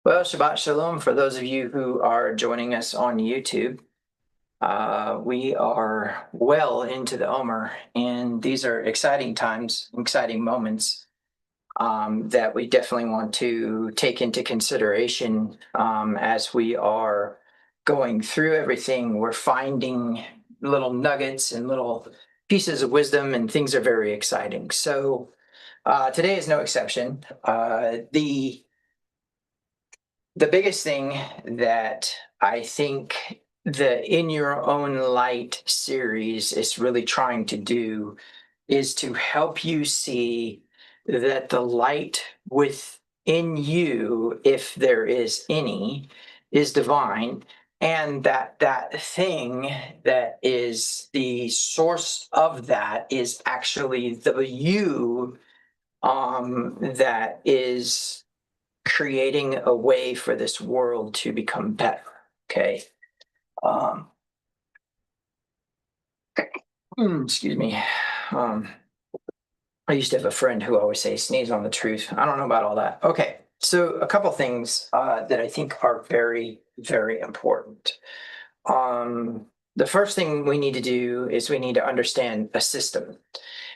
Well, Shabbat Shalom for those of you who are joining us on YouTube. We are well into the Omer, and these are exciting times, exciting moments that we definitely want to take into consideration as we are going through everything. We're finding little nuggets and little pieces of wisdom, and things are very exciting. So today is no exception. The biggest thing that I think the In Your Own Light series is really trying to do is to help you see that the light within you, if there is any, is divine, and that thing that is the source of that is actually the you that is creating a way for this world to become better. Okay. Um, Excuse me. Um, I used to have a friend who always say, sneeze on the truth. I don't know about all that. Okay. So, a couple things that I think are very, very important. The first thing we need to do is we need to understand a system.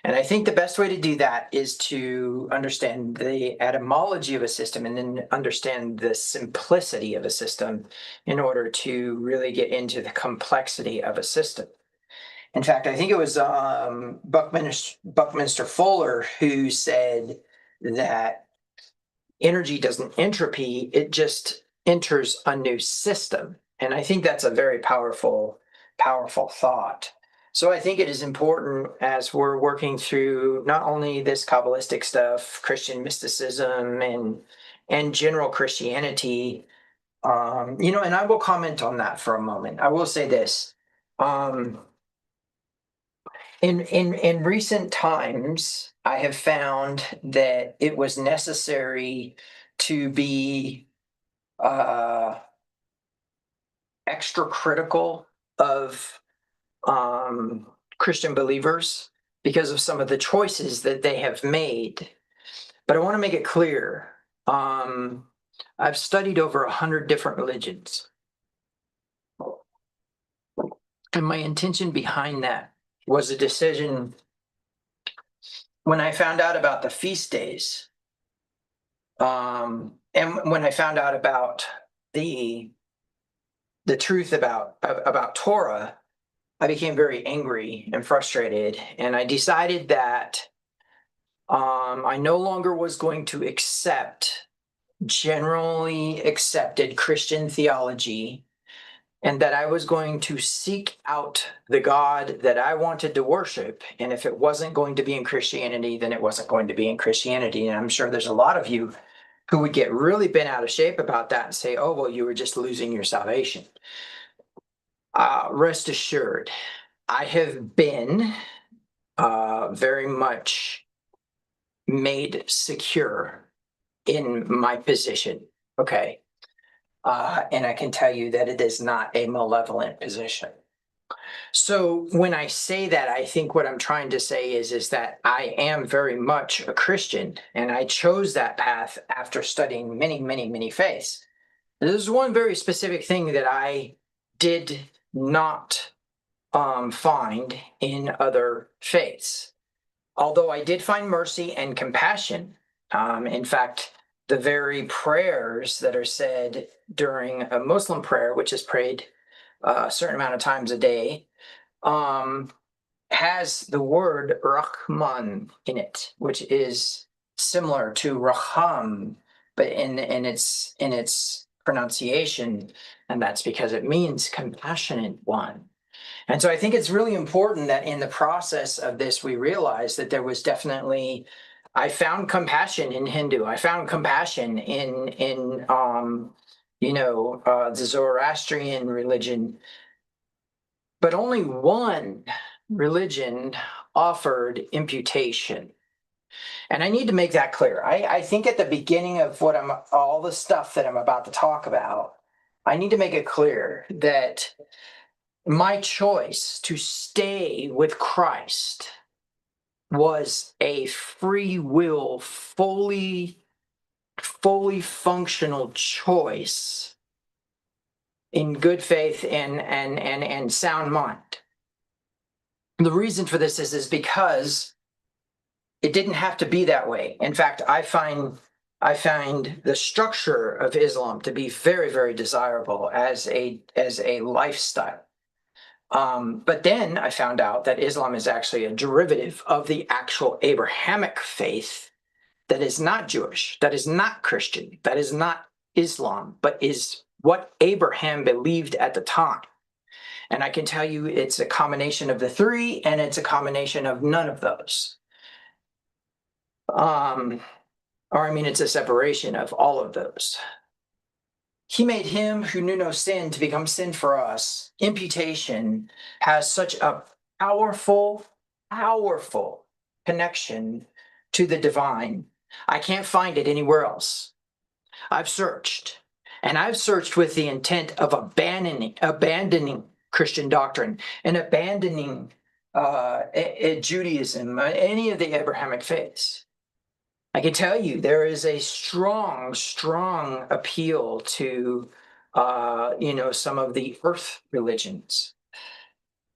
And I think the best way to do that is to understand the etymology of a system and then understand the simplicity of a system in order to really get into the complexity of a system. In fact, I think it was Buckminster Fuller who said that energy doesn't entropy, it just enters a new system. And I think that's a very powerful thought. So I think it is important as we're working through not only this Kabbalistic stuff, Christian mysticism and general Christianity, and I will comment on that for a moment. I will say this. Um, in recent times, I have found that it was necessary to be uh, extra critical of Christian believers because of some of the choices that they have made. But I want to make it clear. I've studied over 100 different religions, and my intention behind that was a decision when I found out about the feast days. And when I found out about the the truth about Torah, I became very angry and frustrated, and I decided that I no longer was going to accept generally accepted Christian theology, and that I was going to seek out the God that I wanted to worship. And if it wasn't going to be in Christianity, then it wasn't going to be in Christianity. And I'm sure there's a lot of you who would get really bent out of shape about that and say, oh, well, you were just losing your salvation. Rest assured, I have been very much made secure in my position. Okay. And I can tell you that it is not a malevolent position. So when I say that, I think what I'm trying to say is that I am very much a Christian, and I chose that path after studying many, many, many faiths. There's one very specific thing that I did not find in other faiths. Although I did find mercy and compassion. In fact, the very prayers that are said during a Muslim prayer, which is prayed a certain amount of times a day, um, has the word Rahman in it, which is similar to Raham, but in its pronunciation, and that's because it means compassionate one. And so I think it's really important that in the process of this, we realize that there was definitely, I found compassion in Hindu. I found compassion in the Zoroastrian religion, but only one religion offered imputation. And I need to make that clear. I think at the beginning of all the stuff that I'm about to talk about, I need to make it clear that my choice to stay with Christ was a free will, fully fully functional choice in good faith and sound mind. The reason for this is because it didn't have to be that way. In fact, I find the structure of Islam to be very, very desirable as a lifestyle. But then I found out that Islam is actually a derivative of the actual Abrahamic faith that is not Jewish, that is not Christian, that is not Islam, but is what Abraham believed at the time. And I can tell you it's a combination of the three, and it's a combination of none of those. Or I mean, it's a separation of all of those. He made him who knew no sin to become sin for us. Imputation has such a powerful, powerful connection to the divine. I can't find it anywhere else. I've searched, and I've searched with the intent of abandoning Christian doctrine and abandoning Judaism, any of the Abrahamic faiths. I can tell you there is a strong, strong appeal to, some of the earth religions.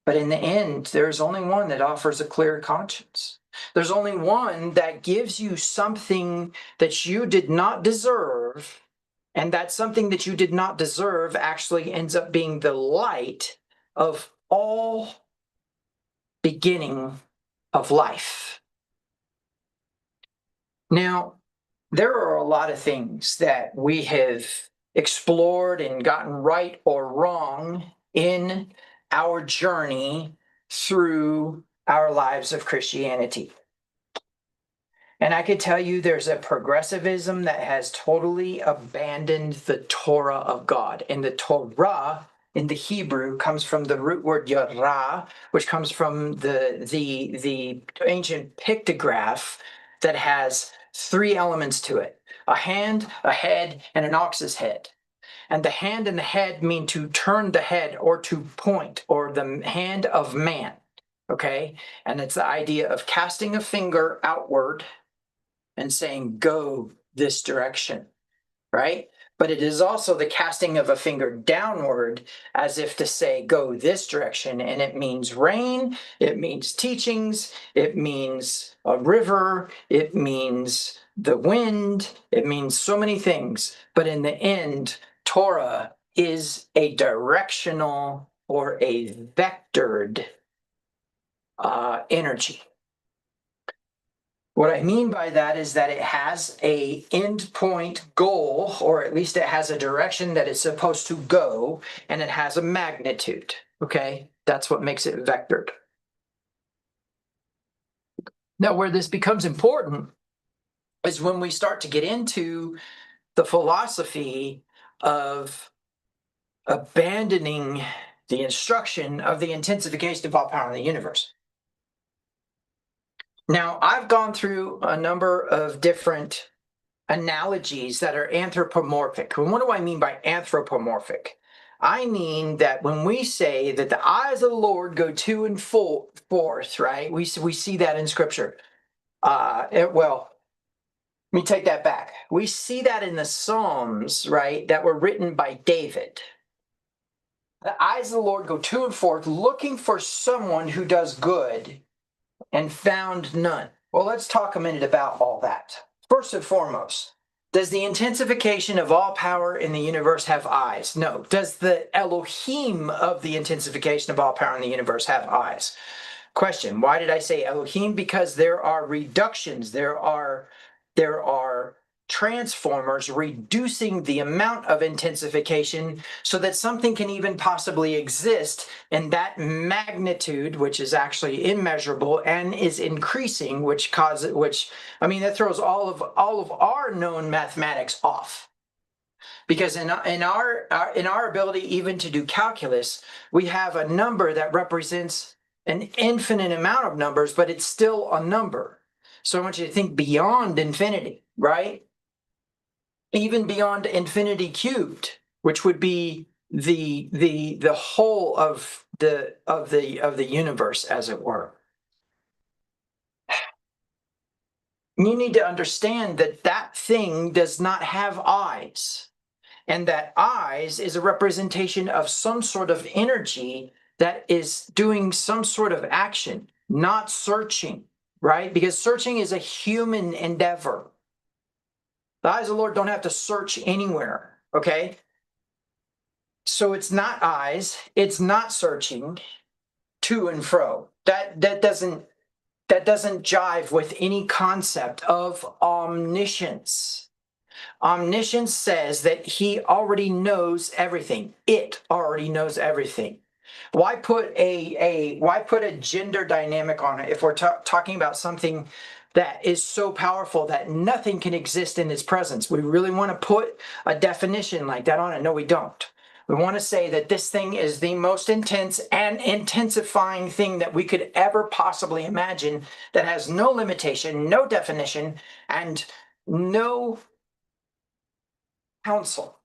But in the end, there's only one that offers a clear conscience. There's only one that gives you something that you did not deserve, and that something that you did not deserve actually ends up being the light of all beginning of life. Now, there are a lot of things that we have explored and gotten right or wrong in our journey through our lives of Christianity. And I could tell you there's a progressivism that has totally abandoned the Torah of God. And the Torah in the Hebrew comes from the root word yarah, which comes from the ancient pictograph that has three elements to it: a hand, a head, and an ox's head. And the hand and the head mean to turn the head or to point, or the hand of man. Okay? And it's the idea of casting a finger outward and saying, go this direction, right? But it is also the casting of a finger downward as if to say, go this direction. And it means rain, it means teachings, it means a river, it means the wind, it means so many things. But in the end, Torah is a directional or a vectored energy. What I mean by that is that it has a endpoint goal, or at least it has a direction that it's supposed to go, and it has a magnitude. Okay, that's what makes it vectored. Now, where this becomes important is when we start to get into the philosophy of abandoning the instruction of the intensification of all power in the universe. Now, I've gone through a number of different analogies that are anthropomorphic. And what do I mean by anthropomorphic? I mean that when we say that the eyes of the Lord go to and forth, right? We see that in Scripture. Well, let me take that back. We see that in the Psalms, right, that were written by David. The eyes of the Lord go to and forth, looking for someone who does good, and found none. Well, let's talk a minute about all that. First and foremost, does the intensification of all power in the universe have eyes? No. Does the Elohim of the intensification of all power in the universe have eyes? Question, why did I say Elohim? Because there are reductions, there are transformers reducing the amount of intensification so that something can even possibly exist in that magnitude, which is actually immeasurable and is increasing, that throws all of our known mathematics off. Because in our ability even to do calculus, we have a number that represents an infinite amount of numbers, but it's still a number. So I want you to think beyond infinity, right? Even beyond infinity cubed, which would be the whole of the universe, as it were. you need to understand that that thing does not have eyes, and that eyes is a representation of some sort of energy that is doing some sort of action, not searching, right? Because searching is a human endeavor. The eyes of the Lord don't have to search anywhere, okay? So it's not eyes, it's not searching to and fro. That doesn't jive with any concept of omniscience. Omniscience says that he already knows everything. It already knows everything. Why put a gender dynamic on it if we're talking about something that is so powerful that nothing can exist in its presence? We really want to put a definition like that on it? No, we don't. We want to say that this thing is the most intense and intensifying thing that we could ever possibly imagine, that has no limitation, no definition, and no counsel.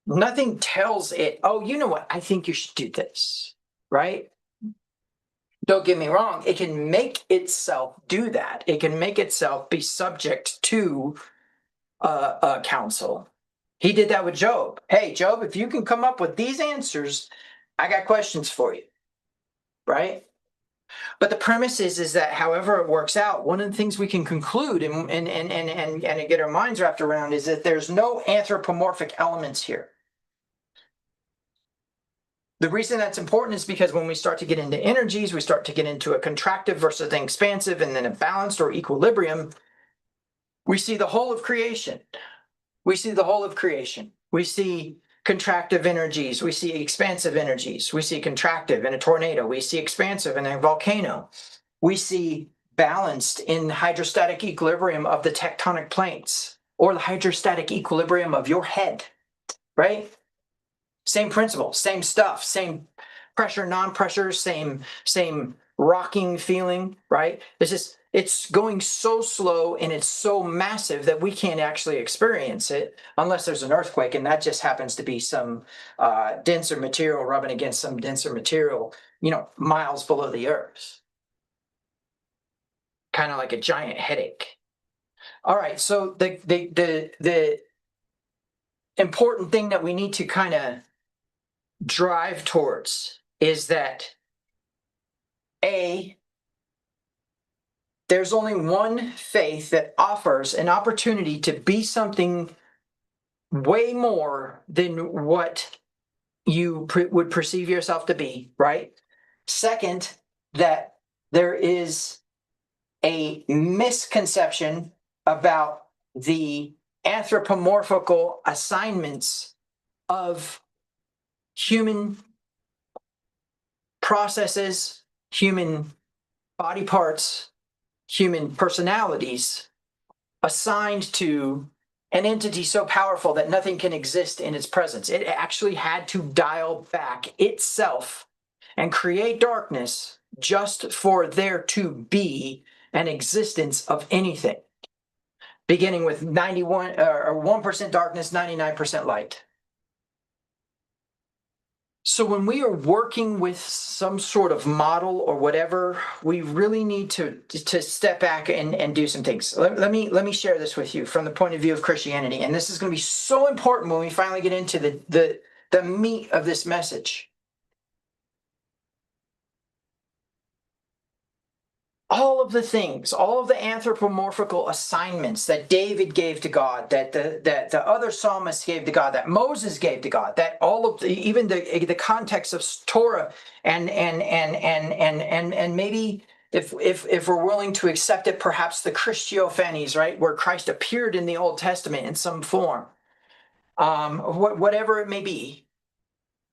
Nothing tells it, oh, you know what, I think you should do this, right? Don't get me wrong, it can make itself do that. It can make itself be subject to counsel. He did that with Job. Hey, Job, if you can come up with these answers, I got questions for you, right? But the premise is that however it works out, one of the things we can conclude and get our minds wrapped around is that there's no anthropomorphic elements here. The reason that's important is because when we start to get into energies, we start to get into a contractive versus an expansive, and then a balanced or equilibrium. We see the whole of creation. We see the whole of creation. We see contractive energies. We see expansive energies. We see contractive in a tornado. We see expansive in a volcano. We see balanced in the hydrostatic equilibrium of the tectonic plates, or the hydrostatic equilibrium of your head, right? Same principle, same stuff, same pressure, non-pressure, same rocking feeling, right? It's going so slow and it's so massive that we can't actually experience it unless there's an earthquake, and that just happens to be some denser material rubbing against some denser material, miles below the earth. Kind of like a giant headache. All right, so the important thing that we need to kind of drive towards is that there's only one faith that offers an opportunity to be something way more than what you would perceive yourself to be, right? Second, that there is a misconception about the anthropomorphical assignments of human processes, human body parts, human personalities assigned to an entity so powerful that nothing can exist in its presence. It actually had to dial back itself and create darkness just for there to be an existence of anything, beginning with 91 or 1% darkness, 99% light. So when we are working with some sort of model or whatever, we really need to step back and do some things. Let me share this with you from the point of view of Christianity, and this is going to be so important when we finally get into the meat of this message. All of the things, all of the anthropomorphical assignments that David gave to God, that the other psalmists gave to God, that Moses gave to God, that all of even the context of Torah, and maybe if we're willing to accept it, perhaps the Christophanies, right, where Christ appeared in the Old Testament in some form, whatever it may be.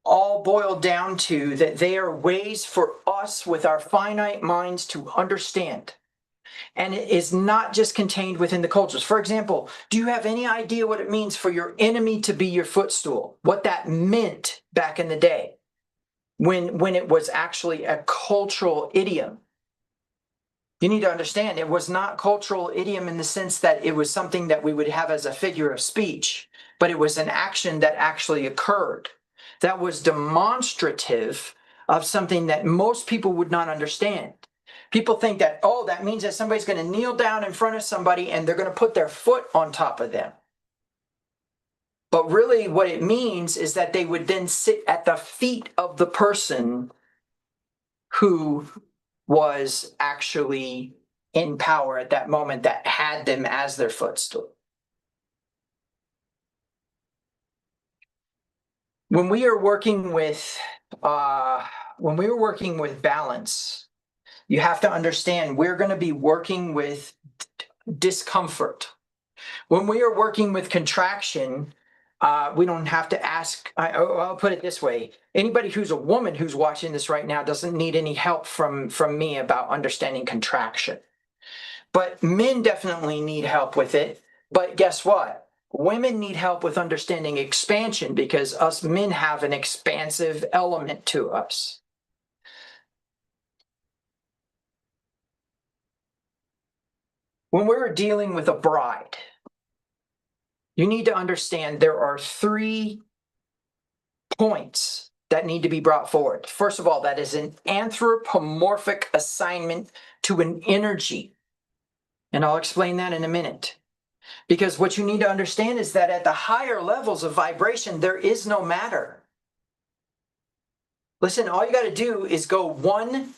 All boiled down to that they are ways for us with our finite minds to understand. And it is not just contained within the cultures. For example, do you have any idea what it means for your enemy to be your footstool? What that meant back in the day when it was actually a cultural idiom? You need to understand, it was not cultural idiom in the sense that it was something that we would have as a figure of speech, but it was an action that actually occurred. That was demonstrative of something that most people would not understand. People think that, oh, that means that somebody's going to kneel down in front of somebody and they're going to put their foot on top of them. But really what it means is that they would then sit at the feet of the person who was actually in power at that moment, that had them as their footstool. When we are working with balance, you have to understand we're going to be working with discomfort. When we are working with contraction, we don't have to ask. I'll put it this way: anybody who's a woman who's watching this right now doesn't need any help from me about understanding contraction. But men definitely need help with it. But guess what? Women need help with understanding expansion because us men have an expansive element to us. When we're dealing with a bride, you need to understand there are 3 points that need to be brought forward. First of all, that is an anthropomorphic assignment to an energy. And I'll explain that in a minute. Because what you need to understand is that at the higher levels of vibration, there is no matter. Listen, all you got to do is go one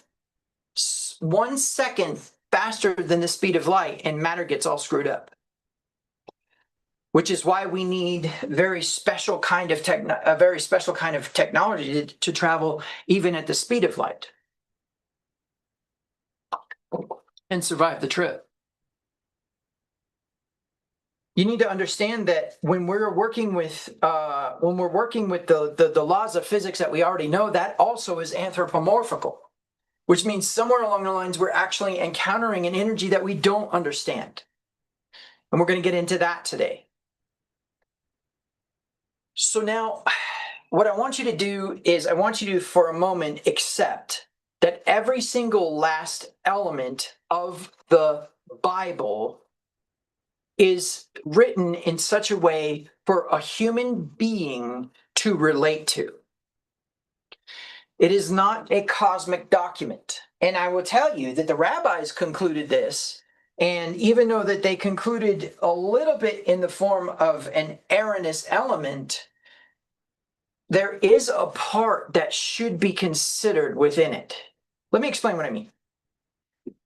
second faster than the speed of light, and matter gets all screwed up. Which is why we need a very special kind of technology to travel even at the speed of light and survive the trip. You need to understand that when we're working with the laws of physics that we already know, that also is anthropomorphical, which means somewhere along the lines we're actually encountering an energy that we don't understand. And we're going to get into that today. So now what I want you to do is I want you to, for a moment, accept that every single last element of the Bible is written in such a way for a human being to relate to. It is not a cosmic document. And I will tell you that the rabbis concluded this, and even though that they concluded a little bit in the form of an erroneous element, there is a part that should be considered within it. Let me explain what I mean.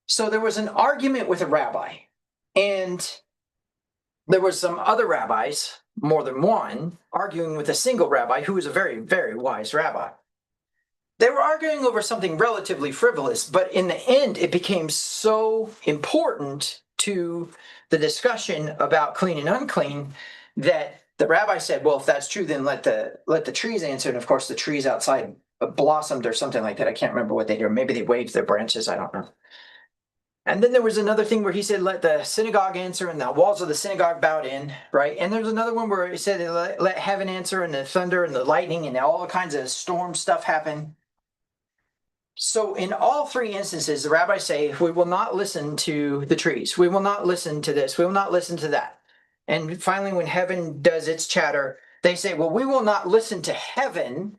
So there was an argument with a rabbi, and there was some other rabbis, more than one, arguing with a single rabbi who was a very, very wise rabbi. They were arguing over something relatively frivolous, but in the end, it became so important to the discussion about clean and unclean that the rabbi said, well, if that's true, then let the trees answer. And of course, the trees outside blossomed or something like that. I can't remember what they did. Maybe they waved their branches. I don't know. And then there was another thing where he said, let the synagogue answer, and the walls of the synagogue bowed in, right? And there's another one where he said, let heaven answer, and the thunder and the lightning and all kinds of storm stuff happen. So in all 3 instances, the rabbis say, we will not listen to the trees. We will not listen to this. We will not listen to that. And finally, when heaven does its chatter, they say, well, we will not listen to heaven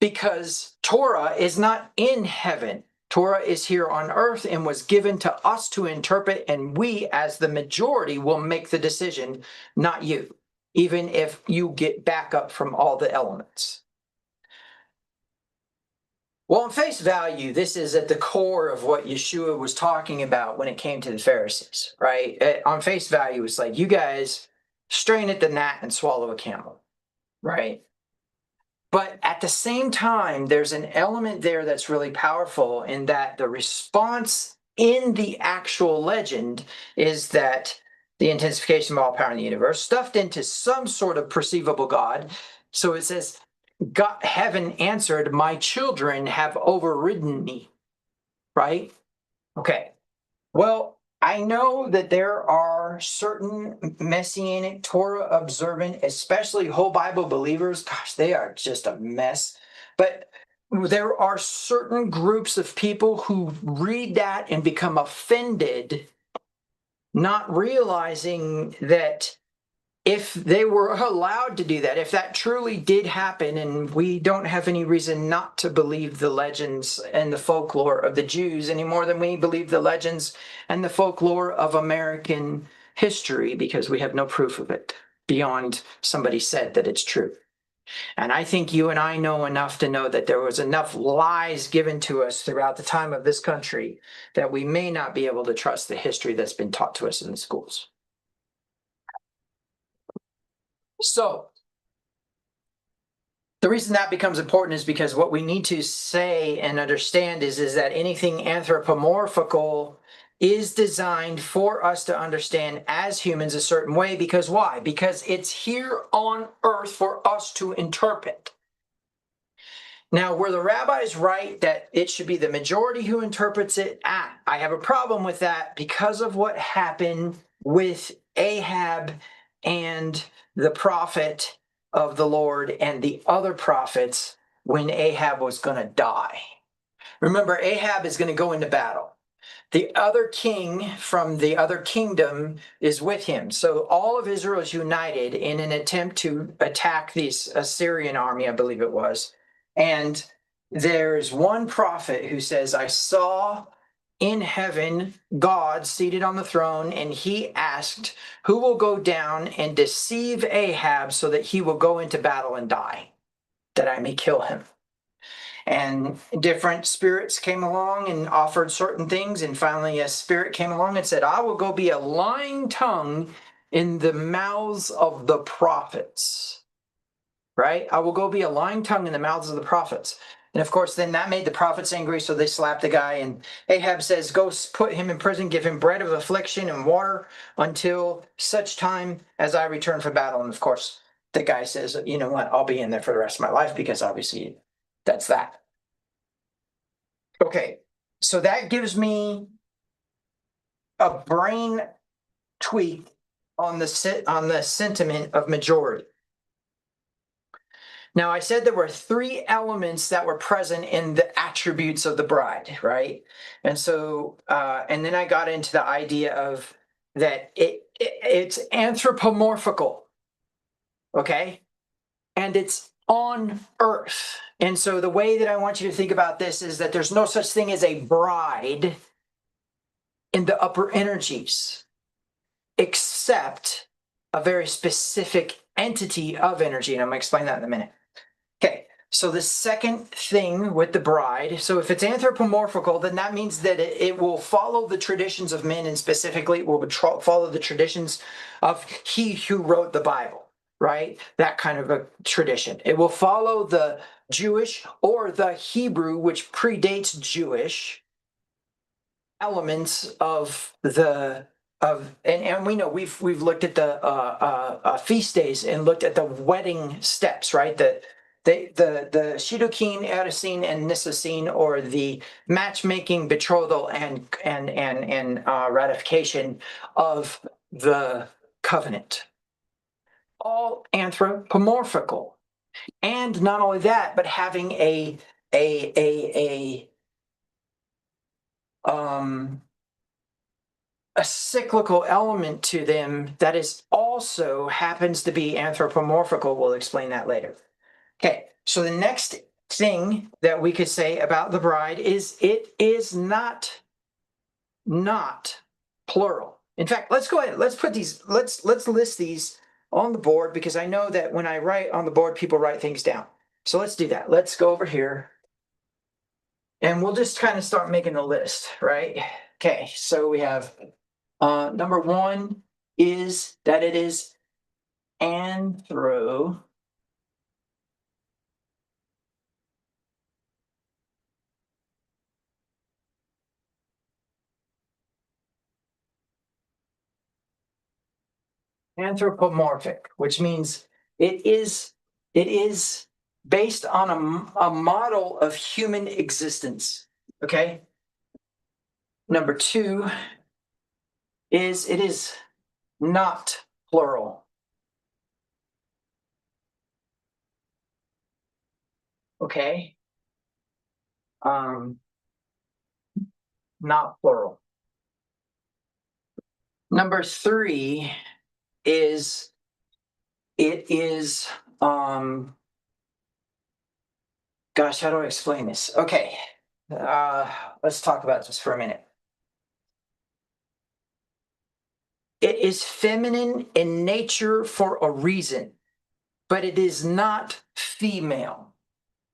because Torah is not in heaven. Torah is here on earth and was given to us to interpret, and we, as the majority, will make the decision, not you, even if you get backup from all the elements. Well, on face value, this is at the core of what Yeshua was talking about when it came to the Pharisees, right? On face value, it's like, you guys strain at the gnat and swallow a camel, right? But at the same time, there's an element there that's really powerful in that the response in the actual legend is that the intensification of all power in the universe stuffed into some sort of perceivable God. So it says, God, heaven answered, my children have overridden me, right? Okay. Well, I know that there are certain Messianic Torah observant, especially whole Bible believers. Gosh, they are just a mess. But there are certain groups of people who read that and become offended, not realizing that if they were allowed to do that, if that truly did happen, and we don't have any reason not to believe the legends and the folklore of the Jews any more than we believe the legends and the folklore of American history, because we have no proof of it beyond somebody said that it's true. And I think you and I know enough to know that there was enough lies given to us throughout the time of this country that we may not be able to trust the history that's been taught to us in the schools. So the reason that becomes important is because what we need to say and understand is that anything anthropomorphical is designed for us to understand as humans a certain way. Because why? Because it's here on earth for us to interpret. Now, were the rabbis right that it should be the majority who interprets it? I have a problem with that because of what happened with Ahab and the prophet of the Lord and the other prophets when Ahab was going to die. Remember, Ahab is going to go into battle. The other king from the other kingdom is with him. So all of Israel is united in an attempt to attack this Assyrian army, I believe it was. And there's one prophet who says, I saw in heaven God seated on the throne, and he asked, who will go down and deceive Ahab so that he will go into battle and die, that I may kill him? And different spirits came along and offered certain things. And finally, a spirit came along and said, I will go be a lying tongue in the mouths of the prophets. Right? I will go be a lying tongue in the mouths of the prophets. And of course, then that made the prophets angry, so they slapped the guy. And Ahab says, go put him in prison, give him bread of affliction and water until such time as I return from battle. And of course, the guy says, you know what, I'll be in there for the rest of my life, because obviously that's that. Okay, so that gives me a brain tweak on the sentiment of majority. Now, I said there were three elements that were present in the attributes of the bride, right? And so, and then I got into the idea of that it's anthropomorphical, okay? And it's on earth. And so the way that I want you to think about this is that there's no such thing as a bride in the upper energies, except a very specific entity of energy. And I'm going to explain that in a minute. Okay, so the second thing with the bride, so if it's anthropomorphical, then that means that it will follow the traditions of men, and specifically it will follow the traditions of he who wrote the Bible, right? That kind of a tradition. It will follow the Jewish or the Hebrew, which predates Jewish, elements of the and we know we've looked at the feast days and looked at the wedding steps, right? The Shidduchin, Erusin, and Nisasin, or the matchmaking, betrothal, and ratification of the covenant, all anthropomorphical. And not only that, but having a cyclical element to them that is also happens to be anthropomorphical. We'll explain that later. Okay, so the next thing that we could say about the bride is it is not plural. In fact, let's go ahead. Let's put these. Let's list these on the board, because I know that when I write on the board, people write things down. So let's do that. Let's go over here, and we'll just kind of start making a list, right? Okay, so we have number one is that it is anthro. Anthropomorphic, which means it is based on a model of human existence. Okay. Number two is it is not plural. Okay. Not plural. Number three is It is, gosh, how do I explain this? Okay, let's talk about this for a minute. It is feminine in nature for a reason, but it is not female.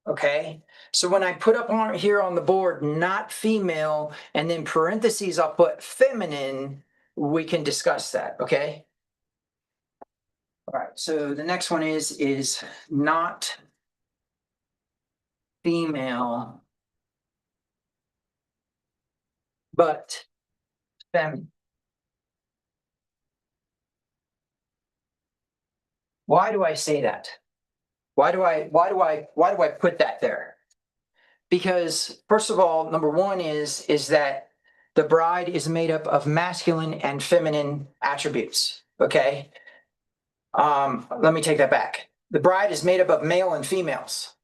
Okay. So when I put up on here on the board, not female, and then parentheses, I'll put feminine, we can discuss that. Okay. All right. So the next one is not female, but feminine. Why do I say that? Why do I put that there? Because first of all, number one is that the bride is made up of masculine and feminine attributes. Okay. Let me take that back. The bride is made up of male and females.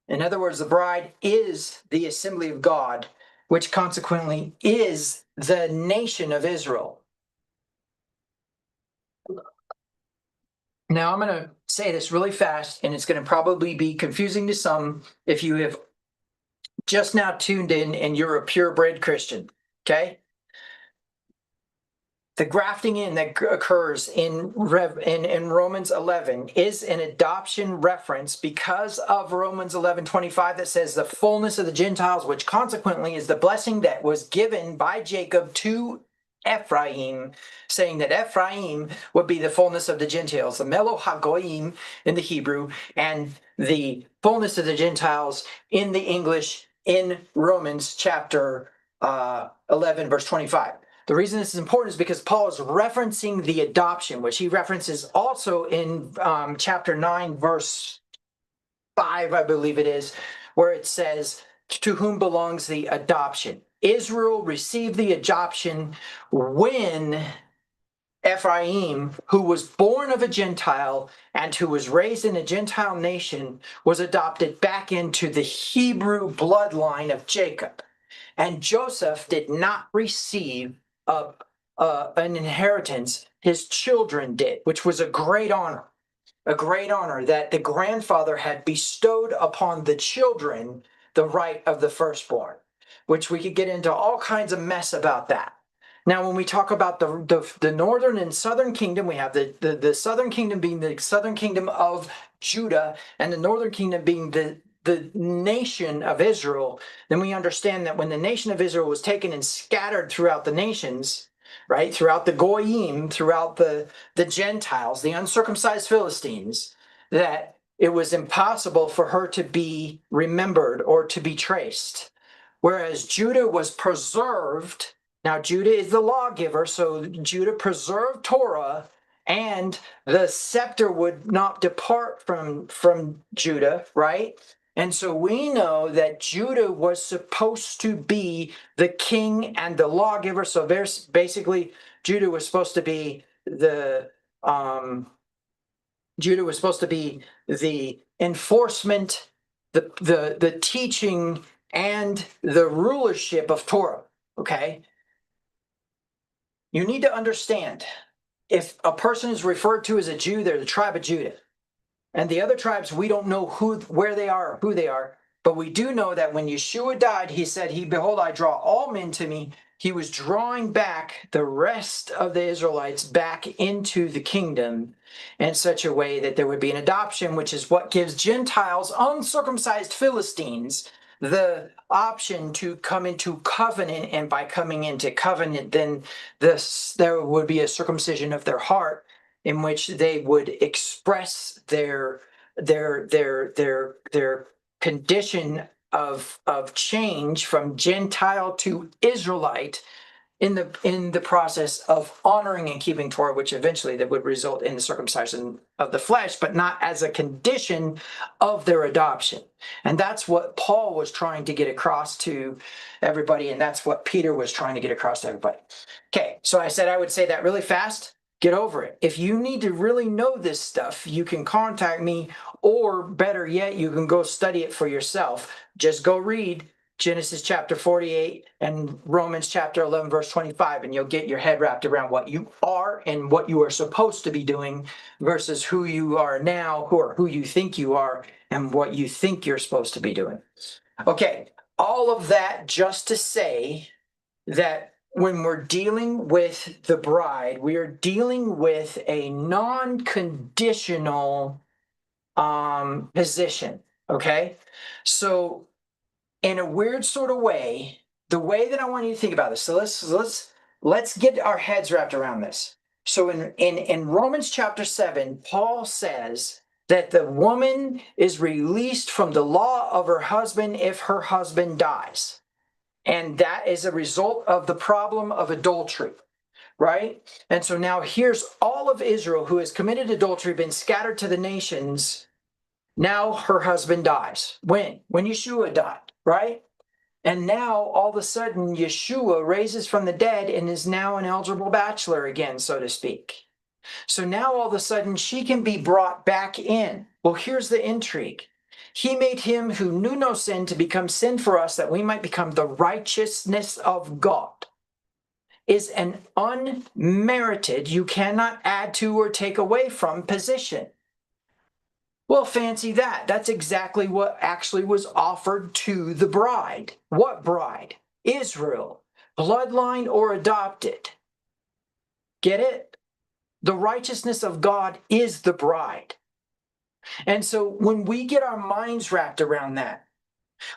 In other words, the bride is the assembly of God, which consequently is the nation of Israel. Now, I'm going to say this really fast, and it's going to probably be confusing to some if you have just now tuned in and you're a purebred Christian. Okay. The grafting in that occurs in Romans 11 is an adoption reference because of Romans 11:25 that says the fullness of the Gentiles, which consequently is the blessing that was given by Jacob to Ephraim, saying that Ephraim would be the fullness of the Gentiles, the Melo Hagoyim in the Hebrew, and the fullness of the Gentiles in the English in Romans chapter 11, verse 25. The reason this is important is because Paul is referencing the adoption, which he references also in chapter 9, verse 5, I believe it is, where it says, to whom belongs the adoption. Israel received the adoption when Ephraim, who was born of a Gentile and who was raised in a Gentile nation, was adopted back into the Hebrew bloodline of Jacob. And Joseph did not receive an inheritance. His children did, which was a great honor that the grandfather had bestowed upon the children the right of the firstborn, which we could get into all kinds of mess about that. Now, when we talk about the northern and southern kingdom, we have the southern kingdom being the southern kingdom of Judah and the northern kingdom being the nation of Israel. Then we understand that when the nation of Israel was taken and scattered throughout the nations, right, throughout the Goyim, throughout the Gentiles, the uncircumcised Philistines, that it was impossible for her to be remembered or to be traced. Whereas Judah was preserved. Now, Judah is the lawgiver, so Judah preserved Torah, and the scepter would not depart from Judah, right? And so we know that Judah was supposed to be the king and the lawgiver. So there's basically Judah was supposed to be the enforcement, the teaching, and the rulership of Torah. Okay. You need to understand, if a person is referred to as a Jew, they're the tribe of Judah. And the other tribes, we don't know where they are or who they are. But we do know that when Yeshua died, he said, behold, I draw all men to me. He was drawing back the rest of the Israelites back into the kingdom in such a way that there would be an adoption, which is what gives Gentiles, uncircumcised Philistines, the option to come into covenant. And by coming into covenant, then there would be a circumcision of their heart, in which they would express their condition of change from Gentile to Israelite in the process of honoring and keeping Torah, which eventually that would result in the circumcision of the flesh, but not as a condition of their adoption. And that's what Paul was trying to get across to everybody, and that's what Peter was trying to get across to everybody. Okay, so I said I would say that really fast. Get over it. If you need to really know this stuff, you can contact me, or better yet, you can go study it for yourself. Just go read Genesis chapter 48 and Romans chapter 11, verse 25, and you'll get your head wrapped around what you are and what you are supposed to be doing versus who you are now, or who you think you are, and what you think you're supposed to be doing. Okay, all of that just to say that when we're dealing with the bride, we are dealing with a non-conditional position. Okay, so in a weird sort of way, the way that I want you to think about this. So let's get our heads wrapped around this. So in Romans chapter 7, Paul says that the woman is released from the law of her husband if her husband dies. And that is a result of the problem of adultery, right? And so now here's all of Israel who has committed adultery, been scattered to the nations. Now her husband dies. When? When Yeshua died, right? And now all of a sudden Yeshua raises from the dead and is now an eligible bachelor again, so to speak. So now all of a sudden she can be brought back in. Well, here's the intrigue. He made him who knew no sin to become sin for us, that we might become the righteousness of God. Is an unmerited, you cannot add to or take away from position. Well, fancy that. That's exactly what actually was offered to the bride. What bride? Israel. Bloodline or adopted. Get it? The righteousness of God is the bride. And so when we get our minds wrapped around that,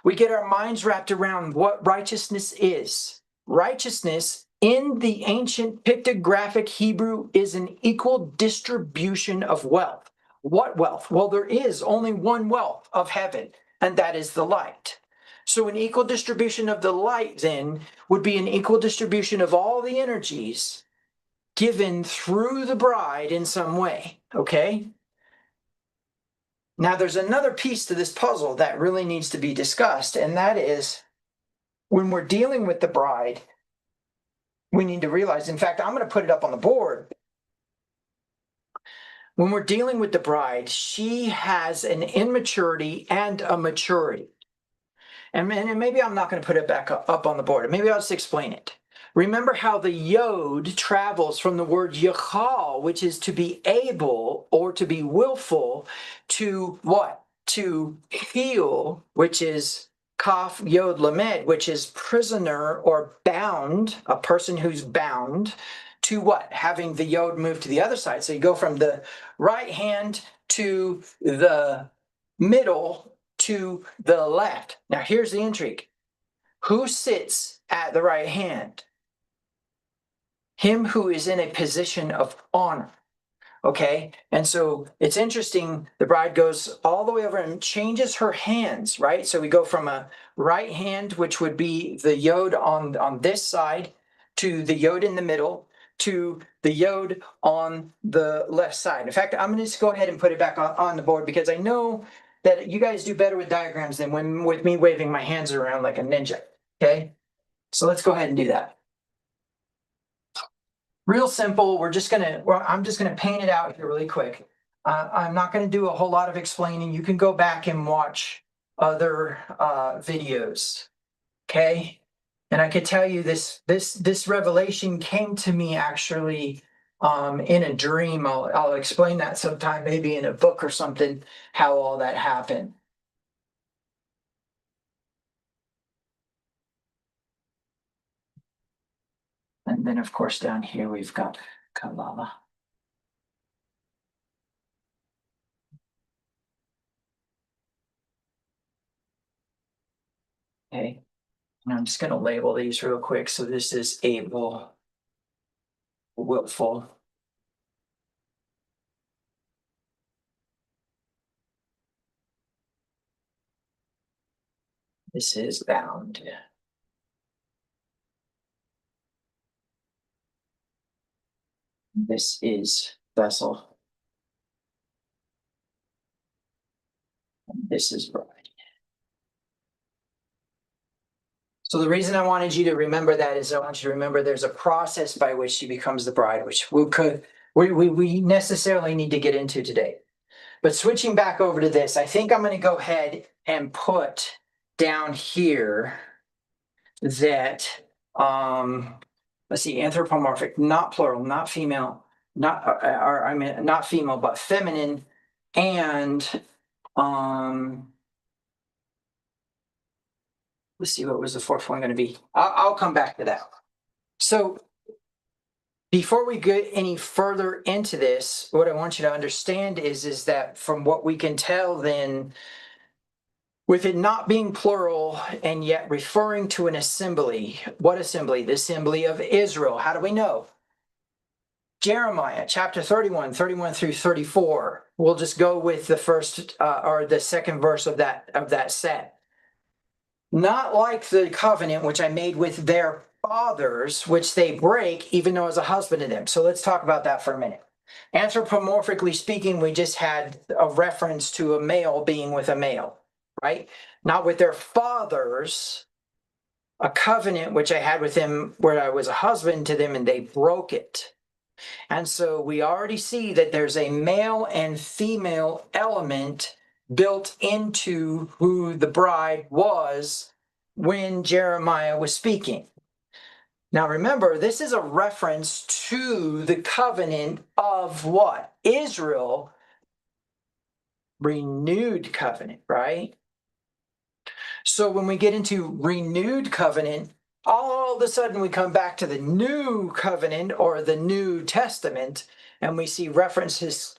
we get our minds wrapped around what righteousness is. Righteousness in the ancient pictographic Hebrew is an equal distribution of wealth. What wealth? Well, there is only one wealth of heaven, and that is the light. So an equal distribution of the light then would be an equal distribution of all the energies given through the bride in some way, okay? Now there's another piece to this puzzle that really needs to be discussed, and that is when we're dealing with the bride, we need to realize, in fact, I'm going to put it up on the board. When we're dealing with the bride, she has an immaturity and a maturity. And maybe I'm not going to put it back up on the board. Maybe I'll just explain it. Remember how the yod travels from the word yachal, which is to be able or to be willful, to what? To heal, which is kaf yod lamed, which is prisoner or bound, a person who's bound, to what? Having the yod move to the other side. So you go from the right hand to the middle to the left. Now here's the intrigue. Who sits at the right hand? Him who is in a position of honor. Okay, and so it's interesting, the bride goes all the way over and changes her hands, right? So we go from a right hand, which would be the yod on this side, to the yod in the middle, to the yod on the left side. In fact, I'm going to just go ahead and put it back on the board, because I know that you guys do better with diagrams than with me waving my hands around like a ninja, okay? So let's go ahead and do that. Real simple. I'm just gonna paint it out here really quick. I'm not gonna do a whole lot of explaining. You can go back and watch other videos, okay? And I could tell you this revelation came to me actually in a dream. I'll explain that sometime, maybe in a book or something, how all that happened. And then, of course, down here we've got Kalala. Okay, and I'm just going to label these real quick. So this is able, willful. This is bound. This is vessel. This is bride. So the reason I wanted you to remember that is I want you to remember there's a process by which she becomes the bride, which we necessarily need to get into today. But switching back over to this, I think I'm going to go ahead and put down here that, let's see, anthropomorphic, not plural, not female, not, or I mean, not female, but feminine, and let's see, what was the fourth one going to be? I'll come back to that. So before we get any further into this, what I want you to understand is that from what we can tell, then, with it not being plural and yet referring to an assembly, what assembly? The assembly of Israel. How do we know? Jeremiah chapter 31, 31 through 34. We'll just go with the first or the second verse of that set. Not like the covenant which I made with their fathers, which they break, even though as a husband to them. So let's talk about that for a minute. Anthropomorphically speaking, we just had a reference to a male being with a male, right? Not with their fathers, a covenant which I had with them where I was a husband to them and they broke it. And so we already see that there's a male and female element built into who the bride was when Jeremiah was speaking. Now remember, this is a reference to the covenant of what? Israel, renewed covenant, right? So when we get into renewed covenant, all of a sudden we come back to the new covenant or the New Testament, and we see references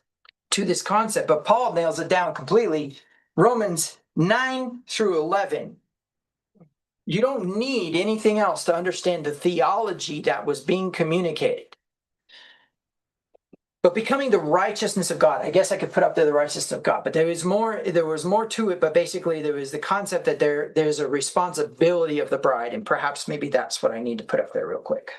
to this concept. But Paul nails it down completely. Romans 9 through 11. You don't need anything else to understand the theology that was being communicated. But becoming the righteousness of God, I guess I could put up there the righteousness of God, but there was more to it, but basically there was the concept that there's a responsibility of the bride, and perhaps maybe that's what I need to put up there real quick.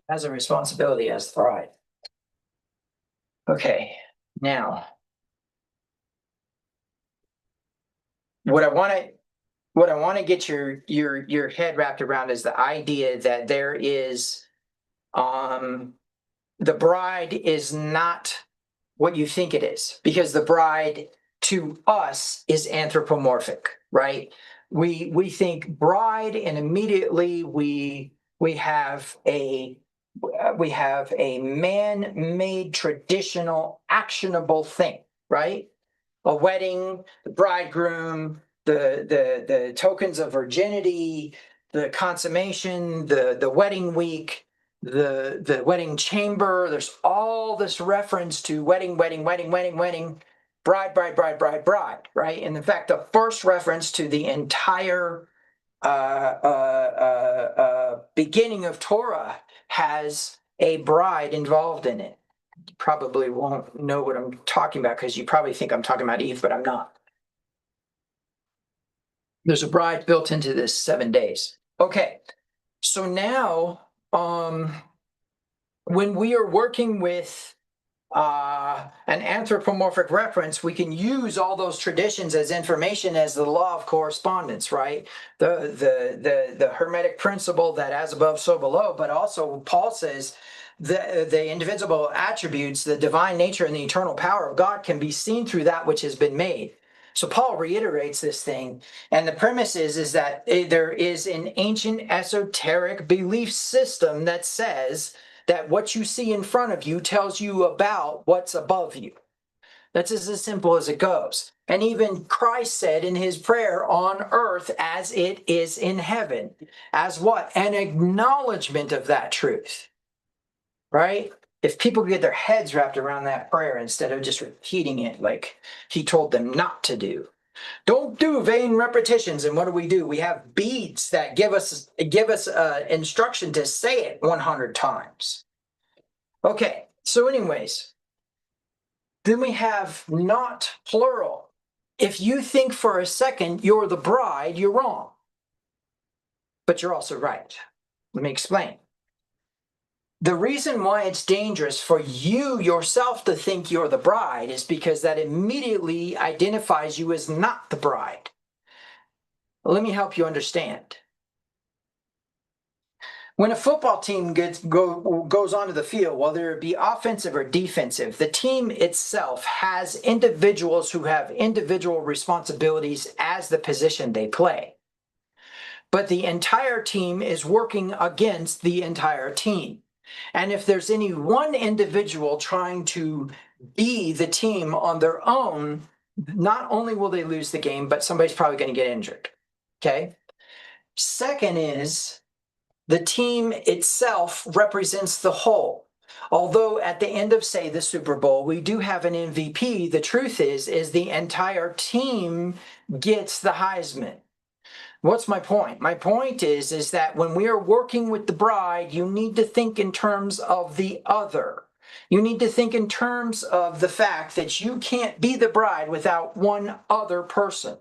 As a responsibility as the bride. Okay, now what I want to get your head wrapped around is the idea that there is the bride is not what you think it is, because the bride to us is anthropomorphic, right? We think bride, and immediately we have a man-made traditional actionable thing, right? A wedding, the bridegroom, the tokens of virginity, the consummation, the wedding week, the wedding chamber. There's all this reference to wedding, bride, right? And in fact, the first reference to the entire beginning of Torah has a bride involved in it. You probably won't know what I'm talking about because you probably think I'm talking about Eve, but I'm not. There's a bride built into this 7 days. Okay, so now when we are working with an anthropomorphic reference, we can use all those traditions as information as the law of correspondence, right? The Hermetic principle that as above, so below, but also Paul says the indivisible attributes, the divine nature and the eternal power of God can be seen through that which has been made. So Paul reiterates this thing, and the premise is that there is an ancient esoteric belief system that says that what you see in front of you tells you about what's above you. That's as simple as it goes. And even Christ said in his prayer, on earth as it is in heaven, as what? An acknowledgement of that truth, right? If people could get their heads wrapped around that prayer instead of just repeating it like he told them not to do. Don't do vain repetitions. And what do? We have beads that give us instruction to say it 100 times. Okay, so anyways, then we have not plural. If you think for a second you're the bride, you're wrong. But you're also right. Let me explain. The reason why it's dangerous for you yourself to think you're the bride is because that immediately identifies you as not the bride. Let me help you understand. When a football team goes onto the field, whether it be offensive or defensive, the team itself has individuals who have individual responsibilities as the position they play. But the entire team is working against the entire team. And if there's any one individual trying to be the team on their own, not only will they lose the game, but somebody's probably going to get injured. Okay. Second is the team itself represents the whole. Although at the end of, say, the Super Bowl, we do have an MVP, the truth is the entire team gets the Heisman. What's my point? My point is that when we are working with the bride, you need to think in terms of the other. You need to think in terms of the fact that you can't be the bride without one other person.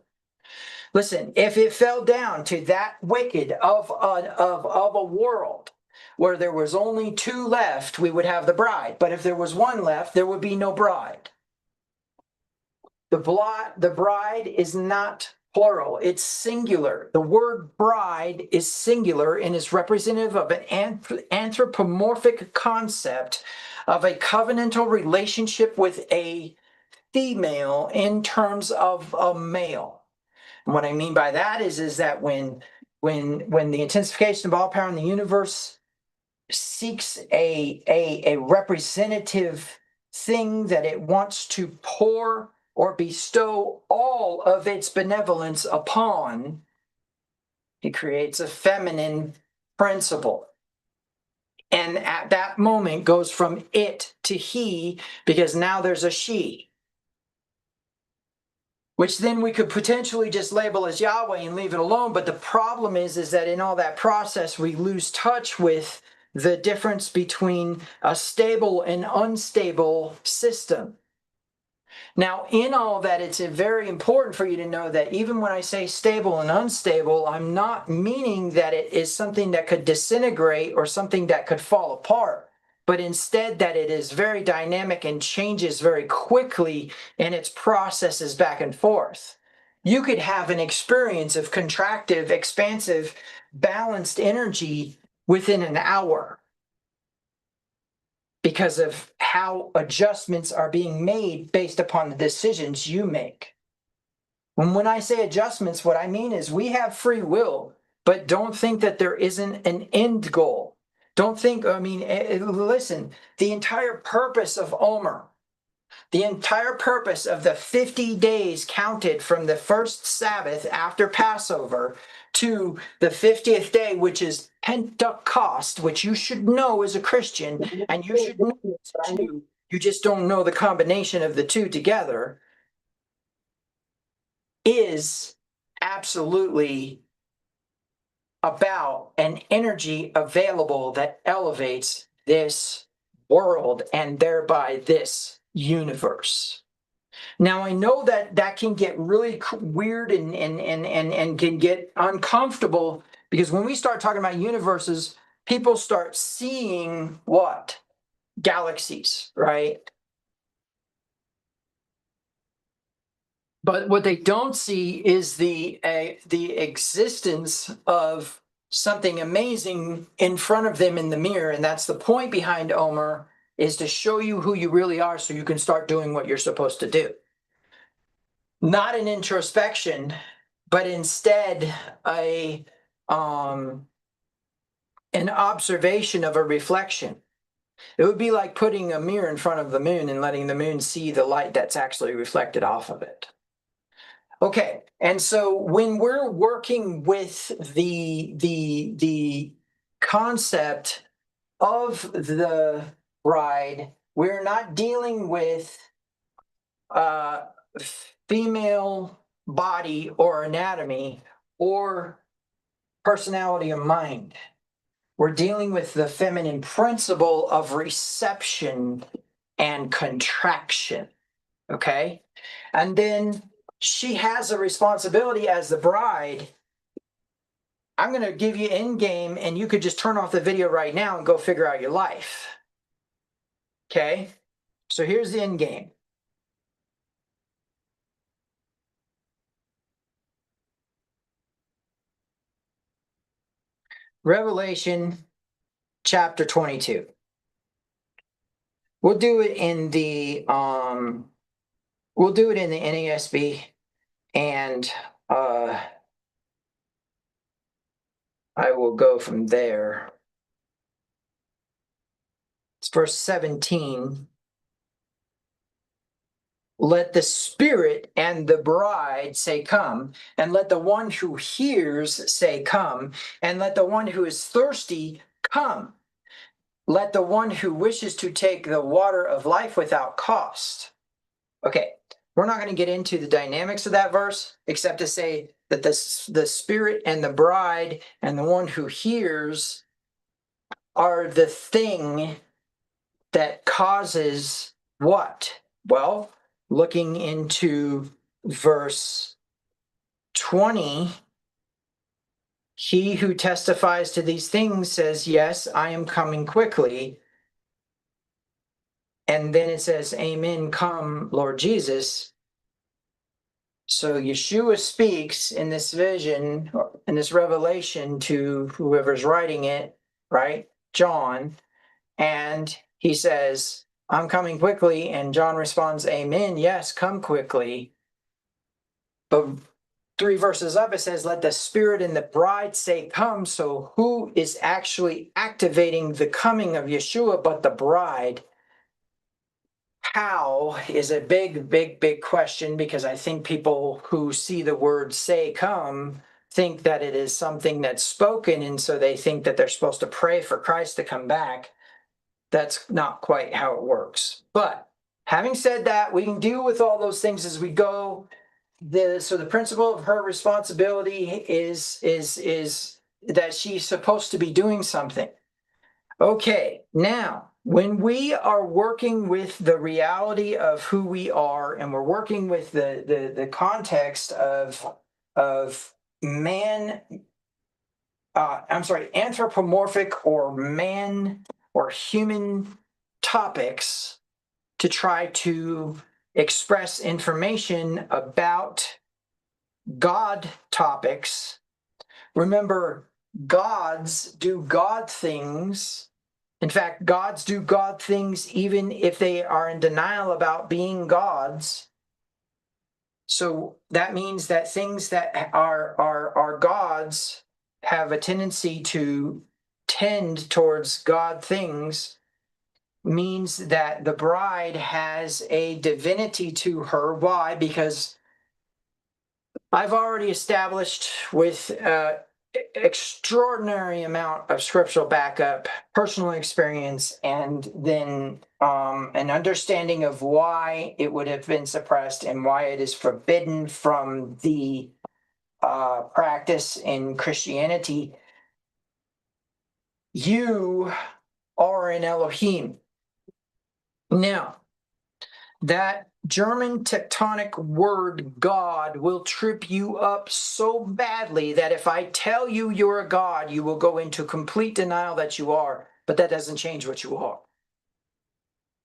Listen, if it fell down to that wicked of a world where there was only two left, we would have the bride. But if there was one left, there would be no bride. The bride is not plural, it's singular. The word bride is singular and is representative of an anthropomorphic concept of a covenantal relationship with a female in terms of a male. And what I mean by that is that when the intensification of all power in the universe seeks a representative thing that it wants to pour or bestow all of its benevolence upon, it creates a feminine principle. And at that moment goes from it to he, because now there's a she, which then we could potentially just label as Yahweh and leave it alone. But the problem is that in all that process, we lose touch with the difference between a stable and unstable system. Now, in all that, it's very important for you to know that even when I say stable and unstable, I'm not meaning that it is something that could disintegrate or something that could fall apart, but instead that it is very dynamic and changes very quickly in its processes back and forth. You could have an experience of contractive, expansive, balanced energy within an hour, because of how adjustments are being made based upon the decisions you make. When I say adjustments, what I mean is we have free will, but don't think that there isn't an end goal. Don't think, listen, the entire purpose of Omer, the entire purpose of the 50 days counted from the first Sabbath after Passover to the 50th day, which is Pentecost, which you should know as a Christian, and you should know as too. You just don't know the combination of the two together, is absolutely about an energy available that elevates this world and thereby this universe. Now, I know that that can get really weird and can get uncomfortable, because when we start talking about universes, people start seeing what? Galaxies, right? But what they don't see is the existence of something amazing in front of them in the mirror. And that's the point behind Omer, is to show you who you really are so you can start doing what you're supposed to do. Not an introspection, but instead an observation of a reflection. It would be like putting a mirror in front of the moon and letting the moon see the light that's actually reflected off of it. Okay, and so when we're working with the concept of the bride, we're not dealing with female body or anatomy or personality of mind. We're dealing with the feminine principle of reception and contraction, okay? And then she has a responsibility as the bride. I'm going to give you end game, and you could just turn off the video right now and go figure out your life. Okay? So here's the end game. Revelation chapter 22. We'll do it in the NASB, and I will go from there. It's verse 17. Let the Spirit and the bride say, come, and let the one who hears say, come, and let the one who is thirsty come. Let the one who wishes to take the water of life without cost. Okay, we're not going to get into the dynamics of that verse, except to say that the Spirit and the bride and the one who hears are the thing that causes what? Well, looking into verse 20, he who testifies to these things says, yes, I am coming quickly. And then it says, amen, come, Lord Jesus. So Yeshua speaks in this vision, in this revelation to whoever's writing it, right? John. And he says, I'm coming quickly. And John responds, amen, yes, come quickly. But 3 verses up, it says, let the Spirit and the bride say, come. So who is actually activating the coming of Yeshua but the bride? How is a big question, because I think people who see the word say come think that it is something that's spoken, and so they think that they're supposed to pray for Christ to come back. That's not quite how it works. But having said that, we can deal with all those things as we go. So the principle of her responsibility is that she's supposed to be doing something. Okay, now, when we are working with the reality of who we are, and we're working with the context of man, anthropomorphic or man or human topics to try to express information about God topics. Remember, gods do God things. In fact, gods do God things even if they are in denial about being gods. So that means that things that are gods have a tendency to tend towards God things, means that the bride has a divinity to her. Why? Because I've already established with extraordinary amount of scriptural backup, personal experience, and then an understanding of why it would have been suppressed and why it is forbidden from the practice in Christianity. You are an Elohim. Now, that German tectonic word God will trip you up so badly that if I tell you you're a God, you will go into complete denial that you are, but that doesn't change what you are.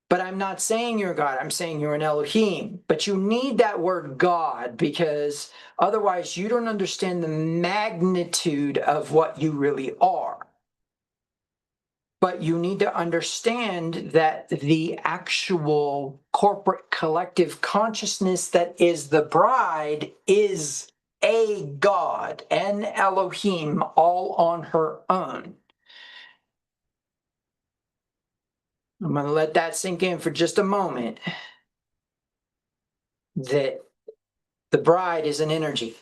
But I'm not saying you're a God, I'm saying you're an Elohim. But you need that word God, because otherwise you don't understand the magnitude of what you really are. But you need to understand that the actual corporate collective consciousness that is the bride is a God, an Elohim, all on her own. I'm going to let that sink in for just a moment, that the bride is an energy.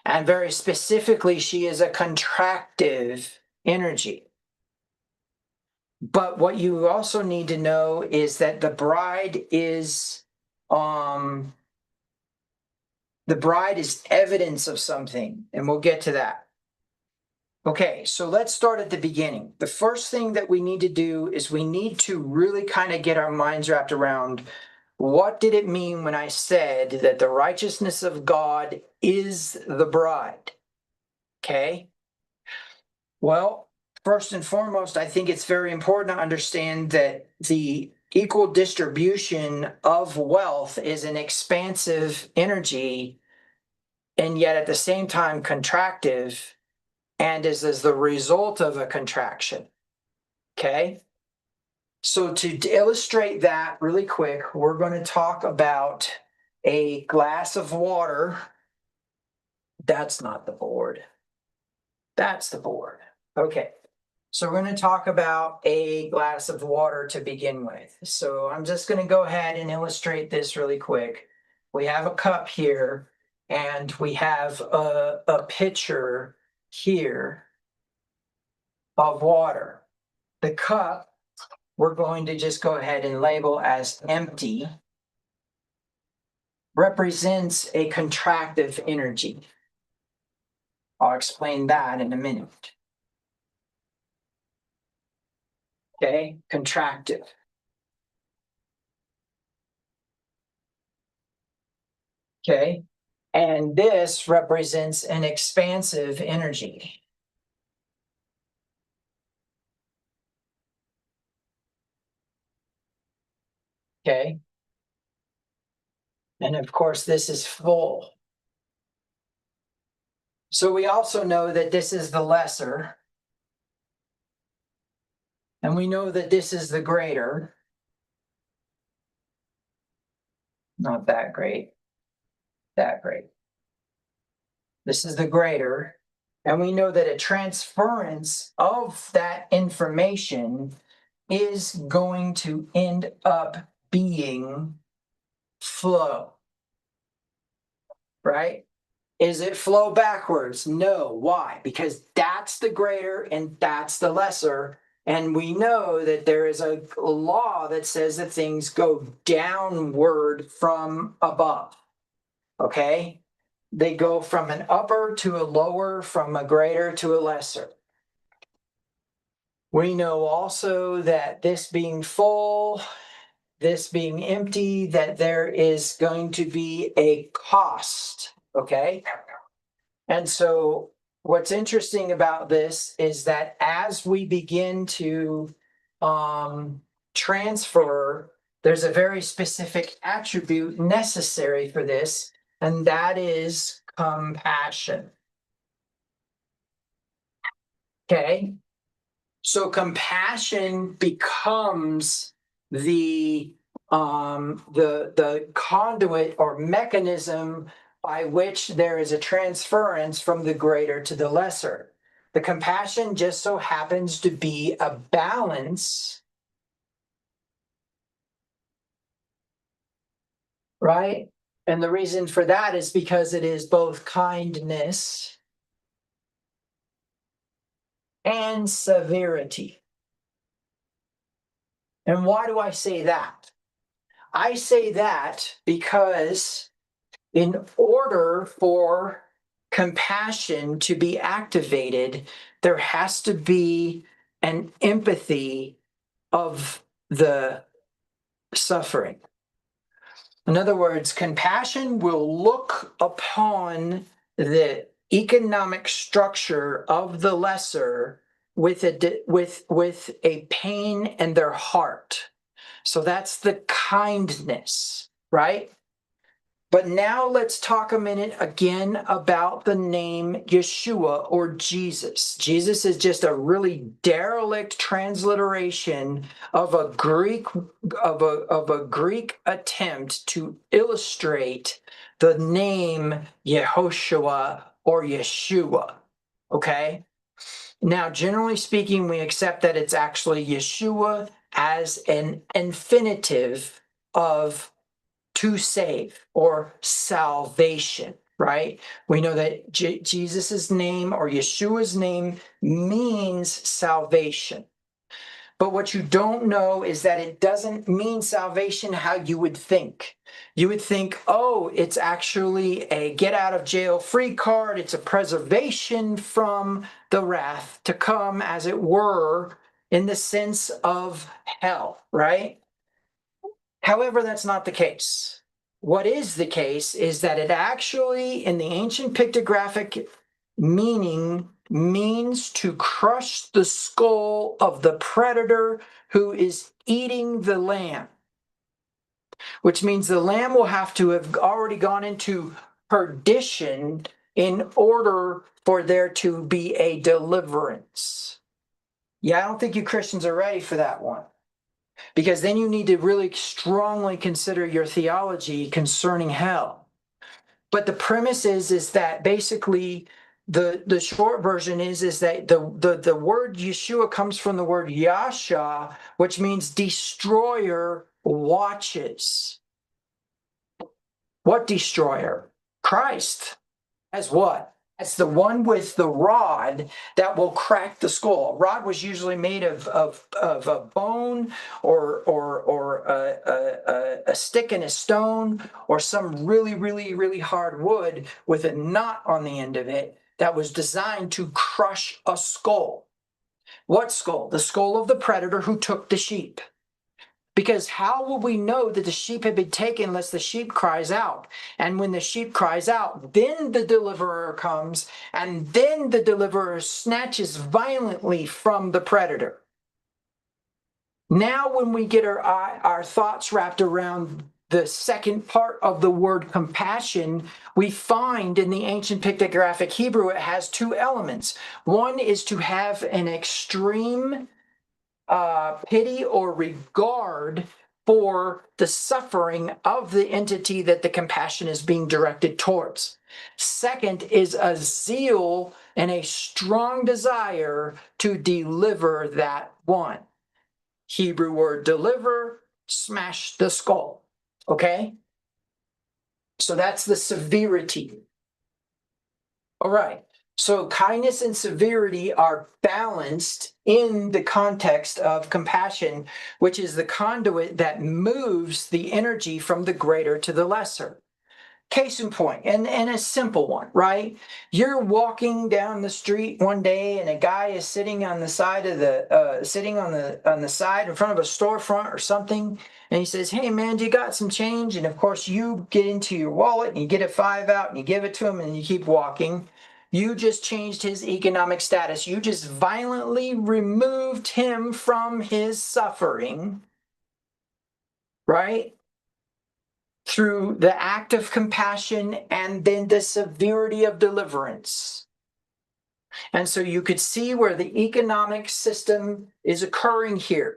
And very specifically, she is a contractive energy. But what you also need to know is that the bride is evidence of something, and we'll get to that. Okay, so let's start at the beginning. The first thing that we need to do is we need to really kind of get our minds wrapped around, what did it mean when I said that the righteousness of God is the bride? Okay. Well, first and foremost, I think it's very important to understand that the equal distribution of wealth is an expansive energy and yet at the same time contractive and is as the result of a contraction. Okay. So to illustrate that really quick, we're going to talk about a glass of water. That's not the board. That's the board. Okay. So we're going to talk about a glass of water to begin with. So I'm just going to go ahead and illustrate this really quick. We have a cup here and we have a pitcher here of water. The cup, we're going to just go ahead and label as empty, represents a contractive energy. I'll explain that in a minute. Okay, contractive. Okay, and this represents an expansive energy. Okay, and of course, this is full. So we also know that this is the lesser, and we know that this is the greater. Not that great, that great. This is the greater, and we know that a transference of that information is going to end up being flow, right? Is it flow backwards? No. Why? Because that's the greater and that's the lesser. And we know that there is a law that says that things go downward from above. Okay? They go from an upper to a lower, from a greater to a lesser. We know also that this being full, this being empty, that there is going to be a cost. Okay? And so what's interesting about this is that as we begin to transfer, there's a very specific attribute necessary for this, and that is compassion. Okay? So compassion becomes the conduit or mechanism by which there is a transference from the greater to the lesser. The compassion just so happens to be a balance, right? And the reason for that is because it is both kindness and severity. And why do I say that? I say that because in order for compassion to be activated, there has to be an empathy of the suffering. In other words, compassion will look upon the economic structure of the lesser with a pain in their heart. So that's the kindness, right? But now let's talk a minute again about the name Yeshua or Jesus. Jesus is just a really derelict transliteration of a Greek attempt to illustrate the name Yehoshua or Yeshua. Okay? Now, generally speaking, we accept that it's actually Yeshua as an infinitive of to save or salvation, right? We know that Jesus's name or Yeshua's name means salvation. But what you don't know is that it doesn't mean salvation how you would think. You would think, oh, it's actually a get out of jail free card. It's a preservation from the wrath to come, as it were, in the sense of hell, right? However, that's not the case. What is the case is that it actually, in the ancient pictographic means to crush the skull of the predator who is eating the lamb, which means the lamb will have to have already gone into perdition in order for there to be a deliverance. Yeah, I don't think you Christians are ready for that one, because then you need to really strongly consider your theology concerning hell. But the premise is that basically the short version is that the word Yeshua comes from the word Yasha, which means destroyer watches. What destroyer? Christ. As what? As the one with the rod that will crack the skull. A rod was usually made of a bone or a stick and a stone or some really, really, really hard wood with a knot on the end of it that was designed to crush a skull. What skull? The skull of the predator who took the sheep. Because how will we know that the sheep have been taken unless the sheep cries out? And when the sheep cries out, then the deliverer comes, and then the deliverer snatches violently from the predator. Now, when we get our thoughts wrapped around the second part of the word compassion, we find in the ancient pictographic Hebrew it has two elements. One is to have an extreme pity or regard for the suffering of the entity that the compassion is being directed towards. Second is a zeal and a strong desire to deliver that one. Hebrew word deliver, smash the skull. Okay? So that's the severity. All right. So kindness and severity are balanced in the context of compassion, which is the conduit that moves the energy from the greater to the lesser. Case in point, and a simple one, right? You're walking down the street one day, and a guy is sitting on the side of the side in front of a storefront or something, and he says, "Hey man, do you got some change?" And of course, you get into your wallet and you get a $5 out and you give it to him, and you keep walking. You just changed his economic status. You just violently removed him from his suffering, right? Through the act of compassion and then the severity of deliverance. And so you could see where the economic system is occurring here.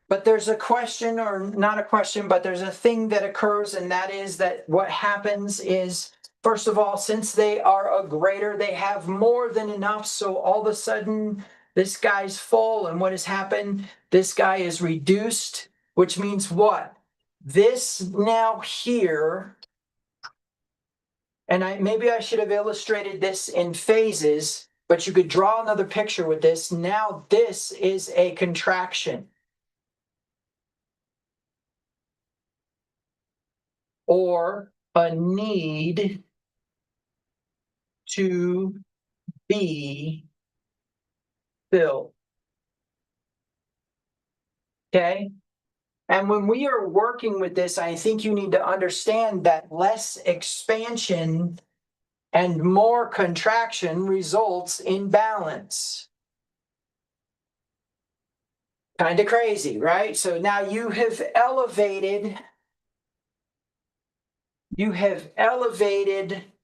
But there's a question, or not a question, but there's a thing that occurs, and that is that what happens is, first of all, since they are a greater, they have more than enough. So all of a sudden, this guy's full, and what has happened? This guy is reduced, which means what? This now here, and maybe I should have illustrated this in phases, but you could draw another picture with this. Now this is a contraction, or a need to be filled. Okay? And when we are working with this, I think you need to understand that less expansion and more contraction results in balance. Kind of crazy, right? So now you have elevated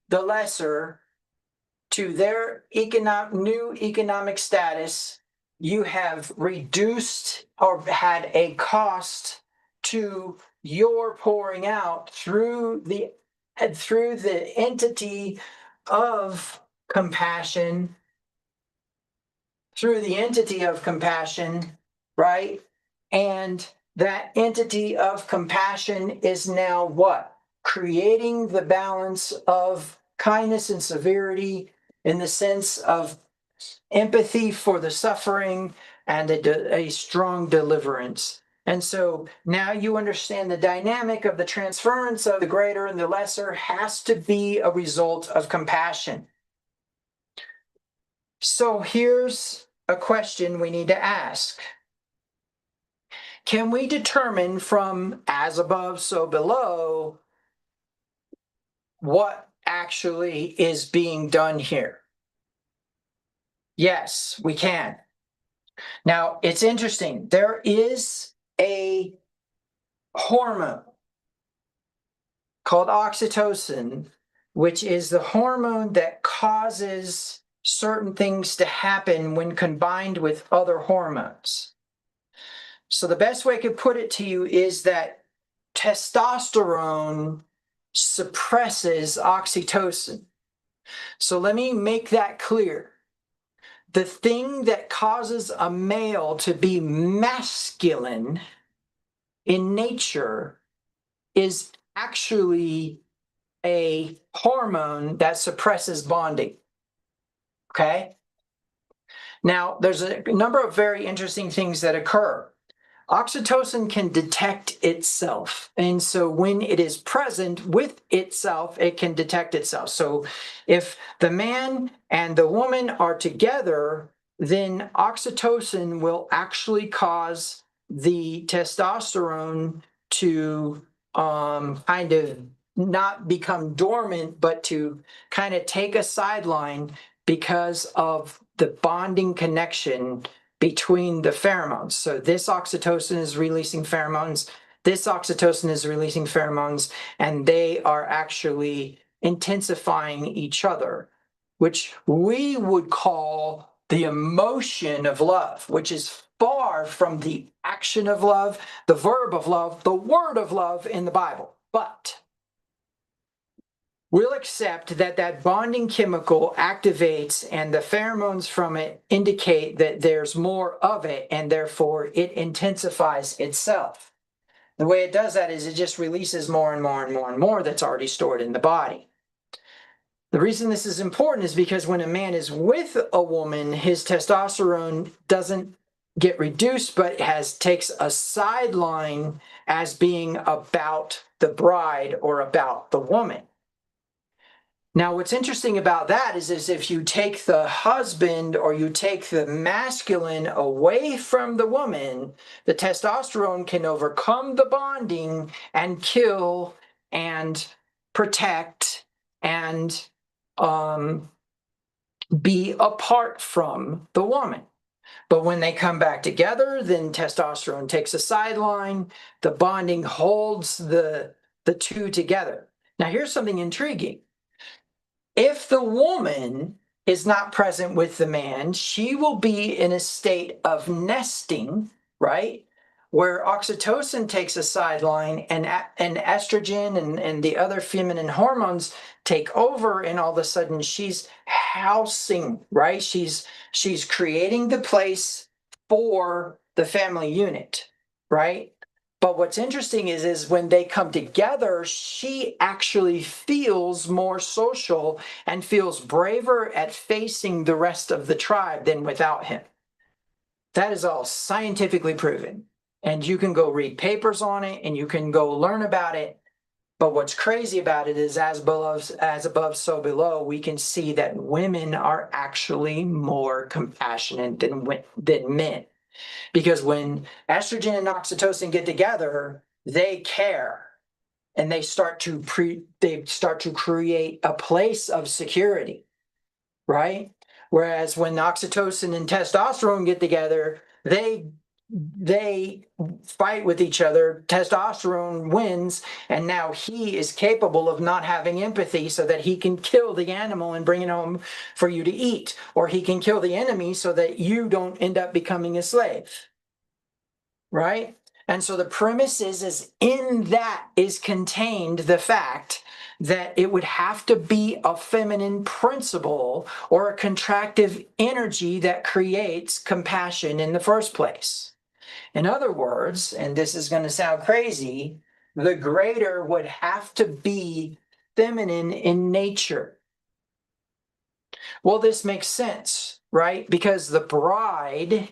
the lesser to their new economic status. You have reduced or had a cost to your pouring out through the entity of compassion, right? And that entity of compassion is now what? Creating the balance of kindness and severity in the sense of empathy for the suffering and a strong deliverance. And so now you understand the dynamic of the transference of the greater and the lesser has to be a result of compassion. So here's a question we need to ask. Can we determine from as above, so below, what actually is being done here? Yes, we can. Now, it's interesting. There is a hormone called oxytocin, which is the hormone that causes certain things to happen when combined with other hormones. So the best way I could put it to you is that testosterone suppresses oxytocin. So let me make that clear. The thing that causes a male to be masculine in nature is actually a hormone that suppresses bonding. Okay? Now, there's a number of very interesting things that occur. Oxytocin can detect itself. And so when it is present with itself, it can detect itself. So if the man and the woman are together, then oxytocin will actually cause the testosterone to kind of not become dormant, but to kind of take a sideline because of the bonding connection between the pheromones. So this oxytocin is releasing pheromones, this oxytocin is releasing pheromones, and they are actually intensifying each other, which we would call the emotion of love, which is far from the action of love, the verb of love, the word of love in the Bible. But we'll accept that that bonding chemical activates and the pheromones from it indicate that there's more of it and therefore it intensifies itself. The way it does that is it just releases more and more and more and more that's already stored in the body. The reason this is important is because when a man is with a woman, his testosterone doesn't get reduced, but takes a sideline as being about the bride or about the woman. Now, what's interesting about that is if you take the husband or you take the masculine away from the woman, the testosterone can overcome the bonding and kill and protect and be apart from the woman. But when they come back together, then testosterone takes a sideline. The bonding holds the two together. Now, here's something intriguing. If the woman is not present with the man, she will be in a state of nesting, right? Where oxytocin takes a sideline and estrogen and the other feminine hormones take over, and all of a sudden she's housing, right? She's creating the place for the family unit, right? But what's interesting is when they come together, she actually feels more social and feels braver at facing the rest of the tribe than without him. That is all scientifically proven. And you can go read papers on it and you can go learn about it. But what's crazy about it is as above, so below, we can see that women are actually more compassionate than men. Because when estrogen and oxytocin get together, they care and they start to create a place of security, right? Whereas when oxytocin and testosterone get together, they fight with each other. Testosterone wins, and now he is capable of not having empathy so that he can kill the animal and bring it home for you to eat, or he can kill the enemy so that you don't end up becoming a slave, right? And so the premise is in that is contained the fact that it would have to be a feminine principle or a contractive energy that creates compassion in the first place. In other words, and this is going to sound crazy, the greater would have to be feminine in nature. Well, this makes sense, right? Because the bride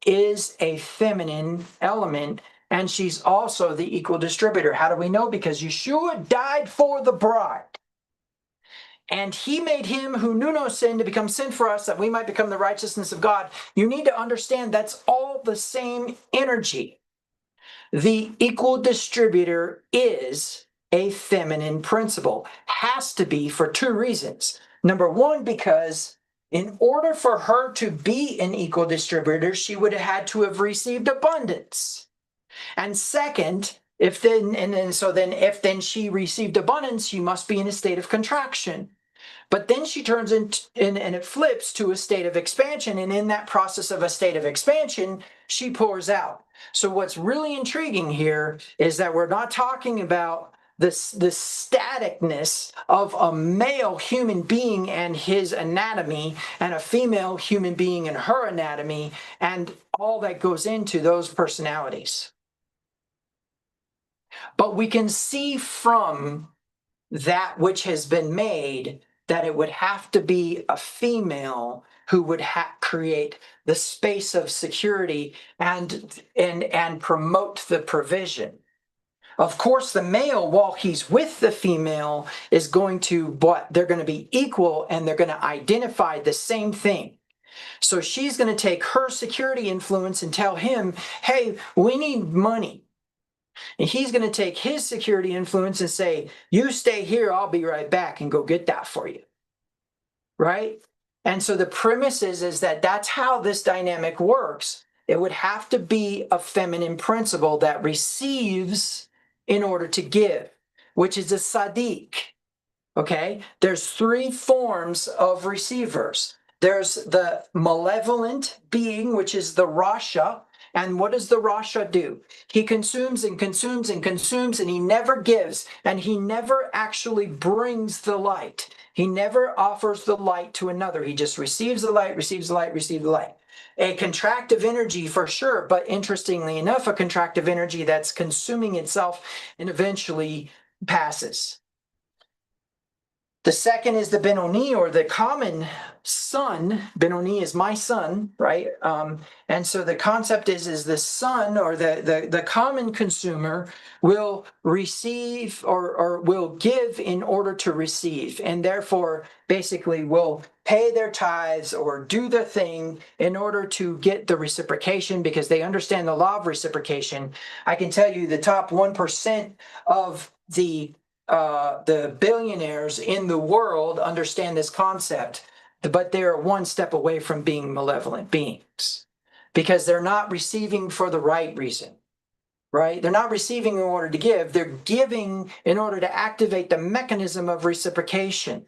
is a feminine element, and she's also the equal distributor. How do we know? Because Yeshua died for the bride. And he made him who knew no sin to become sin for us, that we might become the righteousness of God. You need to understand that's all the same energy. The equal distributor is a feminine principle. Has to be for two reasons. Number one, because in order for her to be an equal distributor, she would have had to have received abundance. And second, if then she received abundance, she must be in a state of contraction. But then she turns and it flips to a state of expansion. And in that process of a state of expansion, she pours out. So what's really intriguing here is that we're not talking about the staticness of a male human being and his anatomy and a female human being and her anatomy and all that goes into those personalities. But we can see from that which has been made that it would have to be a female who would create the space of security and promote the provision. Of course, the male, while he's with the female, is going to, but they're going to be equal and they're going to identify the same thing. So she's going to take her security influence and tell him, hey, we need money. And he's going to take his security influence and say, you stay here, I'll be right back and go get that for you. Right? And so the premise is that that's how this dynamic works. It would have to be a feminine principle that receives in order to give, which is a sadiq. Okay? There's three forms of receivers. There's the malevolent being, which is the Rasha. And what does the Rasha do? He consumes and consumes and consumes, and he never gives, and he never actually brings the light. He never offers the light to another. He just receives the light, receives the light, receives the light. A contractive energy for sure, but interestingly enough, a contractive energy that's consuming itself and eventually passes. The second is the Benoni, or the common son. Benoni is my son, right? And so the concept is the son, or the common consumer, will receive or will give in order to receive, and therefore basically will pay their tithes or do the thing in order to get the reciprocation, because they understand the law of reciprocation. I can tell you the top 1% of the billionaires in the world understand this concept, but they're one step away from being malevolent beings because they're not receiving for the right reason, right? They're not receiving in order to give. They're giving in order to activate the mechanism of reciprocation.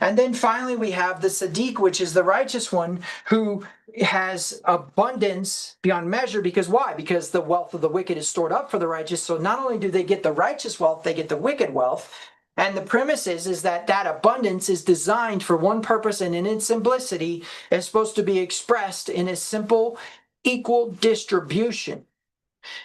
And then finally, we have the Sadiq, which is the righteous one, who has abundance beyond measure. Because why? Because the wealth of the wicked is stored up for the righteous. So not only do they get the righteous wealth, they get the wicked wealth. And the premise is that that abundance is designed for one purpose, and in its simplicity is supposed to be expressed in a simple, equal distribution.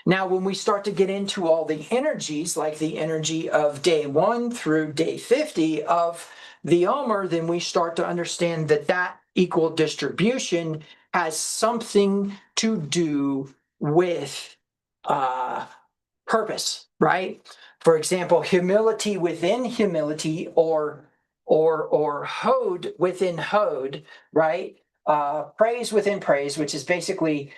Now, when we start to get into all the energies, like the energy of day 1 through day 50 of the Omer, then we start to understand that that equal distribution has something to do with purpose, right? For example, humility within humility, or hod within hod, right? Praise within praise, which is basically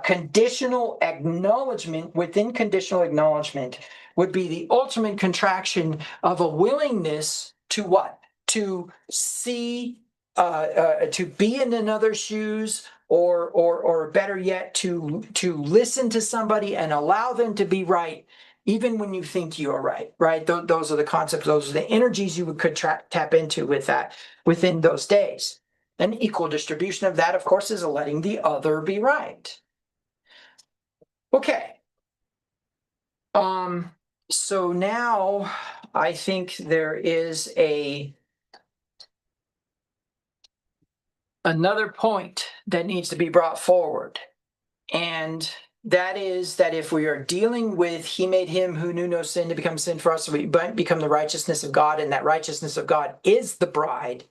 conditional acknowledgement within conditional acknowledgement, would be the ultimate contraction of a willingness to what? To see, to be in another's shoes, or better yet, to listen to somebody and allow them to be right, even when you think you are right, right? Those are the concepts, those are the energies you could tap into with that within those days. An equal distribution of that, of course, is letting the other be right. Okay. So now I think there is another point that needs to be brought forward. And that is that if we are dealing with, he made him who knew no sin to become sin for us, so we become the righteousness of God, and that righteousness of God is the bride,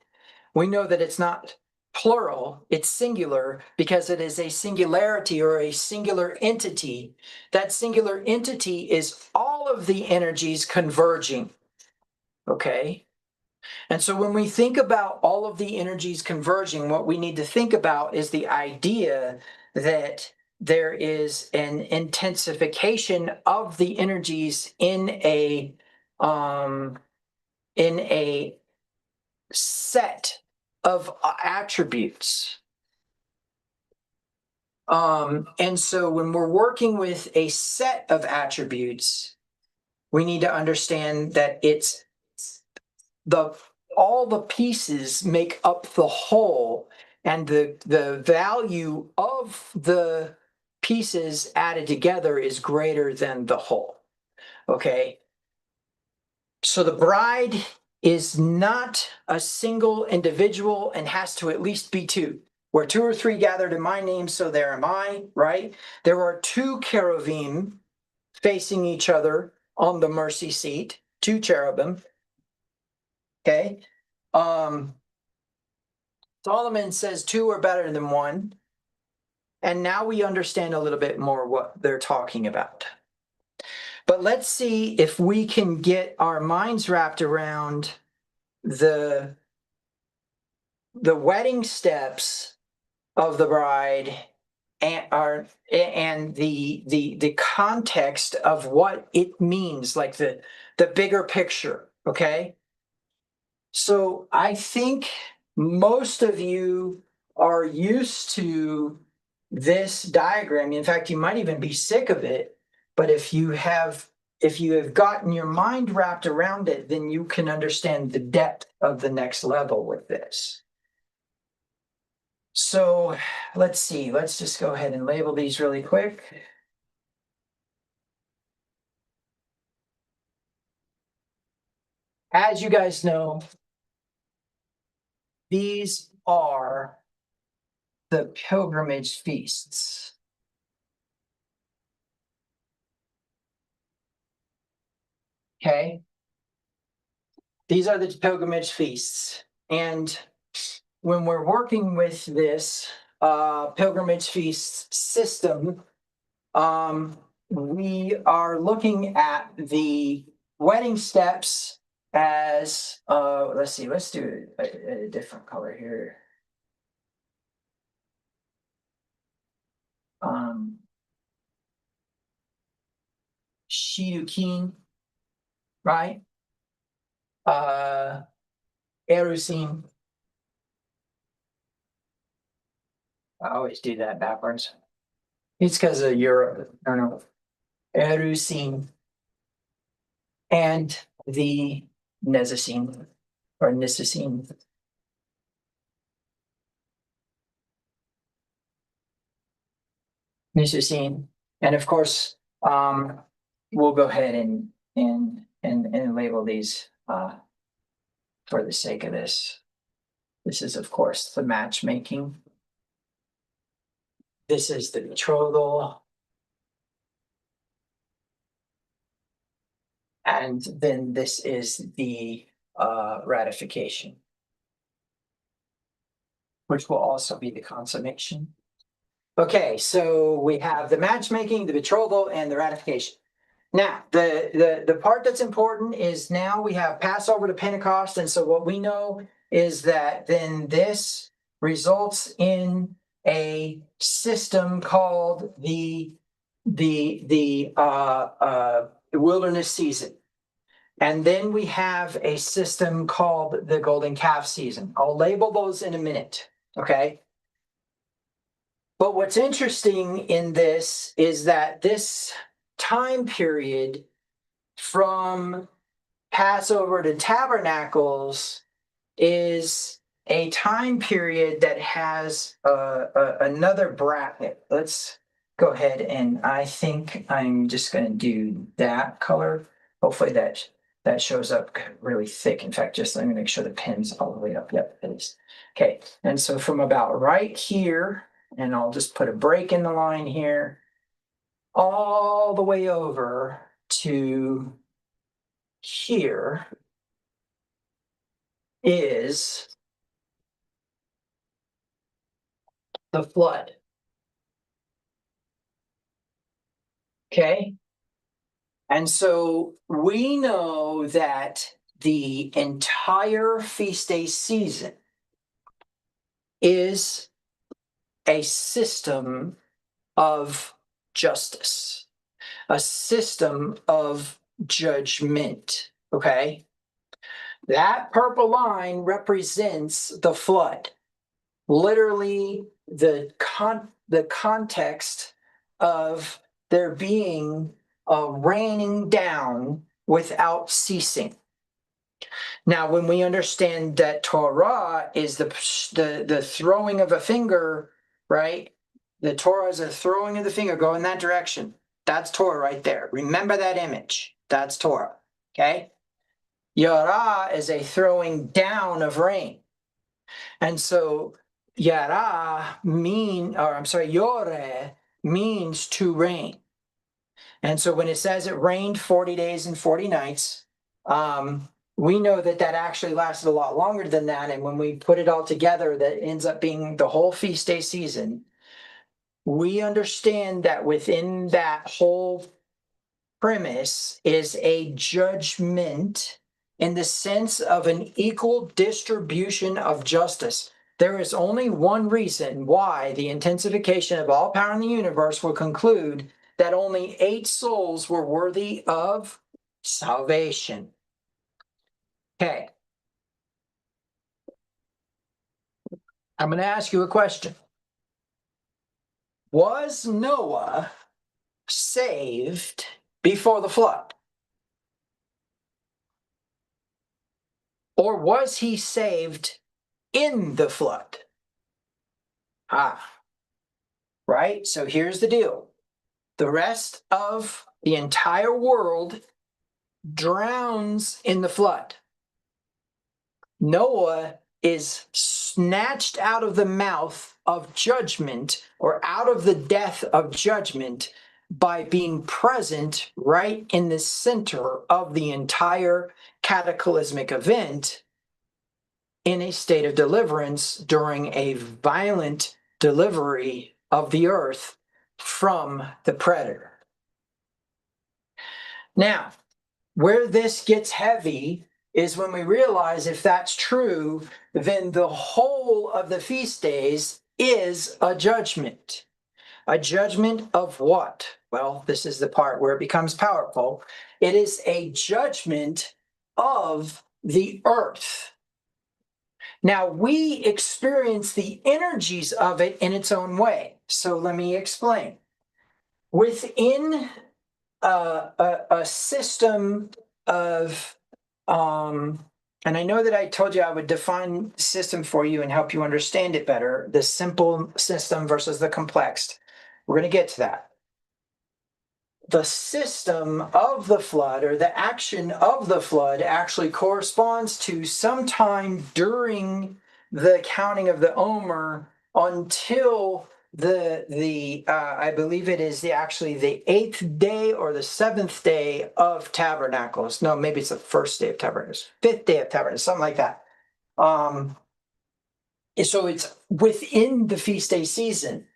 we know that it's not plural, it's singular, because it is a singularity or a singular entity. That singular entity is all of the energies converging, okay? And so when we think about all of the energies converging, what we need to think about is the idea that there is an intensification of the energies in a in a set of attributes. And so when we're working with a set of attributes, we need to understand that it's all the pieces make up the whole, and the value of the pieces added together is greater than the whole. Okay. So the bride is not a single individual and has to at least be two. Where two or three gathered in my name, so there am I, right? There are two cherubim facing each other on the mercy seat, two cherubim. Okay. Solomon says two are better than one. And now we understand a little bit more what they're talking about. But let's see if we can get our minds wrapped around the wedding steps of the bride and the context of what it means, like the bigger picture. Okay. So I think most of you are used to this diagram. In fact, you might even be sick of it. But if you have gotten your mind wrapped around it, then you can understand the depth of the next level with this. So let's see. Let's just go ahead and label these really quick. As you guys know, these are the pilgrimage feasts. Okay? These are the pilgrimage feasts. And when we're working with this pilgrimage feast system, we are looking at the wedding steps as, let's see, let's do a different color here. Shidukin, right? Erusin. I always do that backwards. It's because of Europe. I don't know. Erusin and the Nezasine or Nisasine. Nisasine. And of course, we'll go ahead and label these for the sake of this. This is, of course, the matchmaking. This is the betrothal. And then this is the ratification, which will also be the consummation. Okay, so we have the matchmaking, the betrothal, and the ratification. Now, the part that's important is now we have Passover to Pentecost, and so what we know is that then this results in a system called the wilderness season. And then we have a system called the golden calf season. I'll label those in a minute, okay? But what's interesting in this is that this time period from Passover to Tabernacles is a time period that has another bracket. Let's go ahead, and I think I'm just going to do that color. Hopefully that shows up really thick. In fact, just let me make sure the pen's all the way up. Yep, it is. Okay, and so from about right here, and I'll just put a break in the line here, all the way over to here is the flood. Okay. And so we know that the entire feast day season is a system of justice, a system of judgment. Okay. That purple line represents the flood. Literally the context of there being a raining down without ceasing. Now, when we understand that Torah is the throwing of a finger, right? The Torah is a throwing of the finger, go in that direction. That's Torah right there. Remember that image. That's Torah. Okay. Yara is a throwing down of rain. And so Yara Yore means to rain. And so when it says it rained 40 days and 40 nights, we know that that actually lasted a lot longer than that. And when we put it all together, that ends up being the whole feast day season. We understand that within that whole premise is a judgment in the sense of an equal distribution of justice. There is only one reason why the intensification of all power in the universe will conclude that only 8 souls were worthy of salvation. Okay. I'm going to ask you a question. Was Noah saved before the flood? Or was he saved in the flood? Right? So here's the deal. The rest of the entire world drowns in the flood. Noah is snatched out of the mouth of judgment, or out of the death of judgment, by being present right in the center of the entire cataclysmic event in a state of deliverance during a violent delivery of the earth from the predator. Now, where this gets heavy is when we realize if that's true, then the whole of the feast days is a judgment. A judgment of what? Well, this is the part where it becomes powerful. It is a judgment of the earth. Now, we experience the energies of it in its own way. So let me explain. Within a system of, and I know that I told you I would define system for you and help you understand it better, the simple system versus the complex. We're going to get to that. The system of the flood, or the action of the flood, actually corresponds to sometime during the counting of the Omer until I believe it is actually the 8th day or the 7th day of Tabernacles. No, maybe it's the 1st day of Tabernacles, 5th day of Tabernacles, something like that. So it's within the feast day season.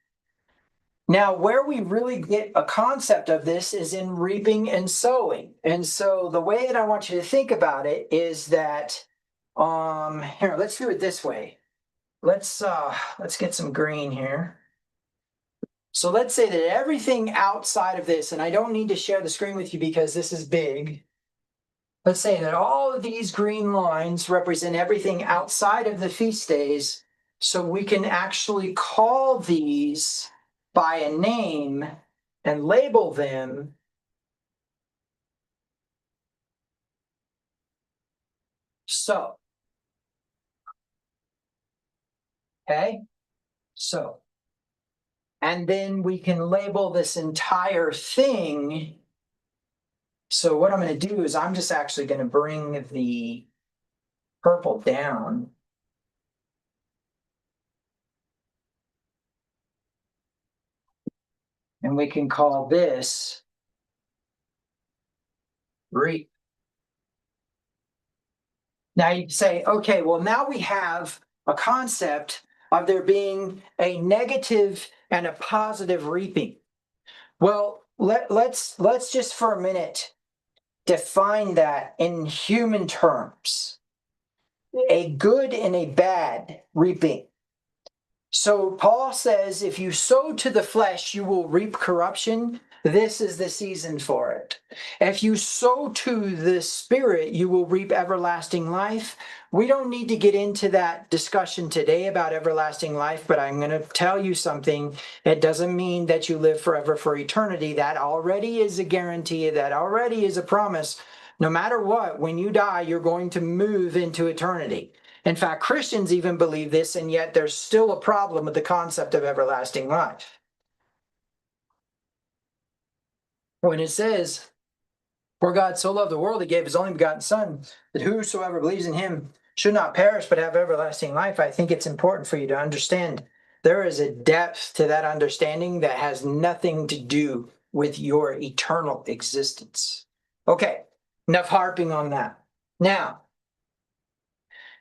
Now, where we really get a concept of this is in reaping and sowing. And so the way that I want you to think about it is that, here, let's do it this way. Let's get some green here. So let's say that everything outside of this, and I don't need to share the screen with you because this is big. Let's say that all of these green lines represent everything outside of the feast days. So we can actually call these by a name and label them so. Okay? So. And then we can label this entire thing. So what I'm going to do is I'm just actually going to bring the purple down. And we can call this reap. Now you say, okay, well, now we have a concept of there being a negative and a positive reaping. Well, let's just for a minute define that in human terms. A good and a bad reaping. So Paul says, if you sow to the flesh, you will reap corruption. this is the season for it. If you sow to the Spirit, you will reap everlasting life. We don't need to get into that discussion today about everlasting life, but I'm going to tell you something. It doesn't mean that you live forever for eternity. That already is a guarantee. That already is a promise. No matter what, when you die, you're going to move into eternity. In fact, Christians even believe this, and yet there's still a problem with the concept of everlasting life. When it says, "For God so loved the world, he gave his only begotten Son, that whosoever believes in him should not perish but have everlasting life," I think it's important for you to understand there is a depth to that understanding that has nothing to do with your eternal existence. Okay, enough harping on that. Now,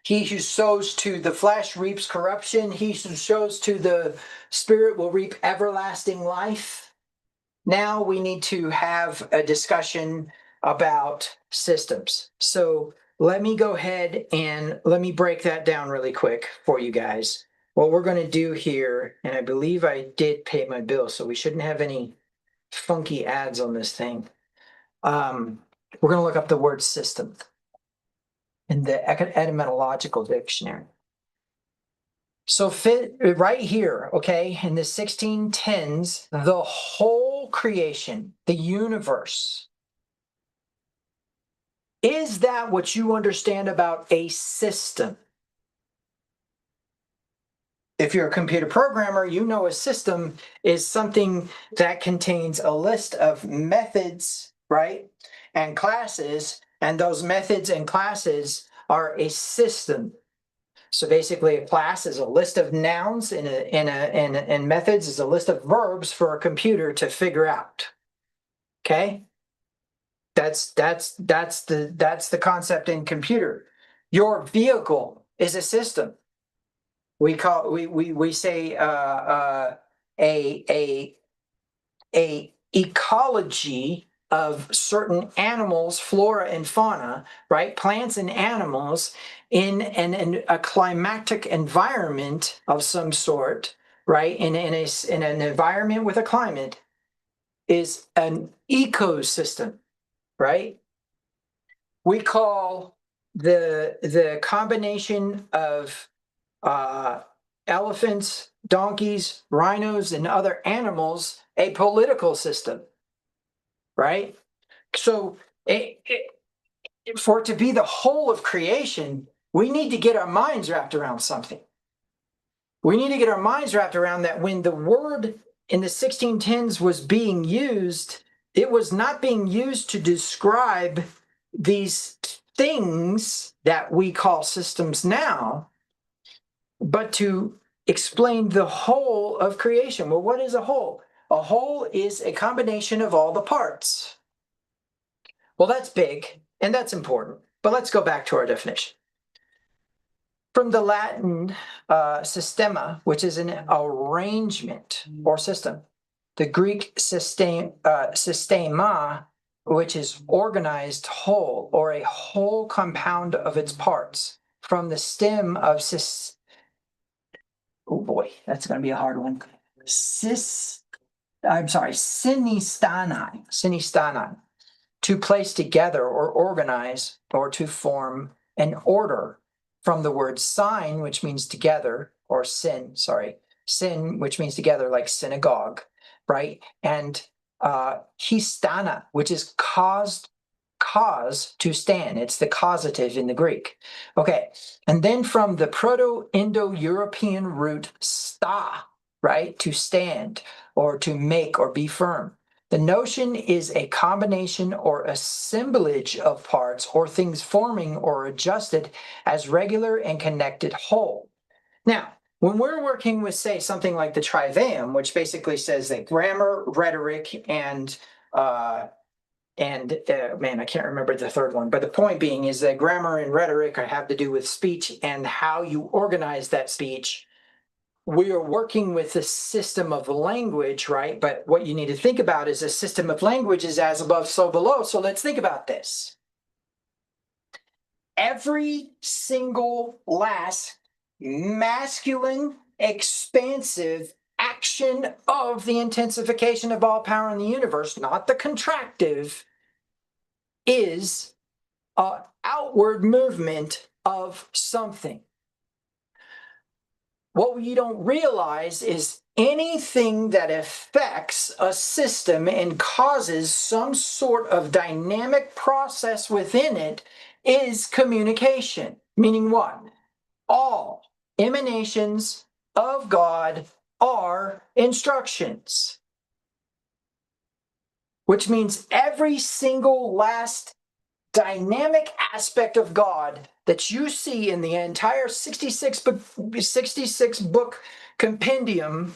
he who sows to the flesh reaps corruption. He who sows to the Spirit will reap everlasting life. Now we need to have a discussion about systems. So let me go ahead and let me break that down really quick for you guys. What we're going to do here, and I believe I did pay my bill, so we shouldn't have any funky ads on this thing. We're going to look up the word system in the etymological dictionary. So fit right here, okay, in the 1610s, the whole creation, the universe, is that what you understand about a system? If you're a computer programmer, you know a system is something that contains a list of methods, right, and classes, and those methods and classes are a system. So basically, a class is a list of nouns, and methods is a list of verbs for a computer to figure out. Okay, that's the concept in computer. Your vehicle is a system. We say a ecology of certain animals, flora and fauna, right? Plants and animals in a climatic environment of some sort, right? In an environment with a climate is an ecosystem, right? We call the combination of elephants, donkeys, rhinos, and other animals a political system, right? So for it to be the whole of creation, we need to get our minds wrapped around something. We need to get our minds wrapped around that when the word in the 1610s was being used, it was not being used to describe these things that we call systems now, but to explain the whole of creation. Well, what is a whole? A whole is a combination of all the parts. Well, that's big and that's important, but let's go back to our definition. From the Latin systema, which is an arrangement or system, the Greek systema, which is organized whole or a whole compound of its parts. From the stem of oh boy, that's going to be a hard one. Synestani, to place together or organize or to form an order, from the word sign, which means together, or sin, which means together, like synagogue, right? And histana, which is cause to stand. It's the causative in the Greek. Okay, and then from the Proto-Indo-European root sta, right, to stand or to make or be firm. The notion is a combination or assemblage of parts or things forming or adjusted as regular and connected whole. Now, when we're working with, say, something like the tritheum, which basically says that grammar, rhetoric, and man, I can't remember the third one, but the point being is that grammar and rhetoric have to do with speech and how you organize that speech. We are working with a system of language, right? But what you need to think about is a system of language is as above, so below. So let's think about this. Every single last masculine, expansive action of the intensification of all power in the universe, not the contractive, is an outward movement of something. What you don't realize is anything that affects a system and causes some sort of dynamic process within it is communication. Meaning what? All emanations of God are instructions, which means every single last dynamic aspect of God that you see in the entire 66 book compendium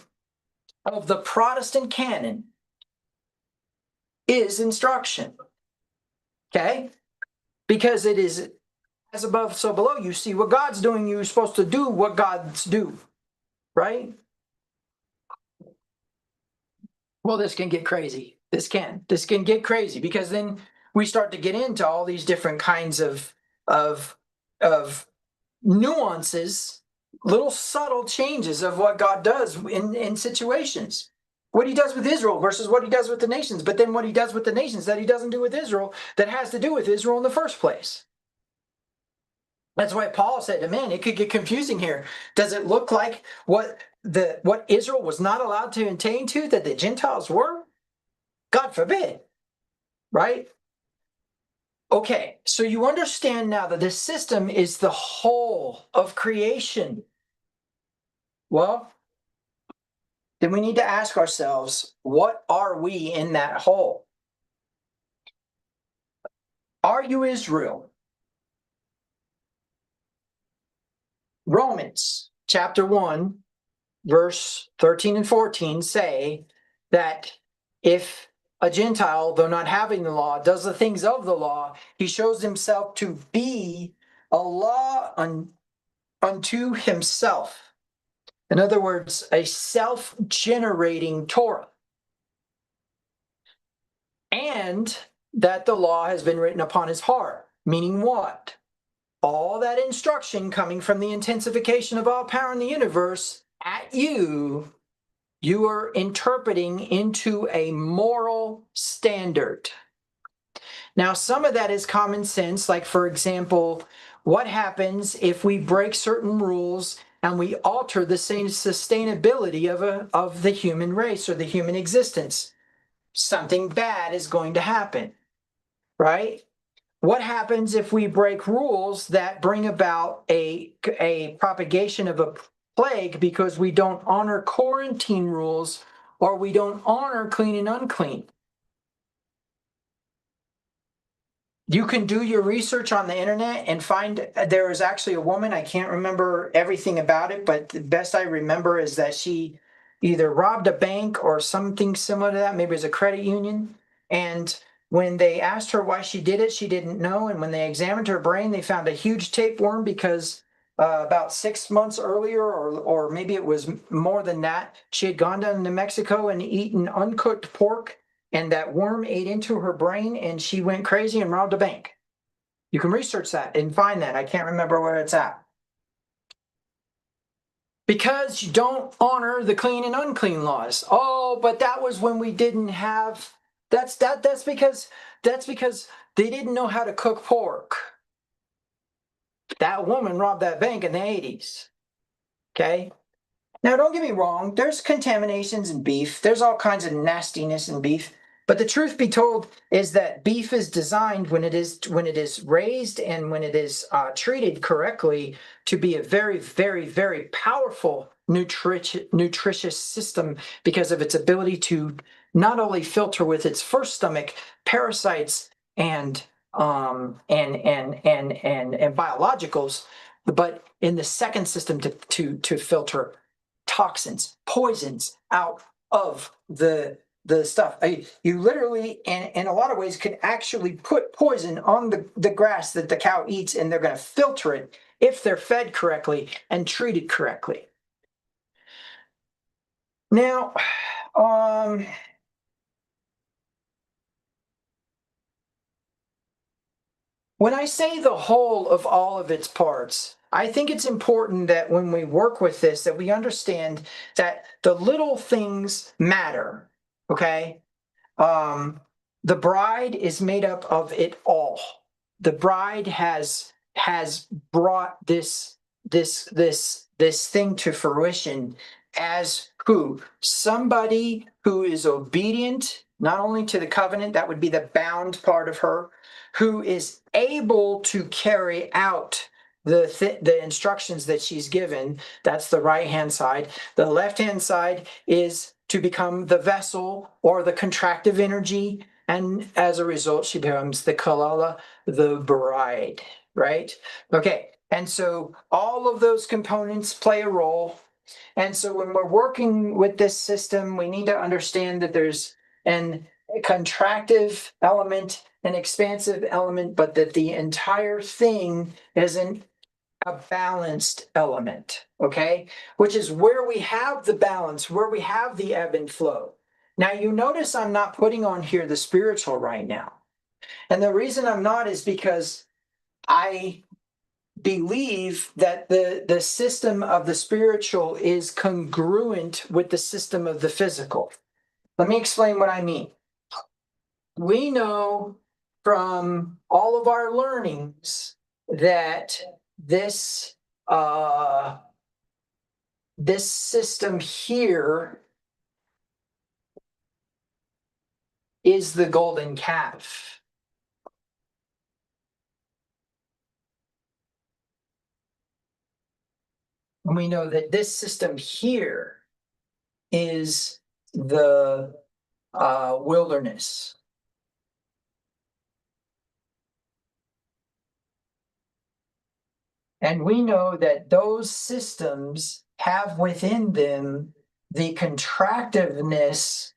of the Protestant canon is instruction. Okay? Because it is as above, so below. You see what God's doing, you're supposed to do what God's do. Right? Well, this can get crazy. This can get crazy, because then we start to get into all these different kinds of nuances, little subtle changes of what God does in situations. What he does with Israel versus what he does with the nations, but then what he does with the nations that he doesn't do with Israel, that has to do with Israel in the first place. That's why Paul said, man, it could get confusing here. Does it look like what Israel was not allowed to attain to that the Gentiles were? God forbid, right? Okay, so you understand now that this system is the whole of creation. Well, then we need to ask ourselves, what are we in that whole? Are you Israel? Romans chapter 1, verse 13 and 14 say that if a Gentile, though not having the law, does the things of the law, he shows himself to be a law unto himself. In other words, a self-generating Torah. And that the law has been written upon his heart. Meaning what? All that instruction coming from the intensification of all power in the universe at you, you are interpreting into a moral standard. Now, some of that is common sense. Like, for example, what happens if we break certain rules and we alter the same sustainability of the human race or the human existence? Something bad is going to happen, right? What happens if we break rules that bring about a propagation of a plague because we don't honor quarantine rules or we don't honor clean and unclean? You can do your research on the internet and find there is actually a woman, I can't remember everything about it, but the best I remember is that she either robbed a bank or something similar to that, maybe it was a credit union. And when they asked her why she did it, she didn't know. And when they examined her brain, they found a huge tapeworm because about 6 months earlier, or maybe it was more than that, she had gone down to Mexico and eaten uncooked pork, and that worm ate into her brain and she went crazy and robbed a bank. You can research that and find that. I can't remember where it's at. Because you don't honor the clean and unclean laws. Oh, but that was when we didn't have, that's because they didn't know how to cook pork. That woman robbed that bank in the 80s. Okay? Now, don't get me wrong, there's contaminations in beef. There's all kinds of nastiness in beef. But the truth be told is that beef is designed, when it is raised and when it is treated correctly, to be a very, very, very powerful nutritious system because of its ability to not only filter with its first stomach parasites and biologicals, but in the second system to filter toxins, poisons out of the stuff. You literally, in a lot of ways, could actually put poison on the grass that the cow eats, and they're going to filter it if they're fed correctly and treated correctly. Now, when I say the whole of all of its parts, I think it's important that when we work with this, that we understand that the little things matter. Okay. The bride is made up of it all. The bride has brought this thing to fruition as who? Somebody who is obedient not only to the covenant, that would be the bound part of her, who is able to carry out the instructions that she's given. That's the right hand side. The left hand side is to become the vessel or the contractive energy, and as a result she becomes the kalala, the bride, right? Okay, and so all of those components play a role. And so when we're working with this system, we need to understand that there's an a contractive element, an expansive element, but that the entire thing is a balanced element, okay? Which is where we have the balance, where we have the ebb and flow. Now, you notice I'm not putting on here the spiritual right now. And the reason I'm not is because I believe that the system of the spiritual is congruent with the system of the physical. Let me explain what I mean. We know from all of our learnings that this this system here is the golden calf. And we know that this system here is the wilderness. And we know that those systems have within them the contractiveness,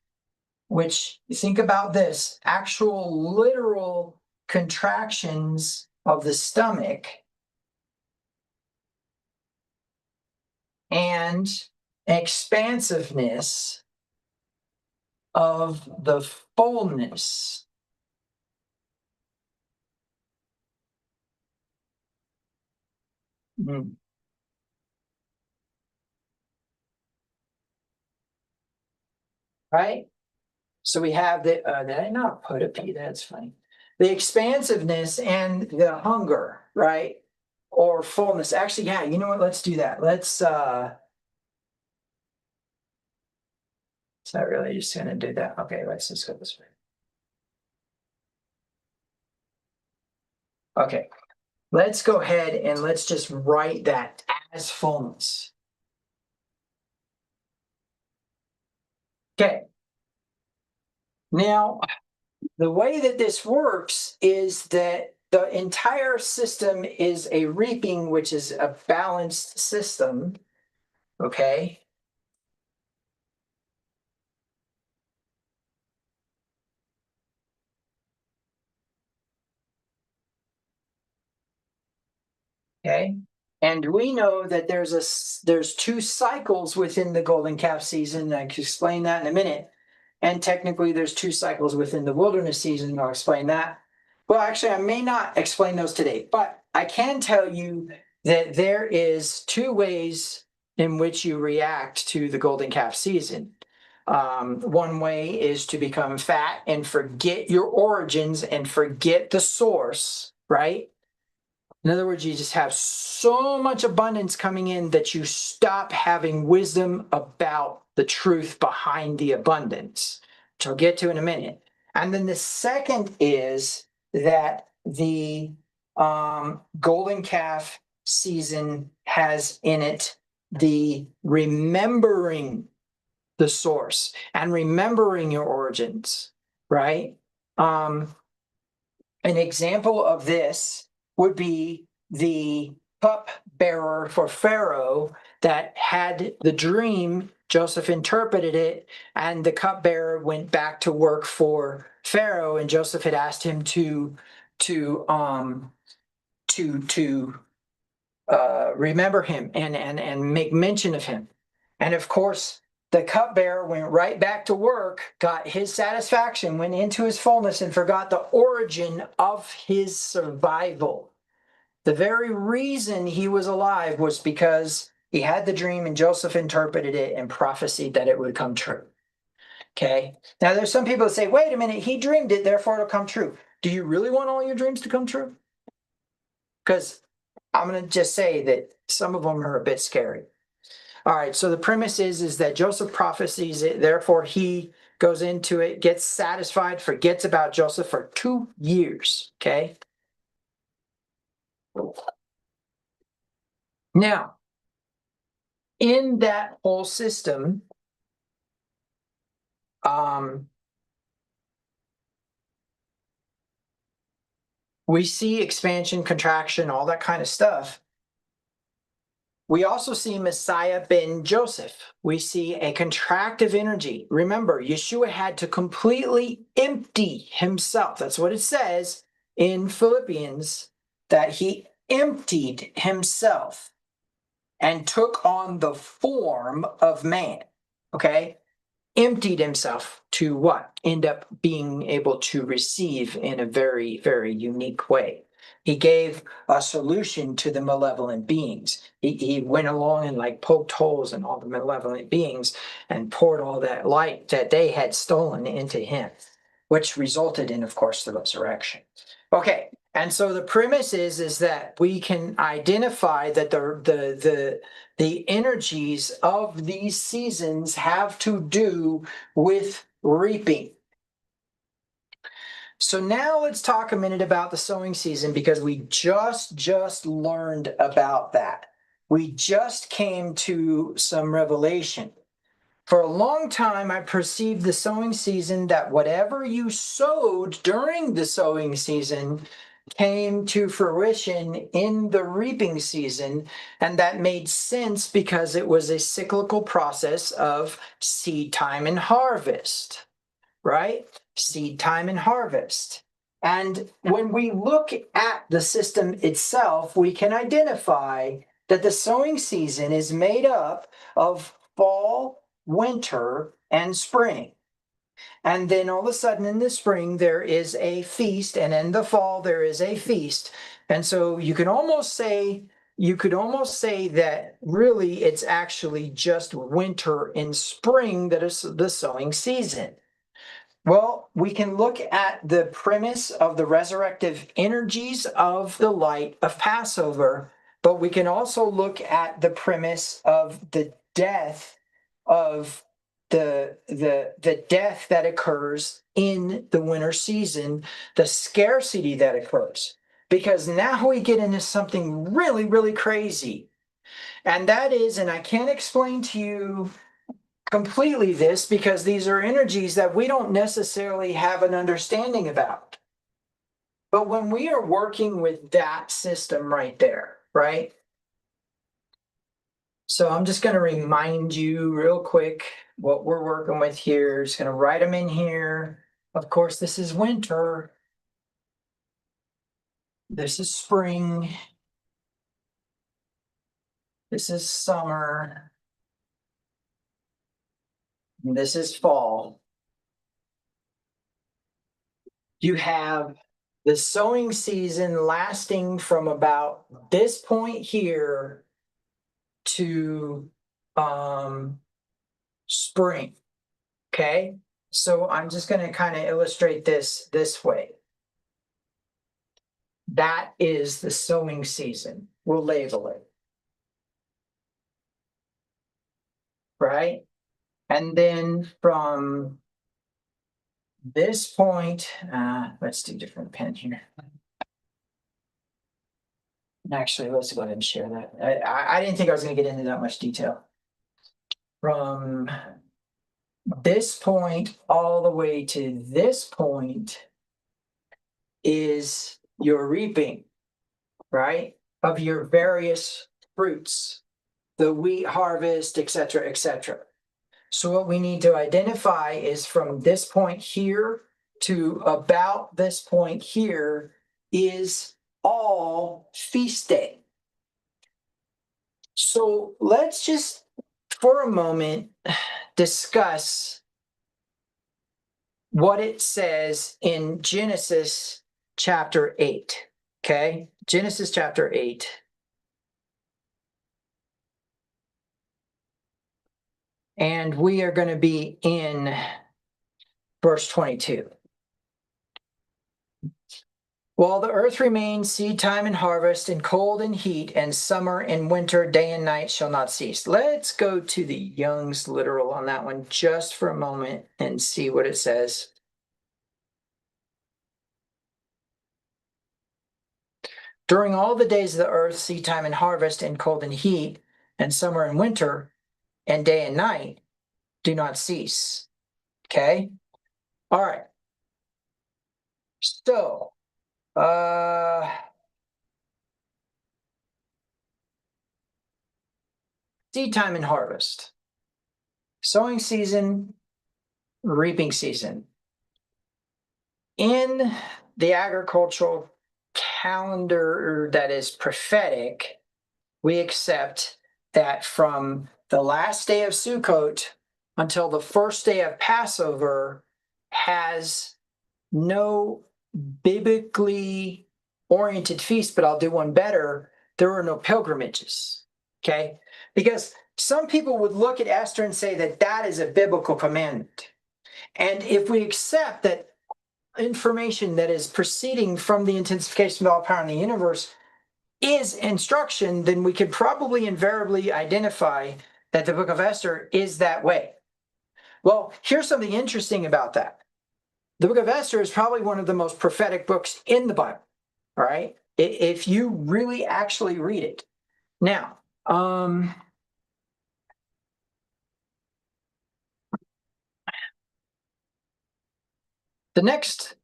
which, think about this, actual literal contractions of the stomach and expansiveness of the fullness. Mm. Right? So we have the, did I not put a P? That's funny. The expansiveness and the hunger, right? Or fullness. Actually, yeah, you know what? Let's do that. It's not really just gonna do that. Okay, let's just go this way. Okay, let's go ahead and let's just write that as fullness. Okay. Now, the way that this works is that the entire system is a reaping, which is a balanced system. Okay. Okay. And we know that there's two cycles within the golden calf season. I can explain that in a minute. And technically, there's two cycles within the wilderness season. I'll explain that. Well, actually, I may not explain those today, but I can tell you that there is two ways in which you react to the golden calf season. One way is to become fat and forget your origins and forget the source, right? In other words, you just have so much abundance coming in that you stop having wisdom about the truth behind the abundance, which I'll get to in a minute. And then the second is that the golden calf season has in it the remembering the source and remembering your origins, right? An example of this would be the cupbearer for Pharaoh that had the dream. Joseph interpreted it, and the cupbearer went back to work for Pharaoh, and Joseph had asked him to remember him and make mention of him. And of course, the cupbearer went right back to work, got his satisfaction, went into his fullness, and forgot the origin of his survival. The very reason he was alive was because he had the dream and Joseph interpreted it and prophesied that it would come true. Okay. Now there's some people that say, wait a minute, he dreamed it, therefore it'll come true. Do you really want all your dreams to come true? Because I'm going to just say that some of them are a bit scary. All right, so the premise is that Joseph prophesies it, therefore he goes into it, gets satisfied, forgets about Joseph for 2 years, okay? Now, in that whole system, we see expansion, contraction, all that kind of stuff. We also see Messiah ben Joseph. We see a contractive energy. Remember, Yeshua had to completely empty himself. That's what it says in Philippians, that he emptied himself and took on the form of man. Okay? Emptied himself to what? End up being able to receive in a very, very unique way. He gave a solution to the malevolent beings. He went along and like poked holes in all the malevolent beings and poured all that light that they had stolen into him, which resulted in, of course, the resurrection. Okay, and so the premise is that we can identify that the energies of these seasons have to do with reaping. So now let's talk a minute about the sowing season, because we just learned about that. We just came to some revelation. For a long time, I perceived the sowing season that whatever you sowed during the sowing season came to fruition in the reaping season, and that made sense because it was a cyclical process of seed time and harvest, right? Seed time and harvest. And when we look at the system itself, we can identify that the sowing season is made up of fall, winter, and spring. And then all of a sudden in the spring, there is a feast, and in the fall, there is a feast. And so you could almost say that really it's actually just winter and spring that is the sowing season. Well, we can look at the premise of the resurrective energies of the light of Passover, but we can also look at the premise of the death of the death that occurs in the winter season, the scarcity that occurs. Because now we get into something really, really crazy. And that is, and I can't explain to you completely this because these are energies that we don't necessarily have an understanding about. But when we are working with that system right there, right? So I'm just going to remind you real quick what we're working with here. Just going to write them in here. Of course, this is winter. This is spring. This is summer. And this is fall. You have the sowing season lasting from about this point here to spring. Okay, so I'm just going to kind of illustrate this way. That is the sowing season. We'll label it. Right? And then from this point, let's do different pen here. Actually, let's go ahead and share that. I didn't think I was going to get into that much detail. From this point all the way to this point is your reaping, right? Of your various fruits, the wheat harvest, etc., etc. So what we need to identify is from this point here to about this point here is all feast day. So let's just, for a moment, discuss what it says in Genesis chapter 8. Okay, Genesis chapter 8. And we are going to be in verse 22. While the earth remains, seed time and harvest, and cold and heat, and summer and winter, day and night shall not cease. Let's go to the Young's literal on that one just for a moment and see what it says. During all the days of the earth, seed time and harvest, and cold and heat, and summer and winter, and day and night do not cease. Okay? All right. So, seed time and harvest, sowing season, reaping season. In the agricultural calendar that is prophetic, we accept that from the last day of Sukkot until the first day of Passover has no biblically oriented feast, but I'll do one better. There are no pilgrimages, okay? Because some people would look at Esther and say that that is a biblical commandment. And if we accept that information that is proceeding from the intensification of all power in the universe is instruction, then we could probably invariably identify that the book of Esther is that way. Well, here's something interesting about that. The book of Esther is probably one of the most prophetic books in the Bible, all right? If you really actually read it. Now, the next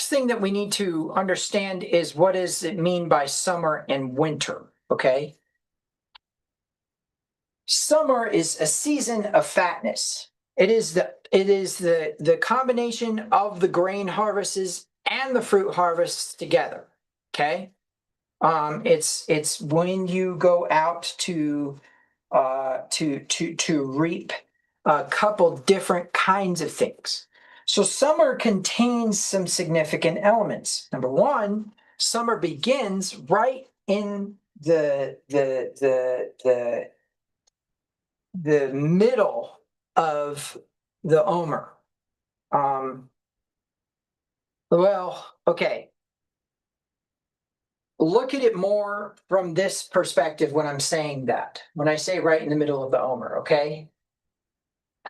thing that we need to understand is what does it mean by summer and winter, okay? Summer is a season of fatness. It is the combination of the grain harvests and the fruit harvests together. Okay, it's when you go out to reap a couple different kinds of things. So summer contains some significant elements. Number one, summer begins right in the middle of the Omer. Well, okay. Look at it more from this perspective when I'm saying that. When I say right in the middle of the Omer, okay?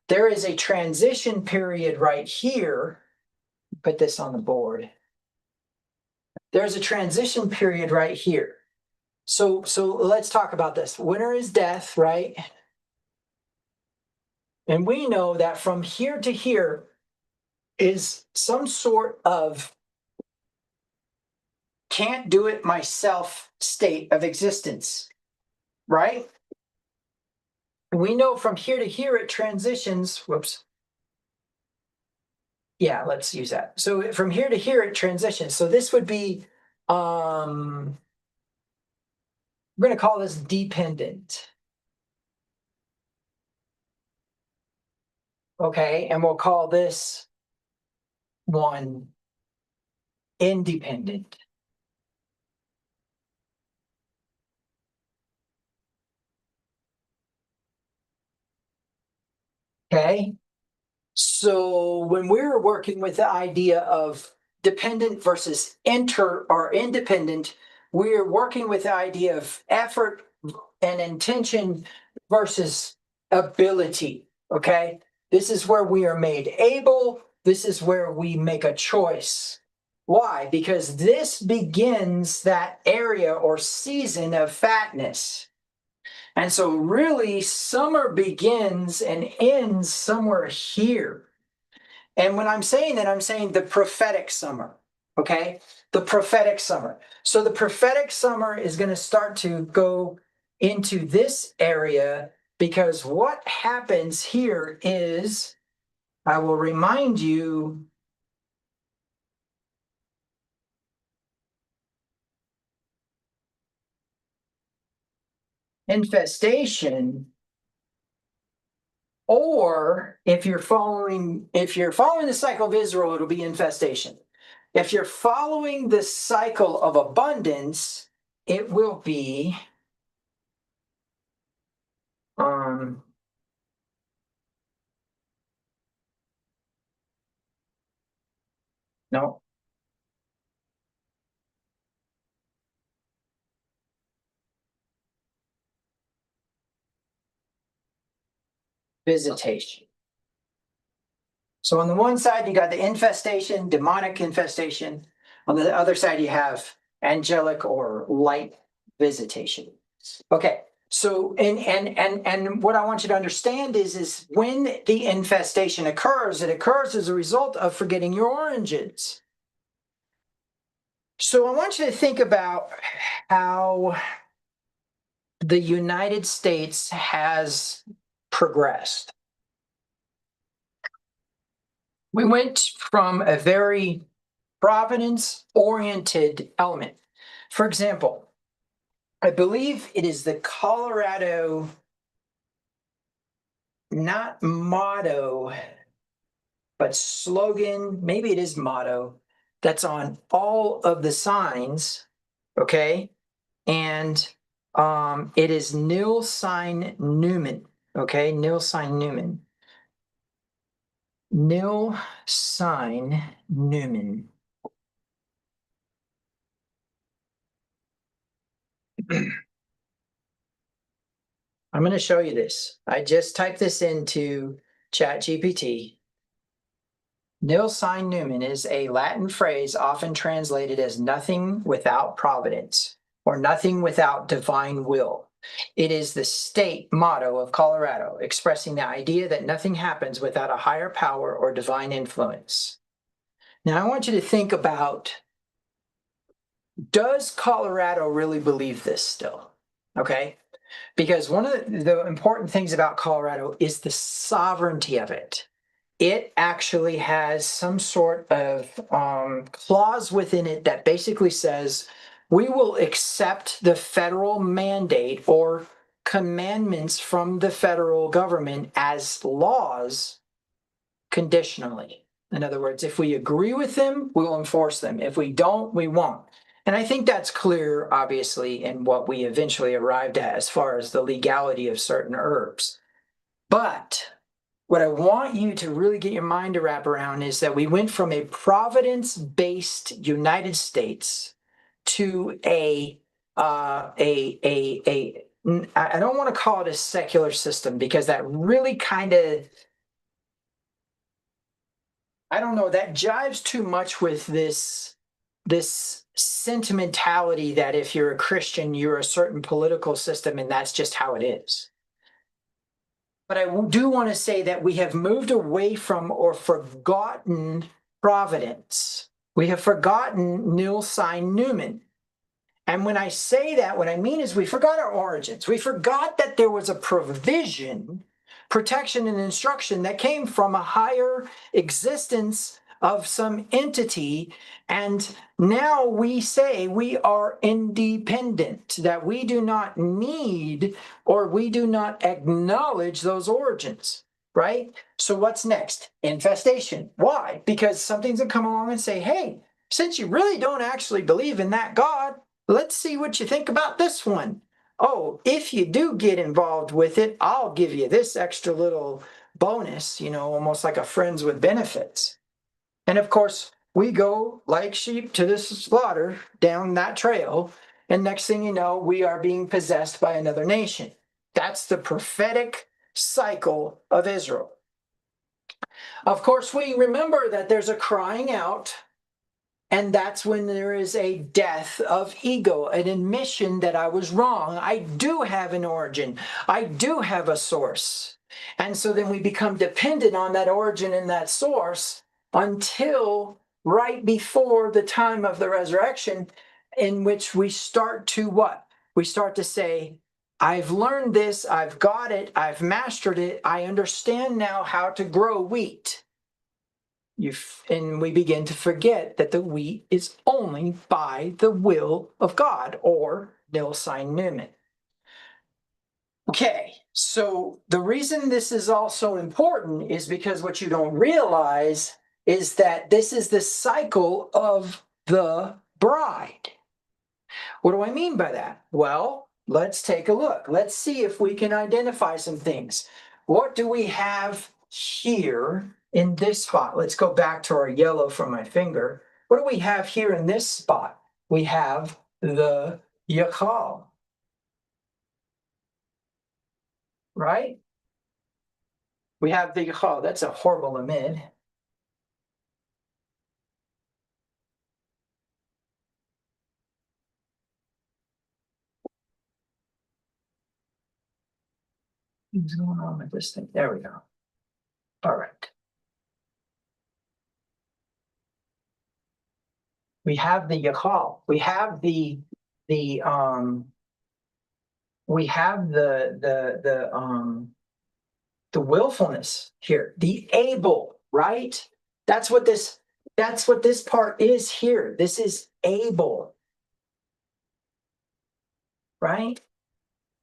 There is a transition period right here. Put this on the board. There's a transition period right here. So let's talk about this. Winter is death, right? And we know that from here to here is some sort of can't do it myself state of existence, right? We know from here to here it transitions. Whoops. Yeah, let's use that. So from here to here it transitions. So this would be, we're going to call this dependent. Okay, and we'll call this one independent. Okay, so when we're working with the idea of dependent versus independent, we're working with the idea of effort and intention versus ability. Okay, this is where we are made able. This is where we make a choice. Why? Because this begins that area or season of fatness. And so really summer begins and ends somewhere here. And when I'm saying that, I'm saying the prophetic summer, okay? The prophetic summer. So the prophetic summer is going to start to go into this area because what happens here is, I will remind you, infestation. Or if you're following the cycle of Israel, it'll be infestation. If you're following the cycle of abundance, it will be no, visitation. So on the one side, you got the infestation, demonic infestation. On the other side, you have angelic or light visitation. Okay. So and what I want you to understand is when the infestation occurs, it occurs as a result of forgetting your origins. So I want you to think about how the United States has progressed. We went from a very providence-oriented element. For example, I believe it is the Colorado, not motto, but slogan, maybe it is motto, that's on all of the signs, okay? And it is nil sign Newman, okay? Nil sign Newman. Nil sign Newman. I'm going to show you this. I just typed this into ChatGPT. Nil sign Newman is a Latin phrase often translated as nothing without providence or nothing without divine will. It is the state motto of Colorado, expressing the idea that nothing happens without a higher power or divine influence. Now, I want you to think about, does Colorado really believe this still? Okay. Because one of the important things about Colorado is the sovereignty of it. It actually has some sort of clause within it that basically says we will accept the federal mandate or commandments from the federal government as laws conditionally. In other words, if we agree with them, we will enforce them. If we don't, we won't. And I think that's clear, obviously, in what we eventually arrived at as far as the legality of certain herbs. But what I want you to really get your mind to wrap around is that we went from a providence-based United States to I don't want to call it a secular system because that really kind of, I don't know, that jives too much with this sentimentality that if you're a Christian, you're a certain political system and that's just how it is. But I do want to say that we have moved away from or forgotten providence. We have forgotten nil sign Newman. And when I say that, what I mean is we forgot our origins. We forgot that there was a provision, protection, and instruction that came from a higher existence of some entity. And now we say we are independent, that we do not need or we do not acknowledge those origins, right? So what's next? Infestation. Why? Because something's going to come along and say, hey, since you really don't actually believe in that God, let's see what you think about this one. Oh, if you do get involved with it, I'll give you this extra little bonus, almost like a friends with benefits. And of course, we go like sheep to the slaughter down that trail. And next thing you know, we are being possessed by another nation. That's the prophetic cycle of Israel. Of course, we remember that there's a crying out. And that's when there is a death of ego, an admission that I was wrong. I do have an origin. I do have a source. And so then we become dependent on that origin and that source until right before the time of the resurrection, in which we start to what? We start to say, I've learned this, I've got it, I've mastered it, I understand now how to grow wheat. And we begin to forget that the wheat is only by the will of God, or nil sign Newman. Okay, so the reason this is also important is because what you don't realize is that this is the cycle of the bride. What do I mean by that? Well, let's take a look. Let's see if we can identify some things. What do we have here in this spot? Let's go back to our yellow from my finger. What do we have here in this spot? We have the Yachal, right? We have the Yachal. That's a horrible amid. What's going on with this thing? There we go. All right. We have the Yachal. We have the we have the willfulness here, the able, right? That's what this part is here. This is able, right?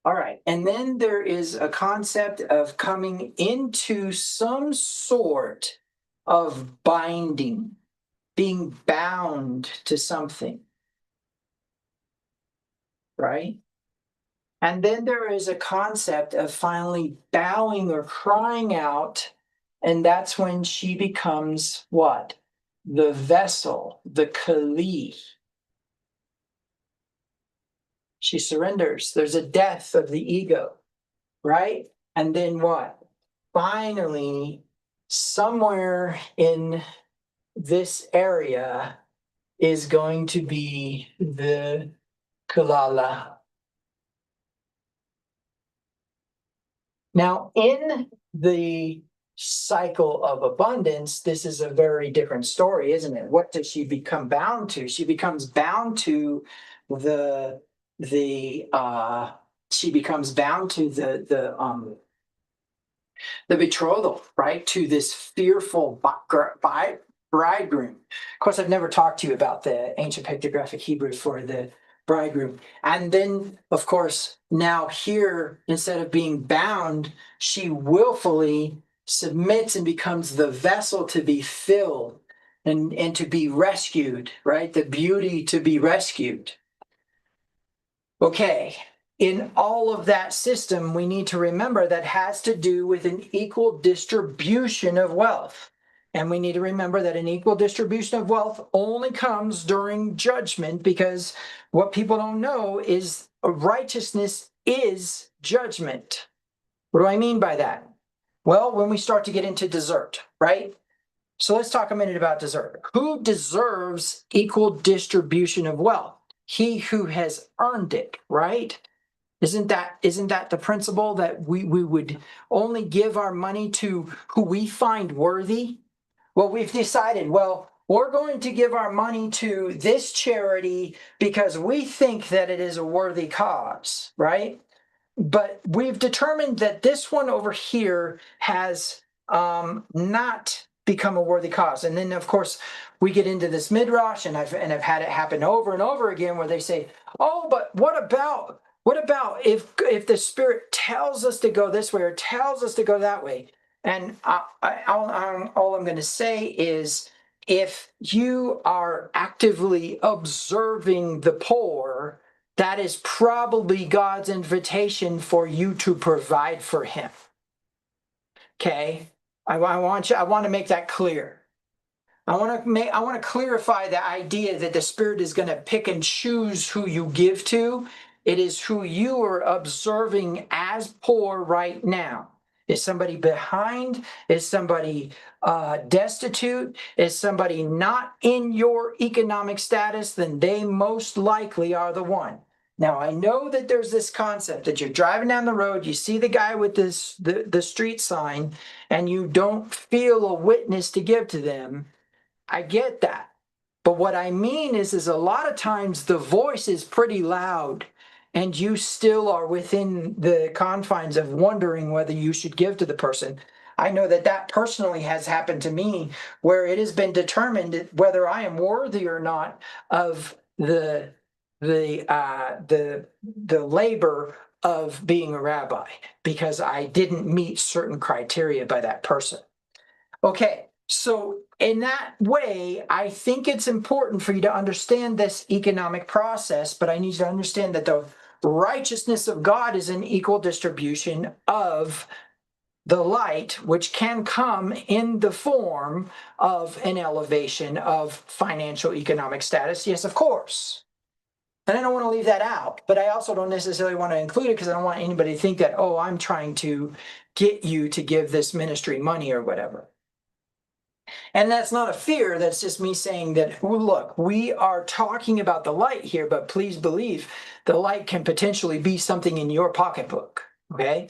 All right. And then there is a concept of coming into some sort of binding, being bound to something, right? And then there is a concept of finally bowing or crying out. And that's when she becomes what? The vessel, the kali. She surrenders. There's a death of the ego, right? And then what? Finally, somewhere in this area is going to be the kulala. Now, in the cycle of abundance, this is a very different story, isn't it? What does she become bound to? She becomes bound to the she becomes bound to the betrothal, right? To this fearful bridegroom. Of course, I've never talked to you about the ancient pictographic Hebrew for the bridegroom. And then, of course, now here, instead of being bound, she willfully submits and becomes the vessel to be filled and to be rescued, right? The beauty to be rescued. Okay, in all of that system, we need to remember that has to do with an equal distribution of wealth. And we need to remember that an equal distribution of wealth only comes during judgment, because what people don't know is righteousness is judgment. What do I mean by that? Well, when we start to get into dessert, right? So let's talk a minute about dessert. Who deserves equal distribution of wealth? He who has earned it, right? Isn't that the principle that we would only give our money to who we find worthy? Well, we've decided, well, we're going to give our money to this charity because we think that it is a worthy cause, right? But we've determined that this one over here has not become a worthy cause. And then, of course, we get into this midrash, and I've had it happen over and over again, where they say, "Oh, but what about if the Spirit tells us to go this way or tells us to go that way?" And all I'm going to say is, if you are actively observing the poor, that is probably God's invitation for you to provide for him. Okay? I want to make that clear. I want to clarify the idea that the Spirit is going to pick and choose who you give to. It is who you are observing as poor right now. Is somebody behind? Is somebody destitute? Is somebody not in your economic status? Then they most likely are the one. Now, I know that there's this concept that you're driving down the road, you see the guy with the street sign, and you don't feel a witness to give to them. I get that. But what I mean is a lot of times the voice is pretty loud, and you still are within the confines of wondering whether you should give to the person. I know that personally has happened to me, where it has been determined whether I am worthy or not of the labor of being a rabbi, because I didn't meet certain criteria by that person. Okay, So in that way, I think it's important for you to understand this economic process, but I need you to understand that the righteousness of God is an equal distribution of the light, which can come in the form of an elevation of financial economic status. Yes, of course. And I don't want to leave that out, but I also don't necessarily want to include it because I don't want anybody to think that, oh, I'm trying to get you to give this ministry money or whatever. And that's not a fear. That's just me saying that, well, look, we are talking about the light here, but please believe the light can potentially be something in your pocketbook. Okay.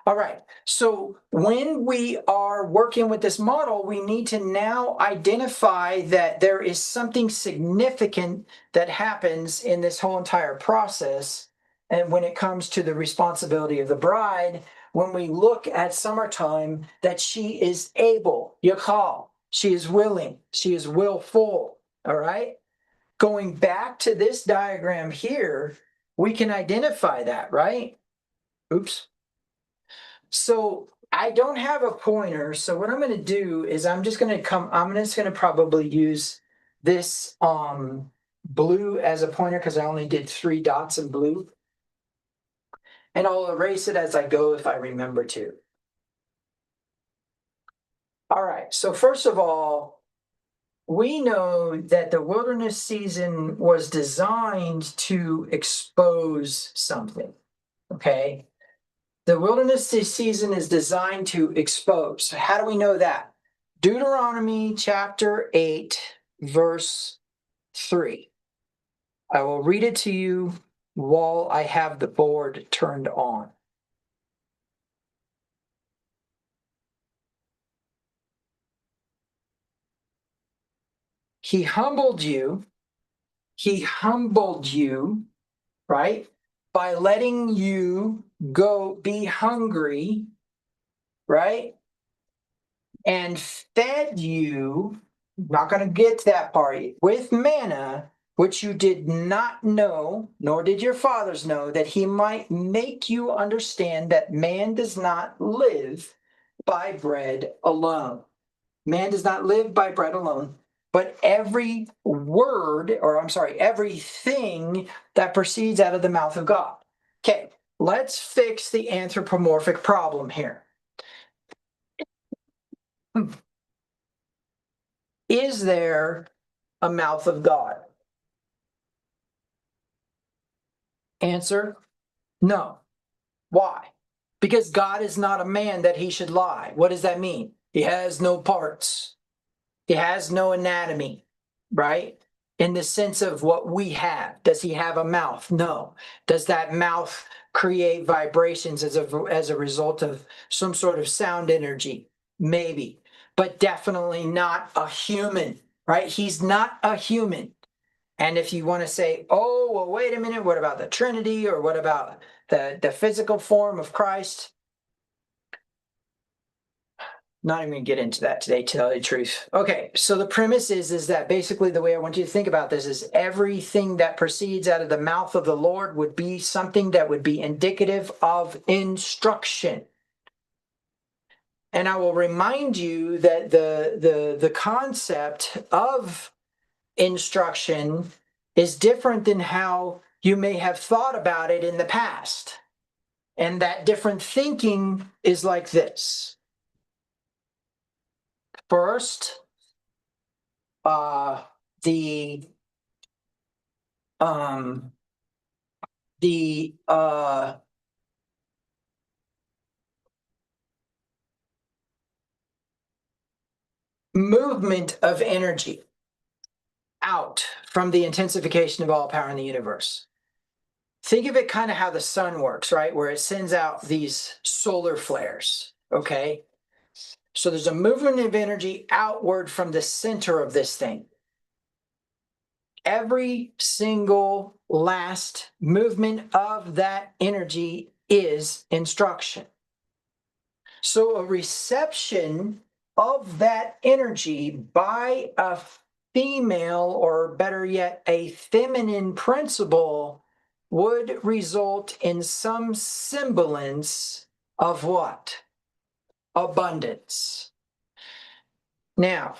All right. So when we are working with this model, we need to now identify that there is something significant that happens in this whole entire process. And when it comes to the responsibility of the bride, when we look at summertime, that she is able, yakal, she is willing, she is willful. All right. Going back to this diagram here, we can identify that, right? Oops. So I don't have a pointer. So what I'm going to do is I'm just going to probably use this blue as a pointer because I only did 3 dots in blue. And I'll erase it as I go if I remember to. All right. So first of all, we know that the wilderness season was designed to expose something. Okay. The wilderness season is designed to expose. So how do we know that? Deuteronomy chapter 8, verse 3. I will read it to you while I have the board turned on. He humbled you, right? By letting you go be hungry, right? And fed you, not going to get to that part, with manna, which you did not know, nor did your fathers know, that he might make you understand that man does not live by bread alone. Man does not live by bread alone, but every word, or I'm sorry, everything that proceeds out of the mouth of God. Okay, let's fix the anthropomorphic problem here. Is there a mouth of God? Answer, no. Why? Because God is not a man that he should lie. What does that mean? He has no parts. He has no anatomy, right? In the sense of what we have. Does he have a mouth? No. Does that mouth create vibrations as a result of some sort of sound energy? Maybe, but definitely not a human, right? He's not a human. And if you want to say, oh, well, wait a minute, what about the Trinity or what about the physical form of Christ? Not even going to get into that today, to tell you the truth. Okay, so the premise is that basically the way I want you to think about this is everything that proceeds out of the mouth of the Lord would be something that would be indicative of instruction. And I will remind you that the concept of instruction is different than how you may have thought about it in the past. And that different thinking is like this. First, the movement of energy out from the intensification of all power in the universe. Think of it kind of how the sun works, right? Where it sends out these solar flares, okay? So there's a movement of energy outward from the center of this thing. Every single last movement of that energy is instruction. So a reception of that energy by a female, or better yet, a feminine principle, would result in some semblance of what? Abundance. Now,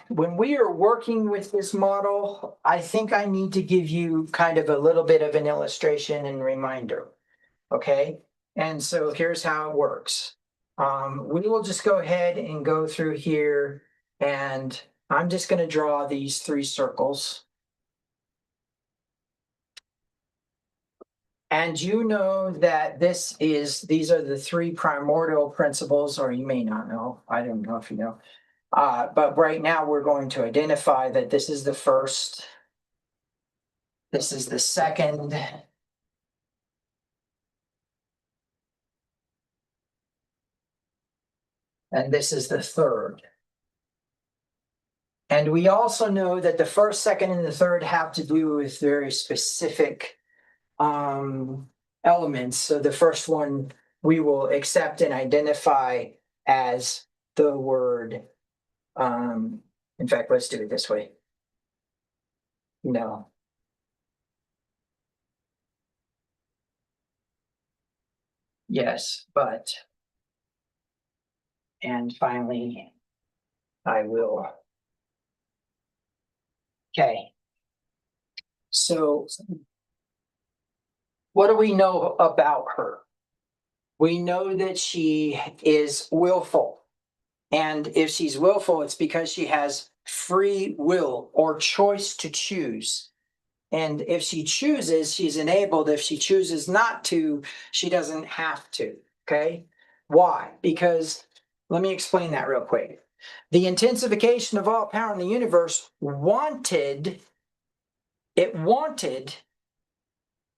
when we are working with this model, I think I need to give you kind of a little bit of an illustration and reminder. Okay, and so here's how it works. We will just go ahead and go through here, and I'm just going to draw these 3 circles. And you know that these are the 3 primordial principles, or you may not know. I don't know if you know. But right now we're going to identify that this is the first, this is the second, and this is the third. And we also know that the first, second, and the third have to do with very specific elements. So the first one we will accept and identify as the word. In fact, let's do it this way. No. Yes, but. And finally, I will. Okay. So what do we know about her? We know that she is willful. And if she's willful, it's because she has free will or choice to choose. And if she chooses, she's enabled. If she chooses not to, she doesn't have to. Okay. Why? Because let me explain that real quick. The intensification of all power in the universe wanted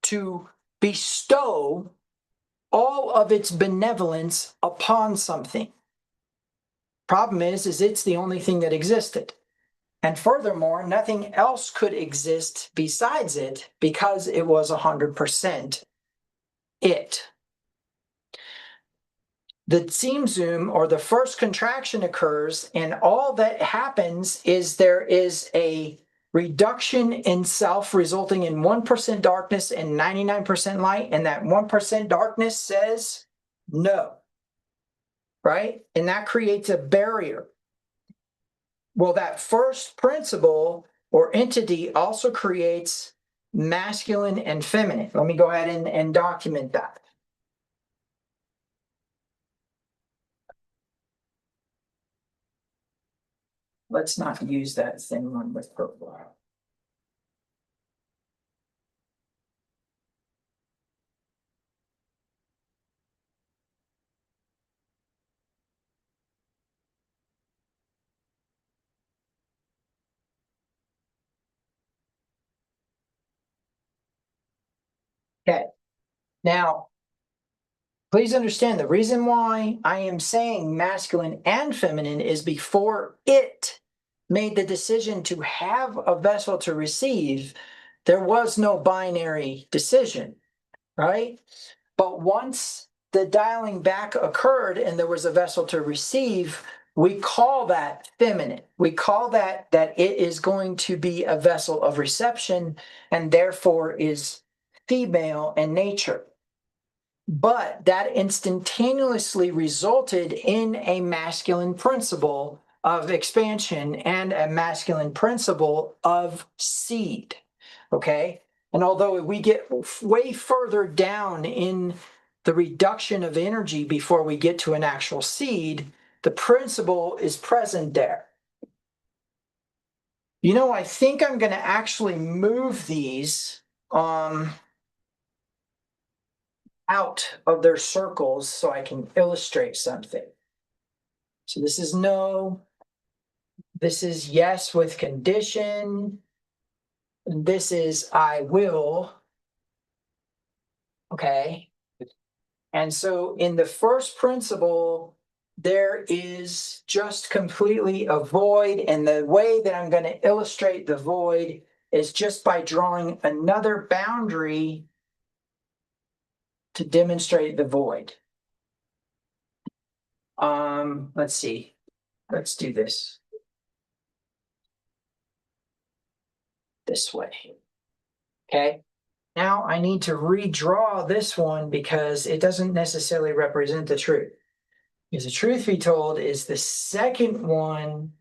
to bestow all of its benevolence upon something. Problem is it's the only thing that existed. And furthermore, nothing else could exist besides it because it was 100% it. The Tsimtsum, or the first contraction, occurs, and all that happens is there is a reduction in self resulting in 1% darkness and 99% light, and that 1% darkness says no, right? And that creates a barrier. Well, that first principle or entity also creates masculine and feminine. Let me go ahead and document that. Let's not use that same one with purple. Okay. Now, please understand the reason why I am saying masculine and feminine is before it made the decision to have a vessel to receive, there was no binary decision, right? But once the dialing back occurred and there was a vessel to receive, we call that feminine. We call that it is going to be a vessel of reception and therefore is female in nature. But that instantaneously resulted in a masculine principle of expansion and a masculine principle of seed. Okay. And although we get way further down in the reduction of energy before we get to an actual seed, the principle is present there. You know, I think I'm going to actually move these out of their circles so I can illustrate something. So this is no, this is yes with condition, and this is I will. Okay. And so in the first principle, there is just completely a void. And the way that I'm going to illustrate the void is just by drawing another boundary to demonstrate the void. Let's see. Let's do this way. Okay. Now I need to redraw this one because it doesn't necessarily represent the truth. Because the truth be told is the second one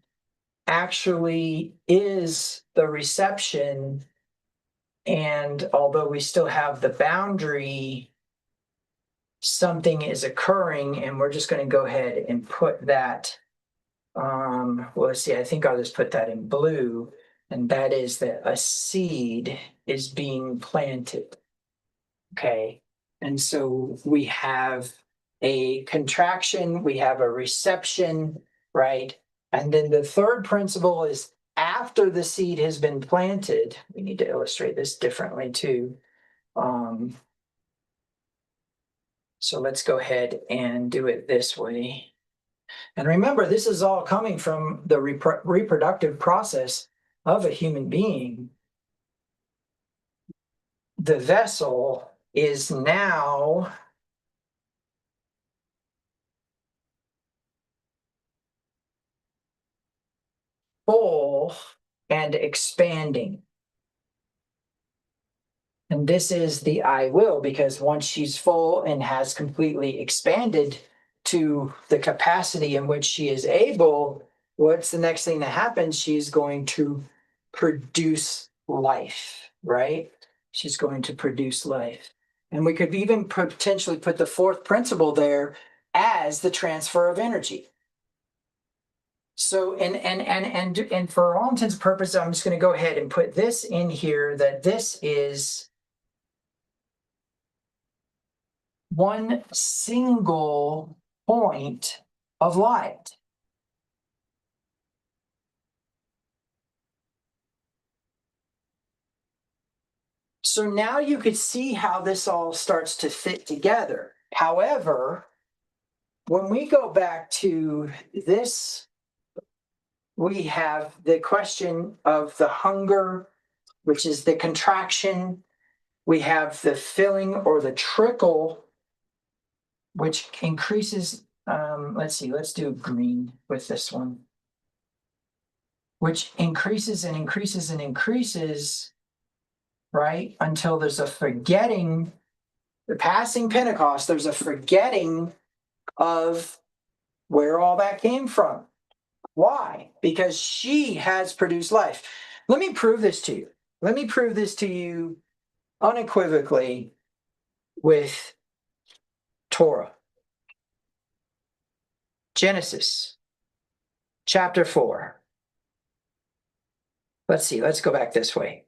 actually is the reception. And although we still have the boundary, something is occurring, and we're just going to go ahead and put that. Well, let's see, I think I'll just put that in blue, and that is that a seed is being planted. Okay. And so we have a contraction, we have a reception, right? And then the third principle is after the seed has been planted, we need to illustrate this differently too. So let's go ahead and do it this way. And remember, this is all coming from the reproductive process of a human being. The vessel is now full and expanding. And this is the I will, because once she's full and has completely expanded to the capacity in which she is able, what's the next thing that happens? She's going to produce life, right? She's going to produce life. And we could even potentially put the fourth principle there as the transfer of energy. So, and for all intents and purposes, I'm just going to go ahead and put this in here, that this is one single point of light. So now you could see how this all starts to fit together. However, when we go back to this, we have the question of the hunger, which is the contraction. We have the filling or the trickle, which increases. Let's see, let's do green with this one, which increases and increases and increases, right? Until there's a forgetting, the passing Pentecost, there's a forgetting of where all that came from. Why? Because she has produced life. Let me prove this to you. Let me prove this to you unequivocally with Torah. Genesis chapter 4. Let's see, let's go back this way.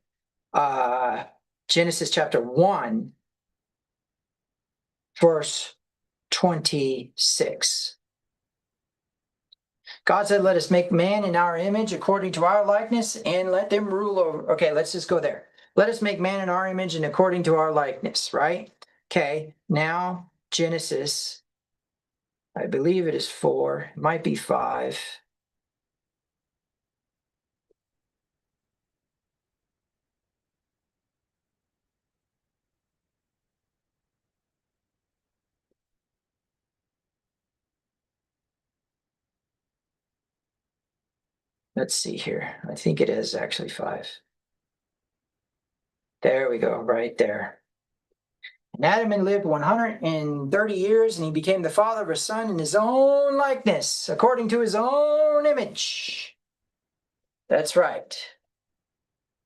Genesis chapter 1, verse 26. God said, let us make man in our image according to our likeness and let them rule over. Okay, let's just go there. Let us make man in our image and according to our likeness, right? Okay, now Genesis, I believe it is 4, it might be 5. Let's see here. I think it is actually 5. There we go, right there. And Adam had lived 130 years, and he became the father of a son in his own likeness, according to his own image. That's right.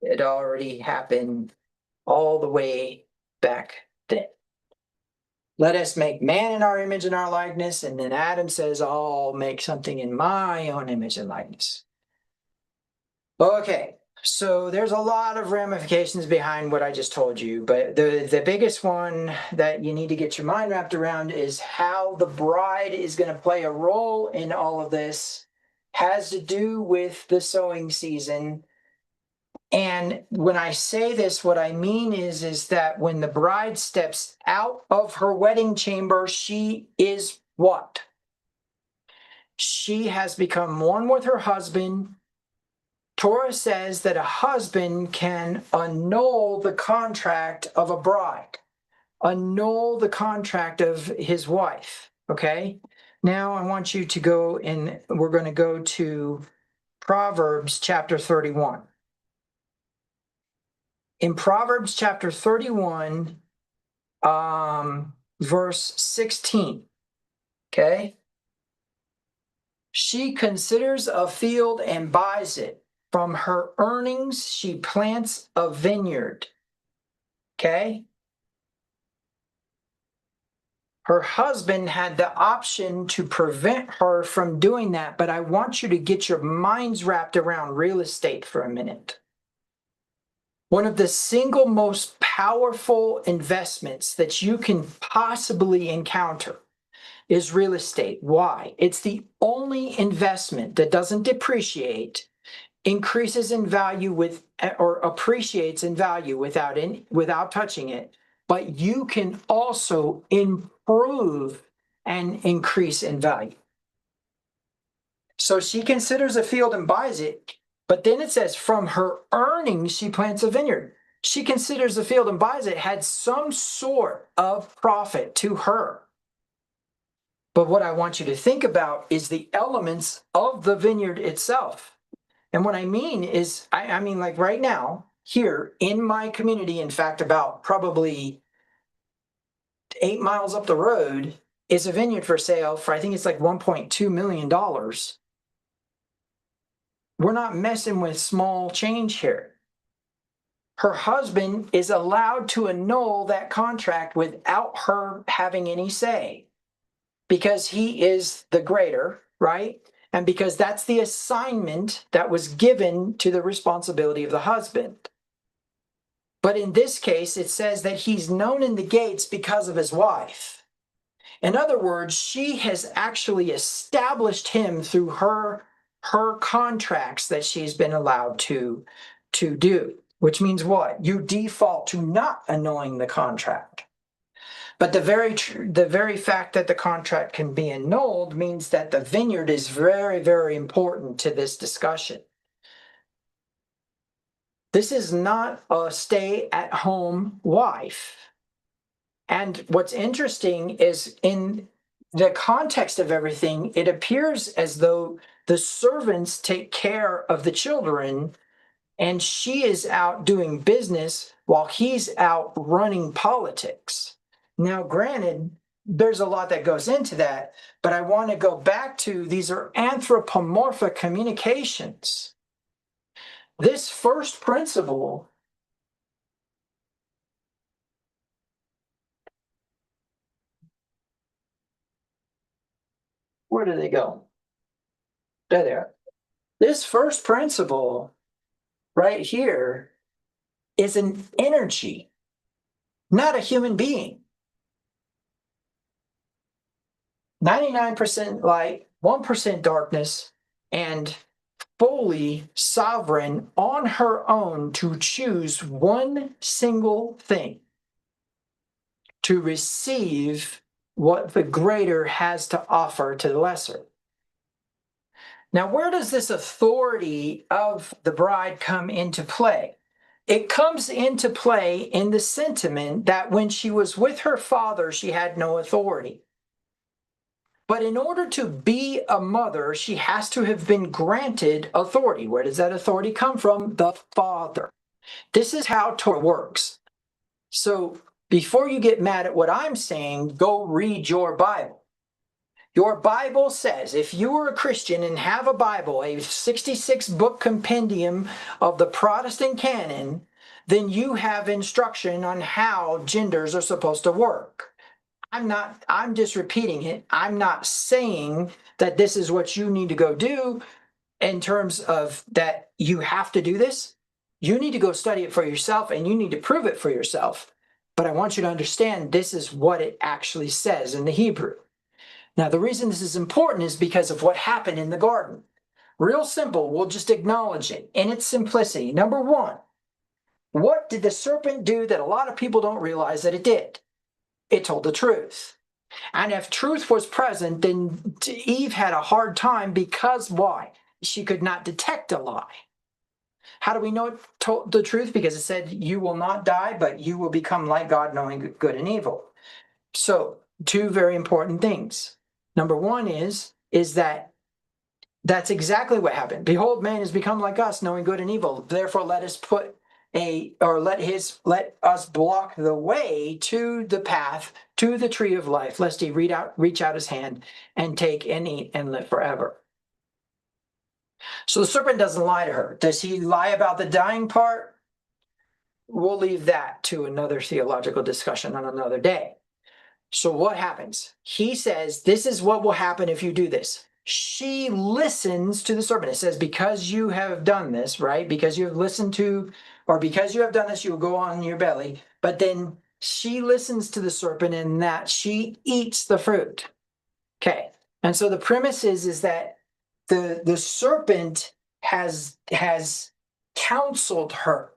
It already happened all the way back then. Let us make man in our image and our likeness. And then Adam says, I'll make something in my own image and likeness. Okay, so there's a lot of ramifications behind what I just told you, but the biggest one that you need to get your mind wrapped around is how the bride is going to play a role in all of this. Has to do with the sowing season. And when I say this, what I mean is that when the bride steps out of her wedding chamber, she is what? She has become one with her husband. Torah says that a husband can annul the contract of a bride, annul the contract of his wife, okay? Now I want you to go and we're going to go to Proverbs chapter 31. In Proverbs chapter 31, verse 16, okay? She considers a field and buys it. From her earnings, she plants a vineyard. Okay? Her husband had the option to prevent her from doing that, but I want you to get your minds wrapped around real estate for a minute. One of the single most powerful investments that you can possibly encounter is real estate. Why? It's the only investment that doesn't depreciate, increases in value with or appreciates in value without touching it, but you can also improve and increase in value. So she considers a field and buys it, but then it says from her earnings she plants a vineyard. She considers the field and buys it, had some sort of profit to her. But what I want you to think about is the elements of the vineyard itself. And what I mean is, I mean, like right now, here in my community, in fact, about probably 8 miles up the road, is a vineyard for sale for, I think it's like $1.2 million. We're not messing with small change here. Her husband is allowed to annul that contract without her having any say because he is the greater, right? And because that's the assignment that was given to the responsibility of the husband. But in this case, it says that he's known in the gates because of his wife. In other words, she has actually established him through her contracts that she's been allowed to do, which means what? You default to not annulling the contract. But the very fact that the contract can be annulled means that the vineyard is very, very important to this discussion. This is not a stay-at-home wife. And what's interesting is in the context of everything, it appears as though the servants take care of the children and she is out doing business while he's out running politics. Now, granted, there's a lot that goes into that, but I want to go back to these are anthropomorphic communications. This first principle where do they go? There. This first principle right here is an energy, not a human being. 99% light, 1% darkness, and fully sovereign on her own to choose one single thing, to receive what the greater has to offer to the lesser. Now, where does this authority of the bride come into play? It comes into play in the sentiment that when she was with her father, she had no authority. But in order to be a mother, she has to have been granted authority. Where does that authority come from? The Father. This is how Torah works. So before you get mad at what I'm saying, go read your Bible. Your Bible says, if you are a Christian and have a Bible, a 66-book compendium of the Protestant canon, then you have instruction on how genders are supposed to work. I'm just repeating it. I'm not saying that this is what you need to go do in terms of that you have to do this. You need to go study it for yourself and you need to prove it for yourself. But I want you to understand this is what it actually says in the Hebrew. Now, the reason this is important is because of what happened in the garden. Real simple, we'll just acknowledge it in its simplicity. Number one, what did the serpent do that a lot of people don't realize that it did? It told the truth. And if truth was present, then Eve had a hard time because why? She could not detect a lie. How do we know it told the truth? Because it said, you will not die, but you will become like God, knowing good and evil. So, two very important things. Number one is that that's exactly what happened. Behold, man has become like us, knowing good and evil. Therefore, let us let us block the way to the path, to the tree of life, lest he reach out his hand and take and eat and live forever. So the serpent doesn't lie to her. Does he lie about the dying part? We'll leave that to another theological discussion on another day. So what happens? He says, this is what will happen if you do this. She listens to the serpent. It says, because you have done this, right? Because you have listened to, or because you have done this, you will go on your belly. But then she listens to the serpent in that she eats the fruit. Okay. And so the premise is that the serpent has counseled her.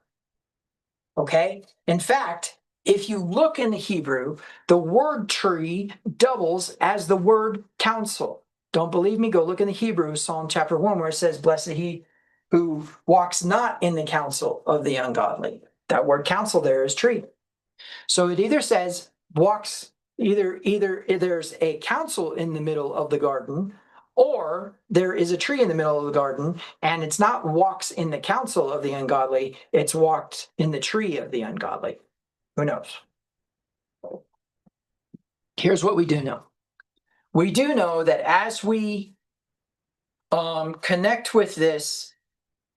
Okay. In fact, if you look in the Hebrew, the word tree doubles as the word counsel. Don't believe me? Go look in the Hebrew, Psalm chapter 1, where it says, blessed he who walks not in the counsel of the ungodly. That word counsel there is tree. So it either says walks, either there's a counsel in the middle of the garden, or there is a tree in the middle of the garden, and it's not walks in the counsel of the ungodly, it's walked in the tree of the ungodly. Who knows? Here's what we do know. We do know that as we connect with this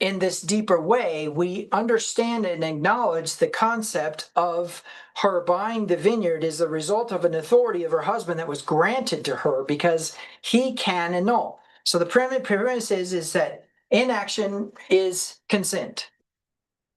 in this deeper way, we understand and acknowledge the concept of her buying the vineyard is the result of an authority of her husband that was granted to her because he can annul. So the premise is that inaction is consent.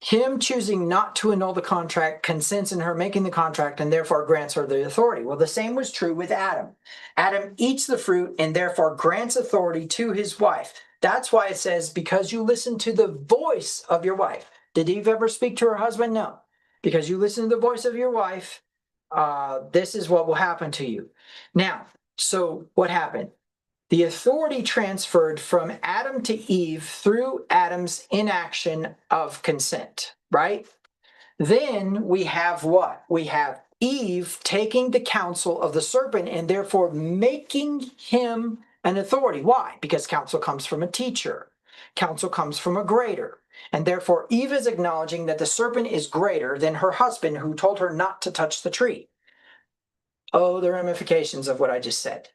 Him choosing not to annul the contract consents in her making the contract and therefore grants her the authority. Well, the same was true with Adam. Adam eats the fruit and therefore grants authority to his wife. That's why it says, because you listen to the voice of your wife. Did Eve ever speak to her husband? No. Because you listen to the voice of your wife, this is what will happen to you. Now, so what happened? The authority transferred from Adam to Eve through Adam's inaction of consent, right? Then we have what? We have Eve taking the counsel of the serpent and therefore making him an authority. Why? Because counsel comes from a teacher. Counsel comes from a greater. And therefore Eve is acknowledging that the serpent is greater than her husband who told her not to touch the tree. Oh, the ramifications of what I just said.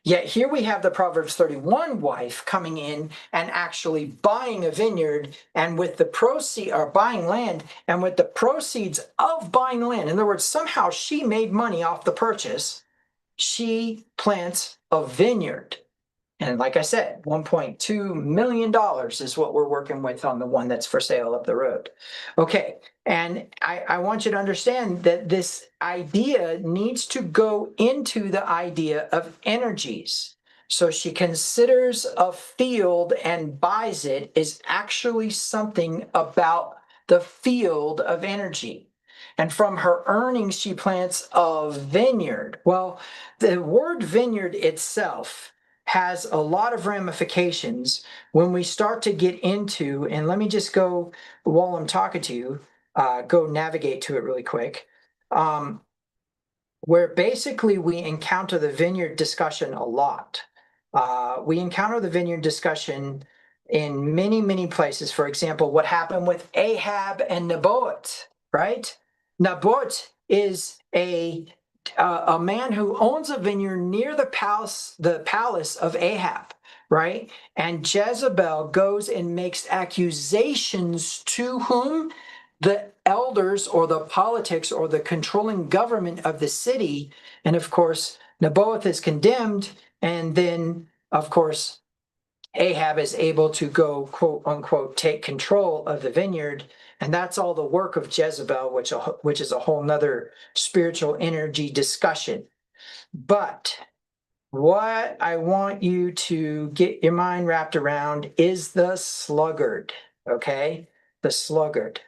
Yet here we have the Proverbs 31 wife coming in and actually buying a vineyard and with the proceeds, or buying land, and with the proceeds of buying land, in other words, somehow she made money off the purchase, she plants a vineyard. And like I said, $1.2 million is what we're working with on the one that's for sale up the road. Okay, and I want you to understand that this idea needs to go into the idea of energies. So she considers a field and buys it is actually something about the field of energy. And from her earnings, she plants a vineyard. Well, the word vineyard itself has a lot of ramifications when we start to get into, and let me just go while I'm talking to you, go navigate to it really quick, where basically we encounter the vineyard discussion a lot. We encounter the vineyard discussion in many, many places. For example, what happened with Ahab and Naboth, right? Naboth is a man who owns a vineyard near the palace of Ahab, right? And Jezebel goes and makes accusations to whom? The elders or the politics or the controlling government of the city. And of course, Naboth is condemned. And then, of course, Ahab is able to go, quote unquote, take control of the vineyard. And that's all the work of Jezebel, which is a whole nother spiritual energy discussion. But what I want you to get your mind wrapped around is the sluggard, okay? The sluggard.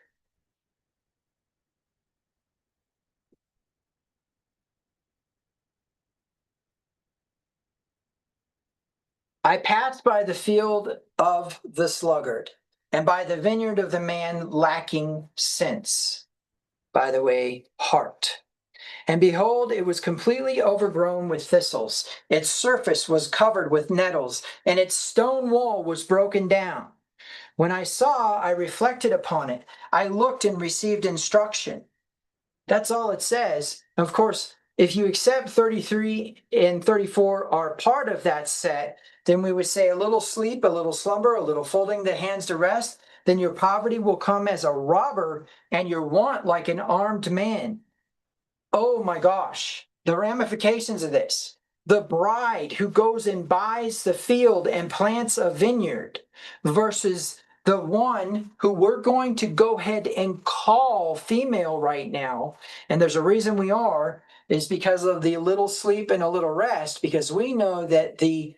I passed by the field of the sluggard and by the vineyard of the man lacking sense, by the way, heart. And behold, it was completely overgrown with thistles. Its surface was covered with nettles, and its stone wall was broken down. When I saw, I reflected upon it. I looked and received instruction. That's all it says. Of course, if you accept 33 and 34 are part of that set, then we would say a little sleep, a little slumber, a little folding the hands to rest. Then your poverty will come as a robber and your want like an armed man. Oh my gosh, the ramifications of this. The bride who goes and buys the field and plants a vineyard versus the one who we're going to go ahead and call female right now. And there's a reason we are, is because of the little sleep and a little rest, because we know that the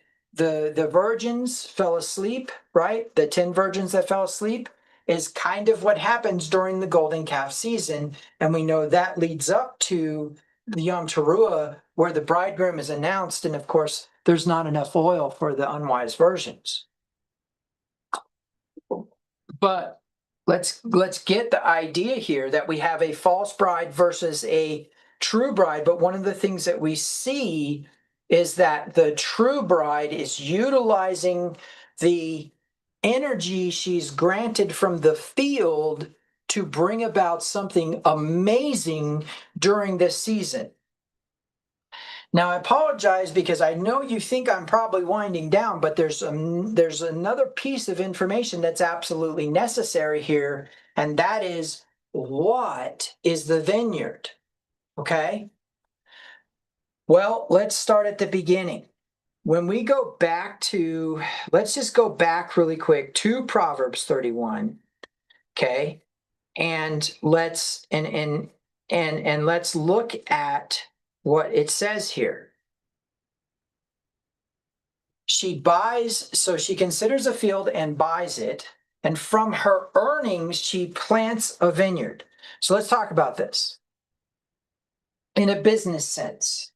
virgins fell asleep, right? The 10 virgins that fell asleep is kind of what happens during the golden calf season. And we know that leads up to the Yom Teruah, where the bridegroom is announced. And of course, there's not enough oil for the unwise virgins. But let's get the idea here that we have a false bride versus a true bride. But one of the things that we see is that the true bride is utilizing the energy she's granted from the field to bring about something amazing during this season. Now, I apologize because I know you think I'm probably winding down, but there's another piece of information that's absolutely necessary here, and that is, what is the vineyard? Okay? Well, let's start at the beginning. When we go back to, let's just go back really quick to Proverbs 31, okay? And let's let's look at what it says here. She buys, so she considers a field and buys it, and from her earnings she plants a vineyard. So let's talk about this in a business sense.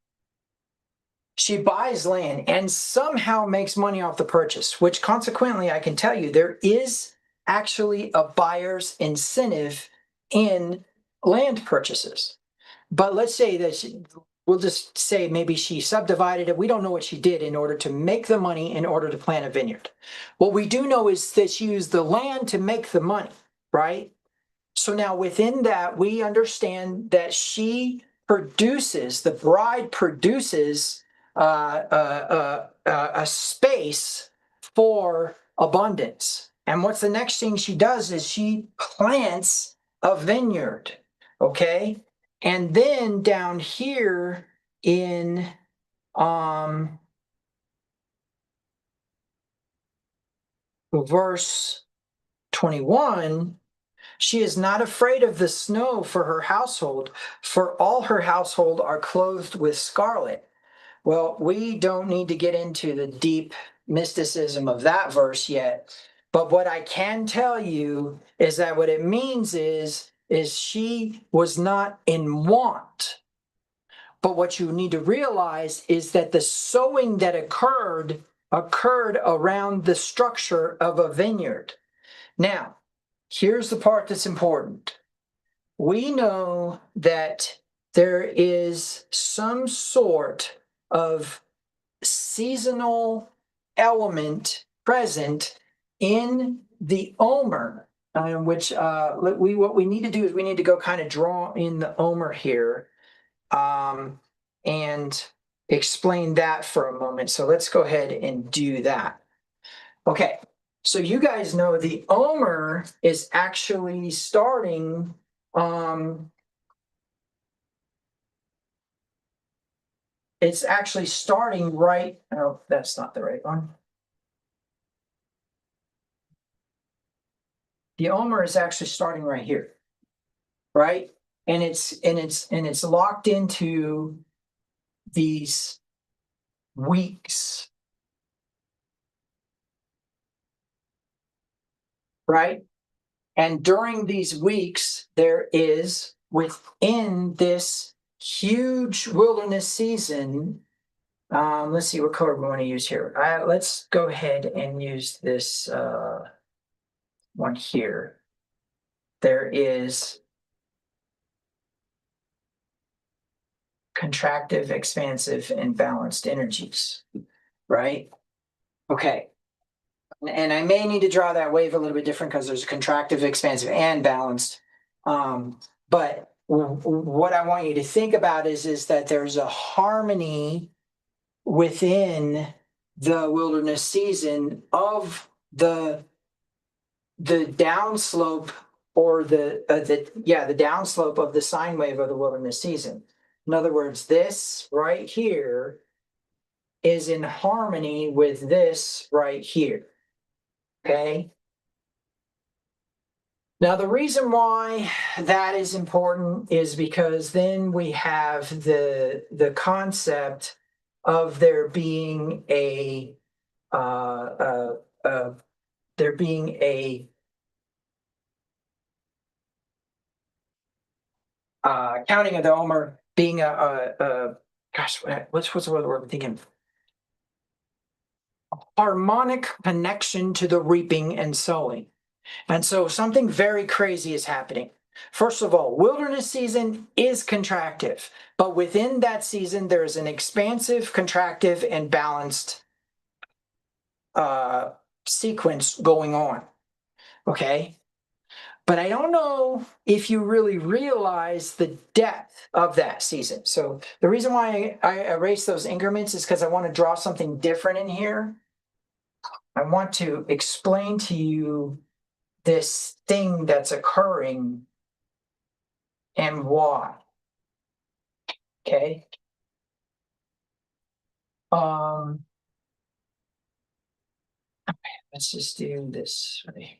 She buys land and somehow makes money off the purchase, which consequently I can tell you there is actually a buyer's incentive in land purchases. But let's say that we'll just say maybe she subdivided it. We don't know what she did in order to make the money in order to plant a vineyard. What we do know is that she used the land to make the money, right? So now within that, we understand that she produces, the bride produces a space for abundance. And what's the next thing she does is she plants a vineyard, okay? And then down here in verse 21, she is not afraid of the snow for her household, for all her household are clothed with scarlet. Well, we don't need to get into the deep mysticism of that verse yet. But what I can tell you is that what it means is she was not in want. But what you need to realize is that the sowing that occurred around the structure of a vineyard. Now, here's the part that's important. We know that there is some sort of seasonal element present in the omer, which what we need to do is we need to go kind of draw in the omer here and explain that for a moment. So let's go ahead and do that. Okay, so you guys know the omer is actually starting it's actually starting right, oh, that's not the right one. The omer is actually starting right here, right? And it's locked into these weeks, right? And during these weeks, there is within this huge wilderness season, let's see what color we want to use here. Let's go ahead and use this one here. There is contractive, expansive, and balanced energies, right? Okay. And I may need to draw that wave a little bit different because there's contractive, expansive, and balanced. But what I want you to think about is that there's a harmony within the wilderness season of the downslope, or the downslope of the sine wave of the wilderness season. In other words, this right here is in harmony with this right here. Okay. Now, the reason why that is important is because then we have the concept of there being a uh, uh, uh, there being a counting of the Omer being gosh, what's the word I'm thinking? Harmonic connection to the reaping and sowing. And so something very crazy is happening. First of all, wilderness season is contractive, but within that season, there is an expansive, contractive, and balanced sequence going on. Okay. But I don't know if you really realize the depth of that season. So the reason why I erase those increments is because I want to draw something different in here. I want to explain to you this thing that's occurring and why. Okay. Um, let's just do this right here.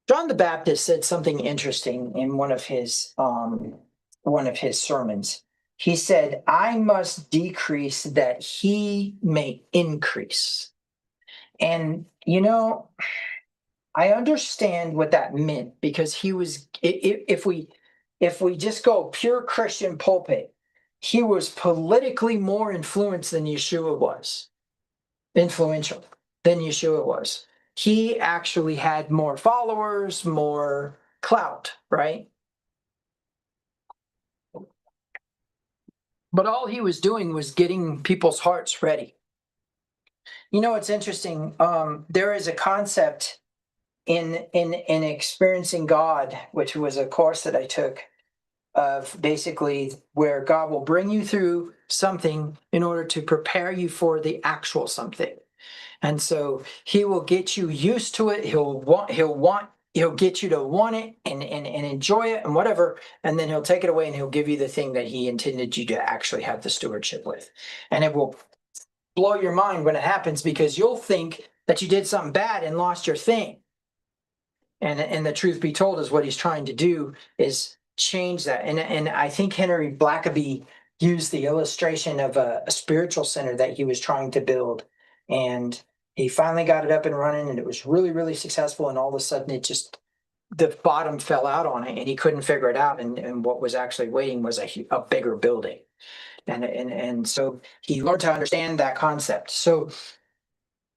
John the Baptist said something interesting in one of his sermons. He said, "I must decrease that he may increase." And I understand what that meant, because he was, if we just go pure Christian pulpit, he was politically more influenced than Yeshua was, influential than Yeshua was. He actually had more followers, more clout, right? But all he was doing was getting people's hearts ready. It's interesting. There is a concept in experiencing God, which was a course that I took, of basically where God will bring you through something in order to prepare you for the actual something. And so he will get you used to it. He'll get you to want it and enjoy it and whatever. And then he'll take it away and he'll give you the thing that he intended you to actually have the stewardship with. And it will blow your mind when it happens, because you'll think that you did something bad and lost your thing. And the truth be told is what he's trying to do is change that. And I think Henry Blackaby used the illustration of a spiritual center that he was trying to build. And he finally got it up and running, and it was really, really successful. And all of a sudden the bottom fell out on it, and he couldn't figure it out. And what was actually waiting was a bigger building. And so he learned to understand that concept. So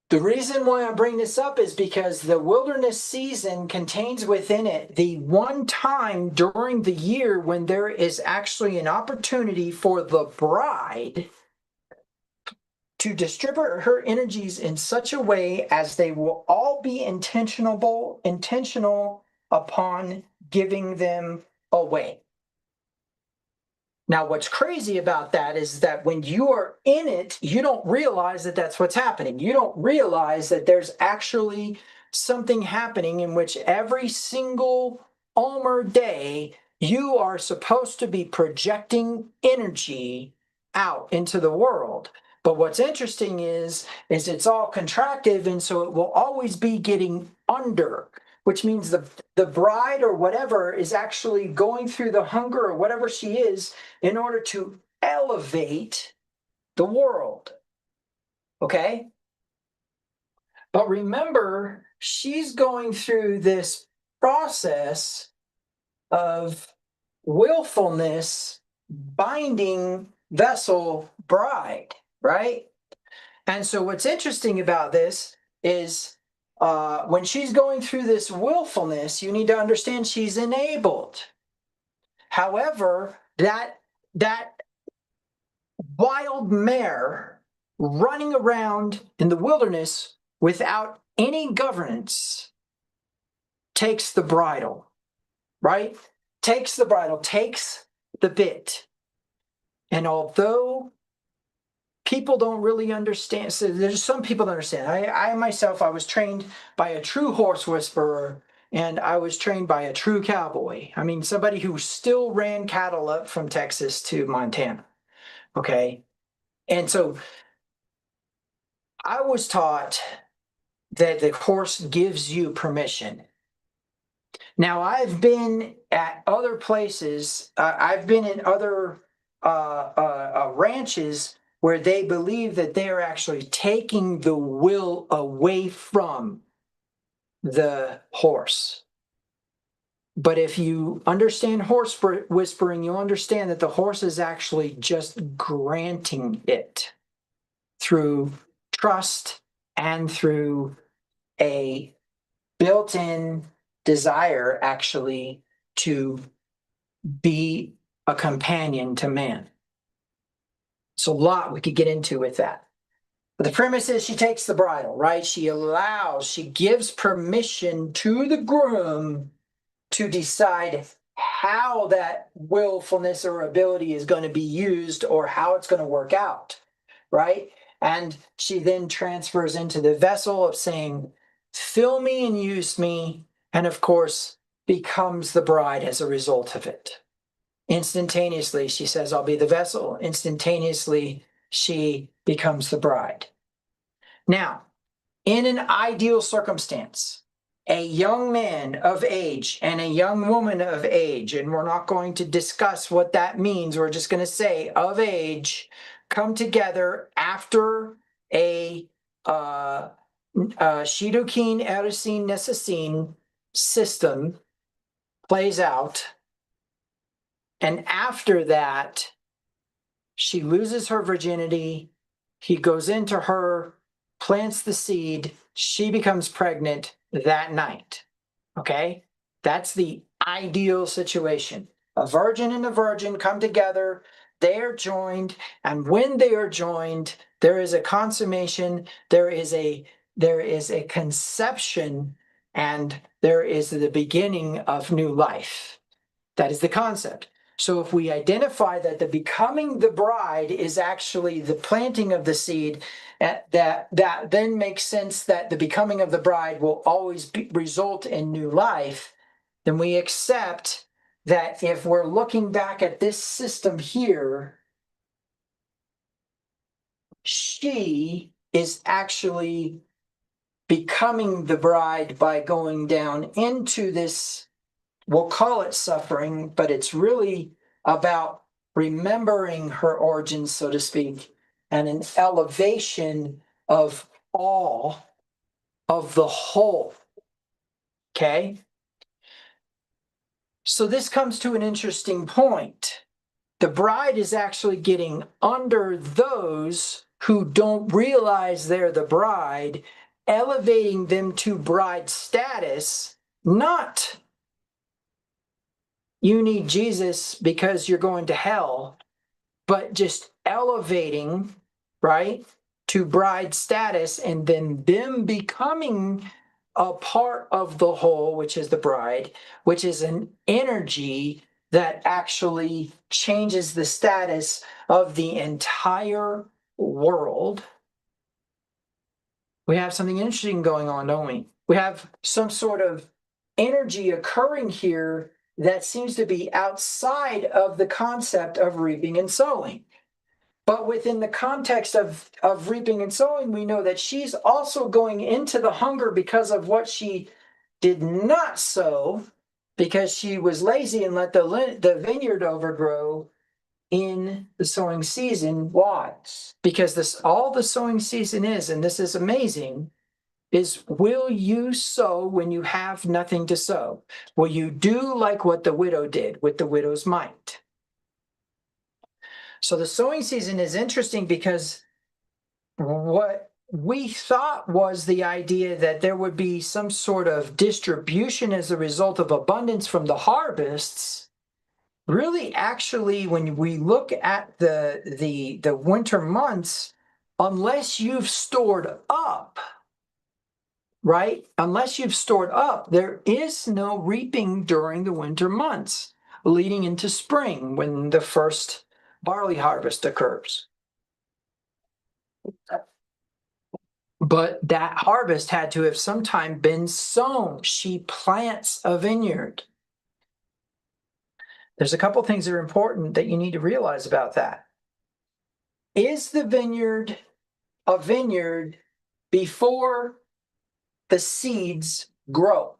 the reason why I bring this up is because the wilderness season contains within it the one time during the year when there is actually an opportunity for the bride to distribute her energies in such a way as they will all be intentional upon giving them away. Now, what's crazy about that is that when you are in it, you don't realize that that's what's happening. You don't realize that there's actually something happening in which every single Omer day, you are supposed to be projecting energy out into the world. But what's interesting is it's all contractive, and so it will always be getting under, which means the bride or whatever is actually going through the hunger or whatever she is in order to elevate the world. Okay? But remember, she's going through this process of willfulness binding vessel bride, right? And so what's interesting about this is when she's going through this willfulness, you need to understand she's enabled. However, that wild mare running around in the wilderness without any governance takes the bridle, right? Takes the bridle, takes the bit. And although people don't really understand, so there's some people that understand. I myself, I was trained by a true horse whisperer, and I was trained by a true cowboy. I mean, somebody who still ran cattle up from Texas to Montana. Okay. And so I was taught that the horse gives you permission. Now, I've been at other places, I've been in other ranches where they believe that they are actually taking the will away from the horse. But if you understand horse whispering, you'll understand that the horse is actually just granting it through trust and through a built-in desire actually to be a companion to man. So a lot we could get into with that. But the premise is she takes the bridle, right? She gives permission to the groom to decide how that willfulness or ability is going to be used or how it's going to work out, right? And she then transfers into the vessel of saying, fill me and use me, and of course, becomes the bride as a result of it. Instantaneously, she says, I'll be the vessel. Instantaneously, she becomes the bride. Now, in an ideal circumstance, a young man of age and a young woman of age, and we're not going to discuss what that means, we're just going to say of age, come together after a Shidduchin, Erusin, Nessasin system plays out. And after that, she loses her virginity. He goes into her, plants the seed. She becomes pregnant that night. Okay? That's the ideal situation. A virgin and a virgin come together. They are joined. And when they are joined, there is a consummation. There is a conception, and there is the beginning of new life. That is the concept. So if we identify that the becoming the bride is actually the planting of the seed, that then makes sense that the becoming of the bride will always result in new life, then we accept that if we're looking back at this system here, she is actually becoming the bride by going down into this, we'll call it suffering, but it's really about remembering her origins, so to speak, and an elevation of all of the whole. Okay? So this comes to an interesting point. The bride is actually getting under those who don't realize they're the bride, elevating them to bride status, not you need Jesus because you're going to hell, but just elevating, right, to bride status, and then them becoming a part of the whole, which is the bride, which is an energy that actually changes the status of the entire world. We have something interesting going on, don't we? We have some sort of energy occurring here that seems to be outside of the concept of reaping and sowing. But within the context of reaping and sowing, we know that she's also going into the hunger because of what she did not sow, because she was lazy and let the vineyard overgrow in the sowing season. Why? Because this all the sowing season is, and this is amazing, is will you sow when you have nothing to sow? Will you do like what the widow did with the widow's mite? So the sowing season is interesting because what we thought was the idea that there would be some sort of distribution as a result of abundance from the harvests, really actually when we look at the winter months, unless you've stored up, right? Unless you've stored up, there is no reaping during the winter months leading into spring when the first barley harvest occurs. But that harvest had to have sometime been sown. She plants a vineyard. There's a couple things that are important that you need to realize about that. Is the vineyard a vineyard before the seeds grow?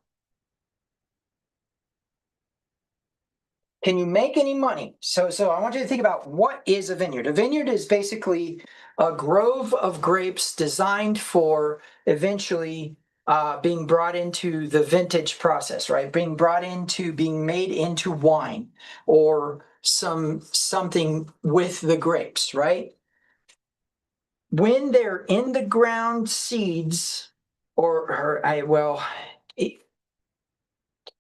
Can you make any money? So I want you to think about, what is a vineyard? A vineyard is basically a grove of grapes designed for eventually being brought into the vintage process, right? Being made into wine or something with the grapes, right? When they're in the ground seeds,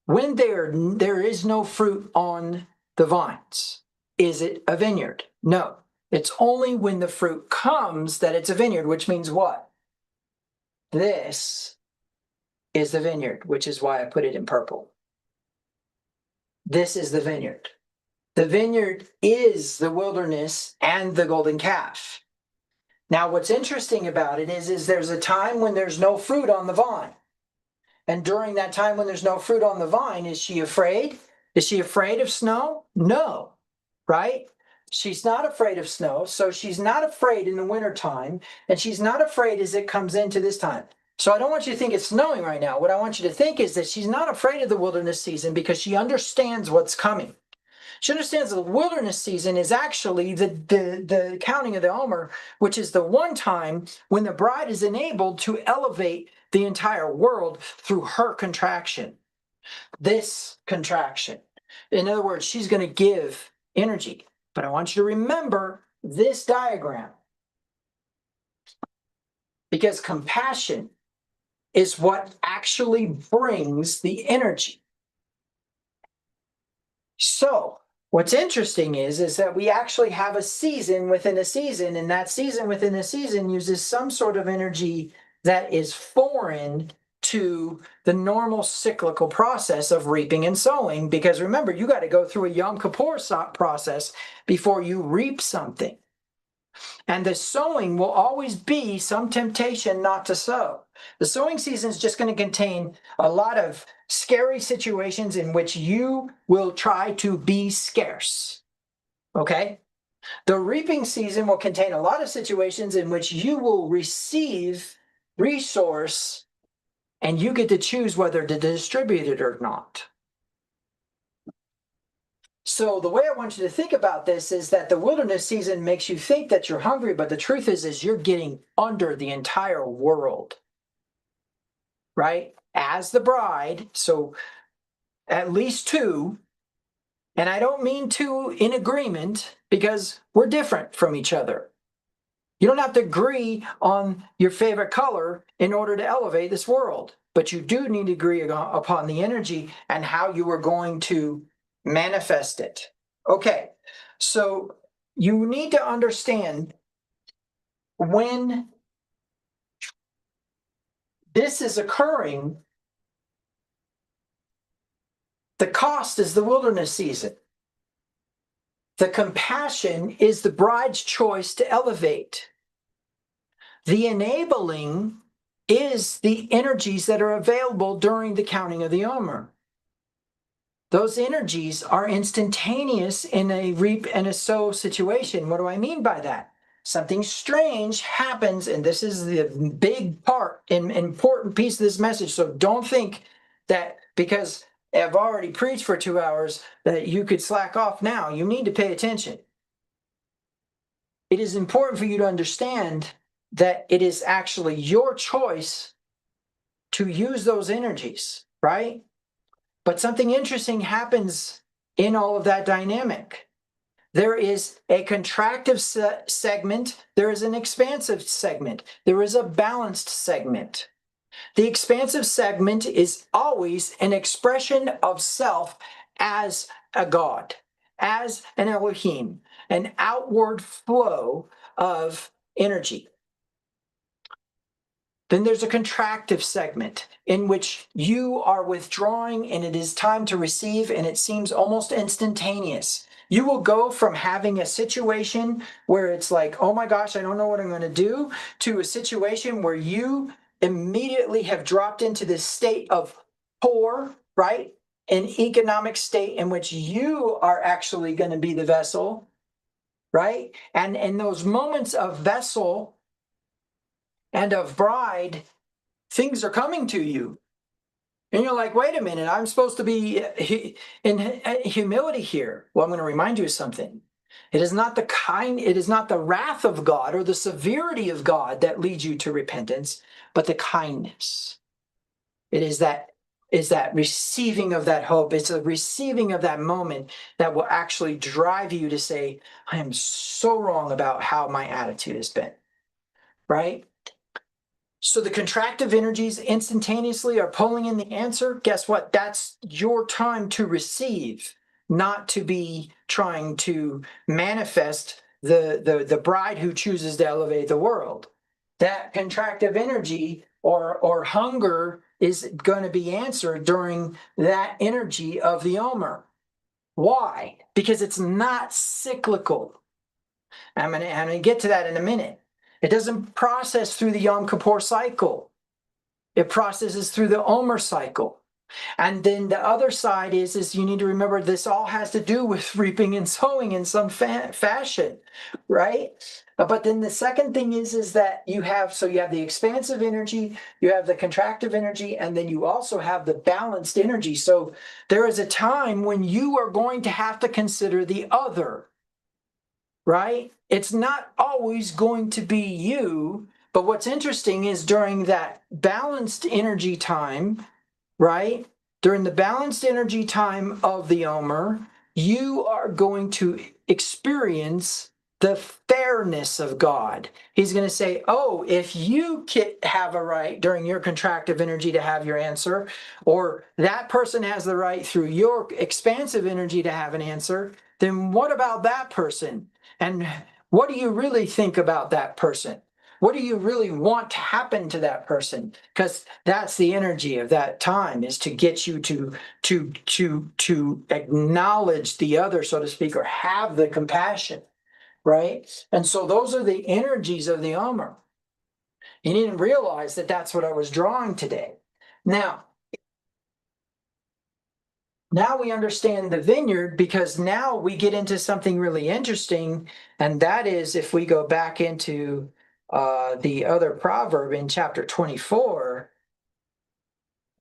when there is no fruit on the vines, is it a vineyard? No. It's only when the fruit comes that it's a vineyard, which means what? This is the vineyard, which is why I put it in purple. This is the vineyard. The vineyard is the wilderness and the golden calf. Now, what's interesting about it is there's a time when there's no fruit on the vine. And during that time when there's no fruit on the vine, is she afraid? Is she afraid of snow? No, right? She's not afraid of snow, so she's not afraid in the wintertime, and she's not afraid as it comes into this time. So I don't want you to think it's snowing right now. What I want you to think is that she's not afraid of the wilderness season because she understands what's coming. She understands the wilderness season is actually the counting of the Omer, which is the one time when the bride is enabled to elevate the entire world through her contraction. This contraction. In other words, she's going to give energy. But I want you to remember this diagram, because compassion is what actually brings the energy. So what's interesting is that we actually have a season within a season, and that season within a season uses some sort of energy that is foreign to the normal cyclical process of reaping and sowing, because remember, you got to go through a Yom Kippur process before you reap something. And the sowing will always be some temptation not to sow. The sowing season is just going to contain a lot of scary situations in which you will try to be scarce. Okay? The reaping season will contain a lot of situations in which you will receive resource and you get to choose whether to distribute it or not. So the way I want you to think about this is that the wilderness season makes you think that you're hungry, but the truth is you're getting under the entire world, right? As the bride, so at least two, and I don't mean two in agreement because we're different from each other. You don't have to agree on your favorite color in order to elevate this world, but you do need to agree upon the energy and how you are going to manifest it. Okay, so you need to understand when this is occurring, the cost is the wilderness season. The compassion is the bride's choice to elevate. The enabling is the energies that are available during the counting of the Omer. Those energies are instantaneous in a reap and a sow situation. What do I mean by that? Something strange happens, and this is the big part and important piece of this message. So don't think that because I've already preached for 2 hours that you could slack off now. You need to pay attention. It is important for you to understand that it is actually your choice to use those energies, right? But something interesting happens in all of that dynamic. There is a contractive segment. There is an expansive segment. There is a balanced segment. The expansive segment is always an expression of self as a God, as an Elohim, an outward flow of energy. Then there's a contractive segment in which you are withdrawing and it is time to receive, and it seems almost instantaneous. You will go from having a situation where it's like, oh my gosh, I don't know what I'm going to do, to a situation where you immediately have dropped into this state of poor, right? An economic state in which you are actually going to be the vessel, right? And in those moments of vessel and of bride, things are coming to you. And you're like, wait a minute, I'm supposed to be in humility here. Well, I'm going to remind you of something. It is not the wrath of God or the severity of God that leads you to repentance, but the kindness. It is that receiving of that hope. It's a receiving of that moment that will actually drive you to say, I am so wrong about how my attitude has been, right? So the contractive energies instantaneously are pulling in the answer. Guess what? That's your time to receive, not to be trying to manifest the bride who chooses to elevate the world. That contractive energy or hunger is going to be answered during that energy of the Omer. Why? Because it's not cyclical. I'm going to get to that in a minute. It doesn't process through the Yom Kippur cycle. It processes through the Omer cycle. And then the other side is you need to remember this all has to do with reaping and sowing in some fashion, right? But then the second thing is that you have the expansive energy, you have the contractive energy, and then you also have the balanced energy. So there is a time when you are going to have to consider the other, right? It's not always going to be you, but what's interesting is during that balanced energy time, right? During the balanced energy time of the Omer, you are going to experience the fairness of God. He's going to say, oh, if you have a right during your contractive energy to have your answer, or that person has the right through your expansive energy to have an answer, then what about that person? And what do you really think about that person? What do you really want to happen to that person? Because that's the energy of that time, is to get you to acknowledge the other, so to speak, or have the compassion, right? And so those are the energies of the Omer. You didn't realize that that's what I was drawing today. Now we understand the vineyard, because now we get into something really interesting, and that is if we go back into the other proverb in chapter 24,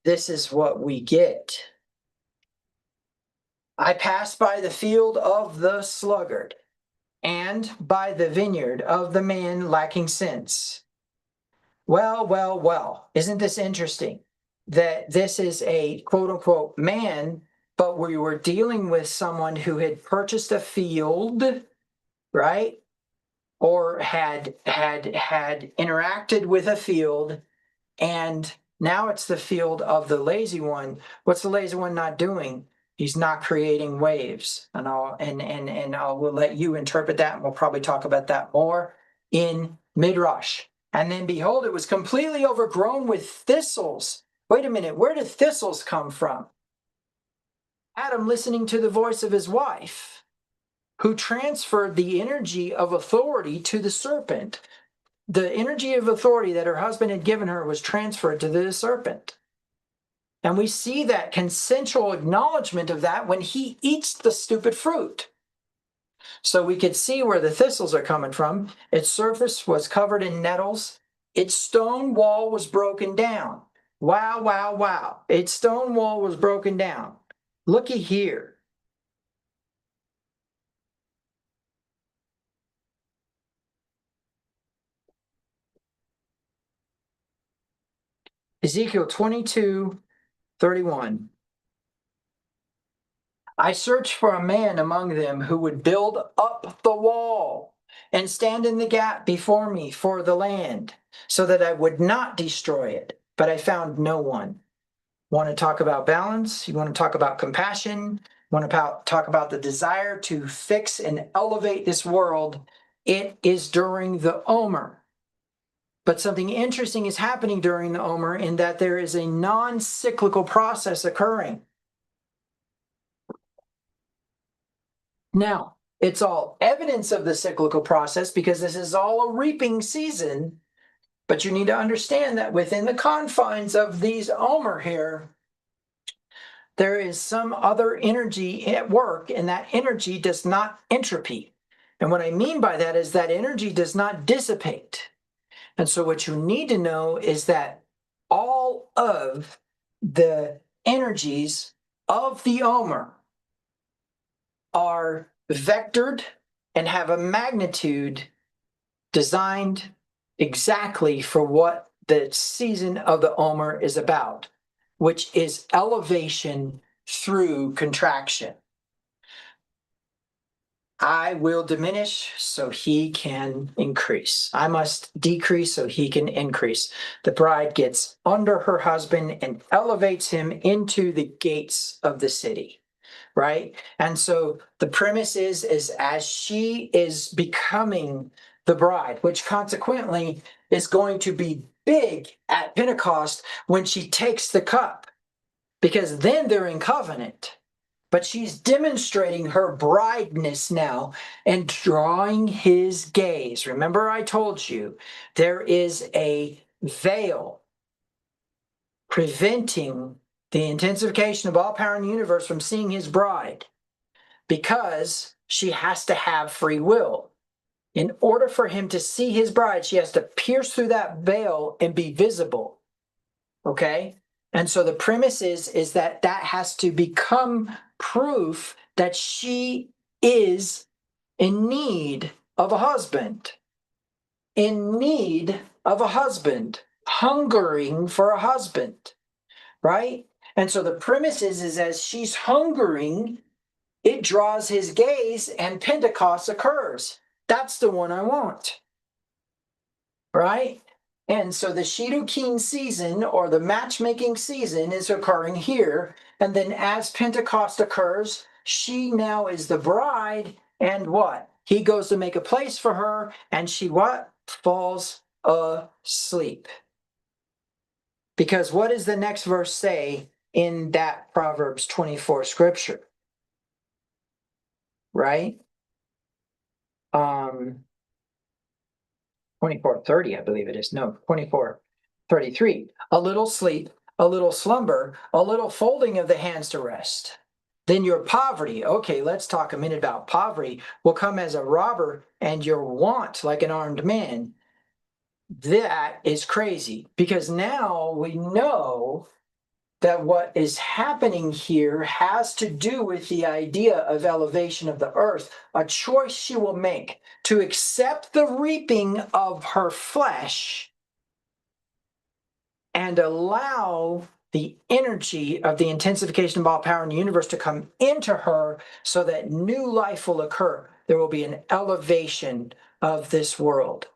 this is what we get. I passed by the field of the sluggard and by the vineyard of the man lacking sense. Well, well, well, isn't this interesting that this is a quote unquote man, but we were dealing with someone who had purchased a field, right? Or had interacted with a field, and now it's the field of the lazy one. What's the lazy one not doing? He's not creating waves. And we'll let you interpret that, and we'll probably talk about that more in Midrash. And then behold, it was completely overgrown with thistles. Wait a minute, where did thistles come from? Adam listening to the voice of his wife, who transferred the energy of authority to the serpent. The energy of authority that her husband had given her was transferred to the serpent. And we see that consensual acknowledgement of that when he eats the stupid fruit. So we could see where the thistles are coming from. Its surface was covered in nettles. Its stone wall was broken down. Wow, wow, wow. Its stone wall was broken down. Looky here. Ezekiel 22:31. I searched for a man among them who would build up the wall and stand in the gap before me for the land, so that I would not destroy it. But I found no one. Want to talk about balance? You want to talk about compassion? Want to talk about the desire to fix and elevate this world? It is during the Omer. But something interesting is happening during the Omer in that there is a non-cyclical process occurring. Now, it's all evidence of the cyclical process because this is all a reaping season, but you need to understand that within the confines of these Omer here, there is some other energy at work, and that energy does not entropy. And what I mean by that is that energy does not dissipate. And so what you need to know is that all of the energies of the Omer are vectored and have a magnitude designed exactly for what the season of the Omer is about, which is elevation through contraction. I will diminish so he can increase. I must decrease so he can increase. The bride gets under her husband and elevates him into the gates of the city, right? And so the premise is as she is becoming the bride, which consequently is going to be big at Pentecost when she takes the cup, because then they're in covenant. But she's demonstrating her brideness now and drawing his gaze. Remember, I told you there is a veil preventing the intensification of all power in the universe from seeing his bride, because she has to have free will. In order for him to see his bride, she has to pierce through that veil and be visible. Okay? And so the premise is that that has to become proof that she is in need of a husband, in need of a husband, hungering for a husband, right? And so the premise is as she's hungering, it draws his gaze and Pentecost occurs. That's the one I want, right? And so the Shidduchin season, or the matchmaking season, is occurring here. And then as Pentecost occurs, she now is the bride, and what? He goes to make a place for her, and she what? Falls asleep. Because what does the next verse say in that Proverbs 24 scripture? Right? 24:30, I believe it is. No, 24:33. A little sleep, a little slumber, a little folding of the hands to rest. Then your poverty, okay, let's talk a minute about poverty, will come as a robber, and your want like an armed man. That is crazy, because now we know that what is happening here has to do with the idea of elevation of the earth, a choice she will make to accept the reaping of her flesh and allow the energy of the intensification of all power in the universe to come into her so that new life will occur. There will be an elevation of this world.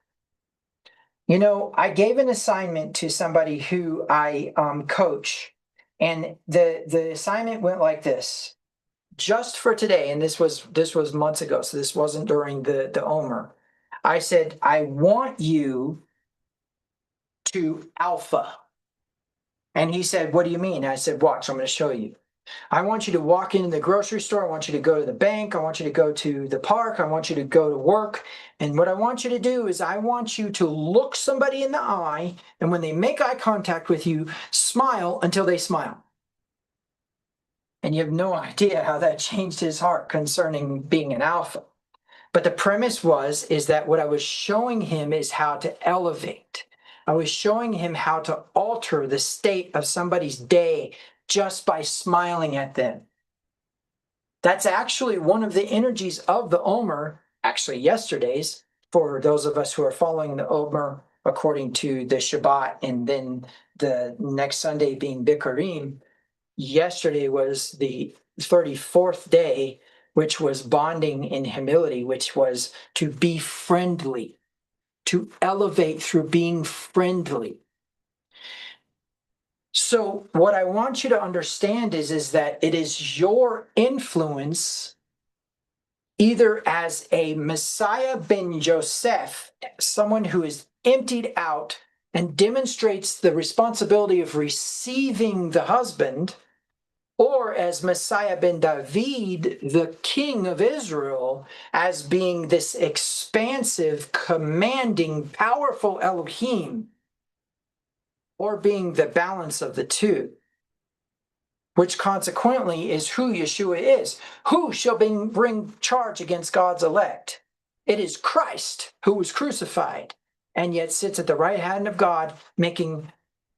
You know, I gave an assignment to somebody who I coach, and the assignment went like this. Just for today, and this was months ago, so this wasn't during the Omer. I said, I want you to alpha. And he said, what do you mean? I said, watch, I'm going to show you. I want you to walk into the grocery store. I want you to go to the bank. I want you to go to the park. I want you to go to work. And what I want you to do is I want you to look somebody in the eye, and when they make eye contact with you, smile until they smile. And you have no idea how that changed his heart concerning being an alpha. But the premise is that what I was showing him is how to elevate. I was showing him how to alter the state of somebody's day just by smiling at them. That's actually one of the energies of the Omer, actually yesterday's, for those of us who are following the Omer according to the Shabbat, and then the next Sunday being Bikurim. Yesterday was the 34th day, which was bonding in humility, which was to be friendly, to elevate through being friendly. So what I want you to understand is that it is your influence, either as a Messiah ben Joseph, someone who is emptied out and demonstrates the responsibility of receiving the husband, or as Messiah ben David, the king of Israel, as being this expansive, commanding, powerful Elohim, or being the balance of the two, which consequently is who Yeshua is. Who shall bring charge against God's elect? It is Christ who was crucified and yet sits at the right hand of God making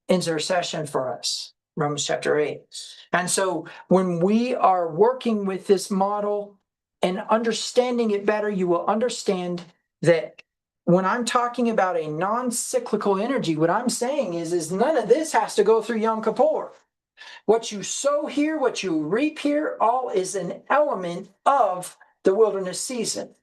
intercession for us. Romans chapter 8. And so when we are working with this model and understanding it better, you will understand that when I'm talking about a non-cyclical energy, what I'm saying is none of this has to go through Yom Kippur. What you sow here, what you reap here, all is an element of the wilderness season.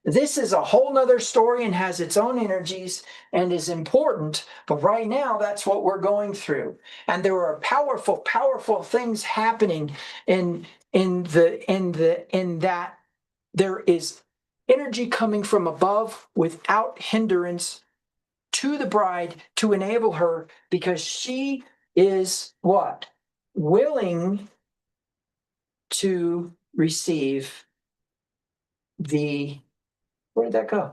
This is a whole nother story and has its own energies and is important, but right now that's what we're going through. And there are powerful, powerful things happening in that there is energy coming from above without hindrance to the bride to enable her, because she is what? Willing to receive the, where did that go?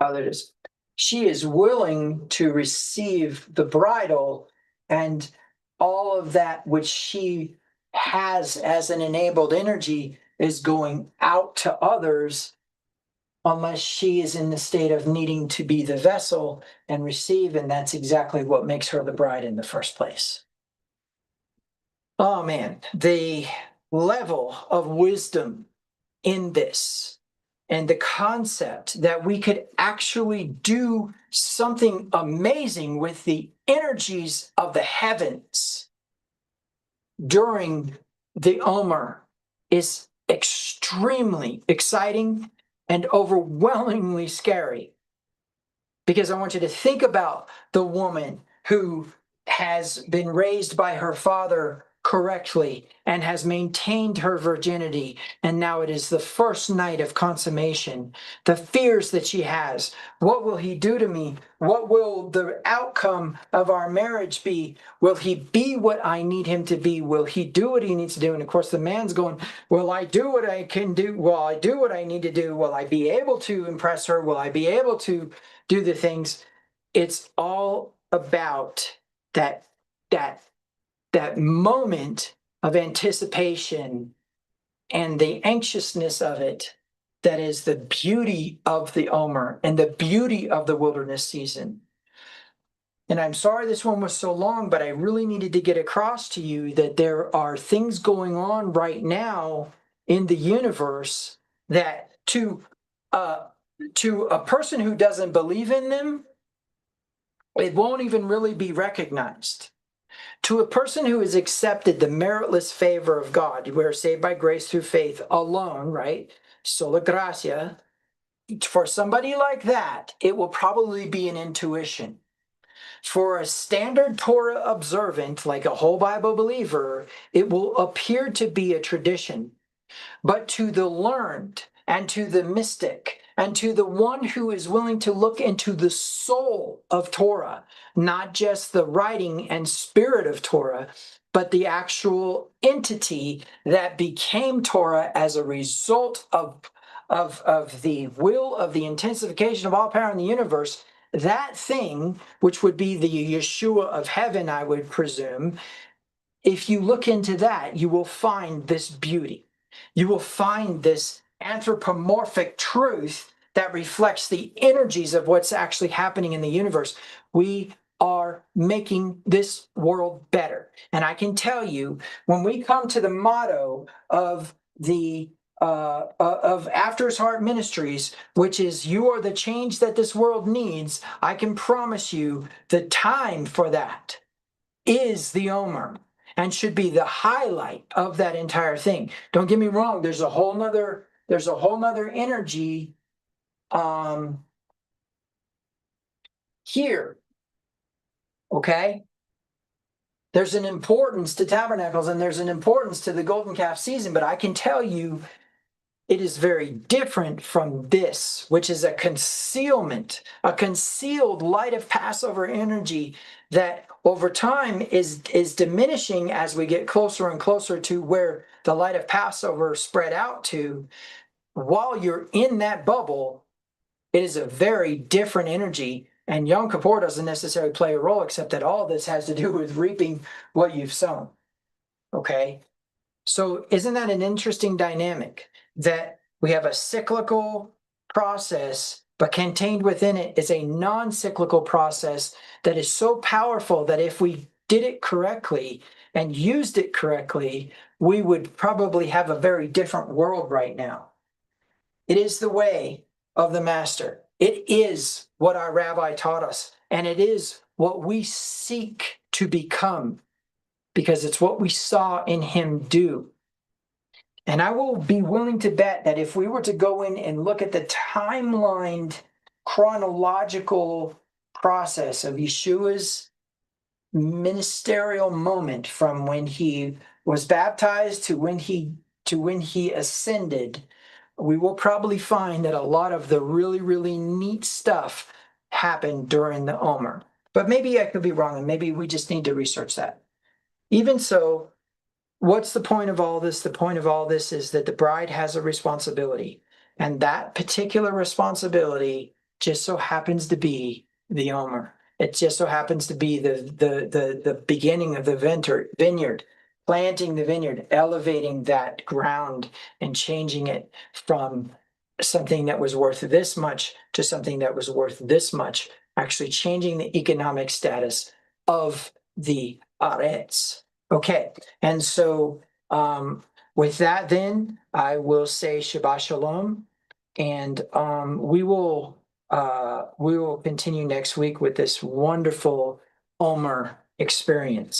Oh, there it is. She is willing to receive the bridal and all of that which she has as an enabled energy is going out to others, unless she is in the state of needing to be the vessel and receive, and that's exactly what makes her the bride in the first place. Oh man, the level of wisdom in this and the concept that we could actually do something amazing with the energies of the heavens during the Omer is extremely exciting and overwhelmingly scary. Because I want you to think about the woman who has been raised by her father correctly and has maintained her virginity, and now it is the first night of consummation. The fears that she has: what will he do to me? What will the outcome of our marriage be? Will he be what I need him to be? Will he do what he needs to do? And of course the man's going, will I do what I can do? Will I do what I need to do? Will I be able to impress her? Will I be able to do the things? It's all about that moment of anticipation and the anxiousness of it. That is the beauty of the Omer and the beauty of the wilderness season. And I'm sorry this one was so long, but I really needed to get across to you that there are things going on right now in the universe that to a person who doesn't believe in them, it won't even really be recognized. To a person who has accepted the meritless favor of God, we are saved by grace through faith alone, right? Sola gracia. For somebody like that, it will probably be an intuition. For a standard Torah observant, like a whole Bible believer, it will appear to be a tradition. But to the learned and to the mystic and to the one who is willing to look into the soul of Torah, not just the writing and spirit of Torah, but the actual entity that became Torah as a result of the will of the intensification of all power in the universe, that thing, which would be the Yeshua of heaven, I would presume, if you look into that, you will find this beauty. You will find this anthropomorphic truth that reflects the energies of what's actually happening in the universe. We are making this world better. And I can tell you, when we come to the motto of the of After's Heart Ministries, which is "You are the change that this world needs," I can promise you the time for that is the Omer. and should be the highlight of that entire thing. Don't get me wrong, there's a whole nother energy here. Okay? There's an importance to tabernacles and there's an importance to the golden calf season, but I can tell you it is very different from this, which is a concealment, a concealed light of Passover energy that over time is diminishing as we get closer and closer to where the light of Passover spread out to. While you're in that bubble, it is a very different energy. And Yom Kippur doesn't necessarily play a role, except that all this has to do with reaping what you've sown. Okay? So isn't that an interesting dynamic that we have a cyclical process, but contained within it is a non-cyclical process that is so powerful that if we did it correctly and used it correctly, we would probably have a very different world right now. It is the way of the master. It is what our rabbi taught us, and it is what we seek to become, because it's what we saw in him do. And I will be willing to bet that if we were to go in and look at the timelined chronological process of Yeshua's ministerial moment from when he was baptized to when he ascended, we will probably find that a lot of the really, really neat stuff happened during the Omer. But maybe I could be wrong, and maybe we just need to research that. Even so, what's the point of all this? The point of all this is that the bride has a responsibility, and that particular responsibility just so happens to be the Omer. It just so happens to be the beginning of the vineyard, planting the vineyard, elevating that ground and changing it from something that was worth this much to something that was worth this much, actually changing the economic status of the Aretz. Okay, and so with that, then I will say Shabbat Shalom, and we will continue next week with this wonderful Omer experience.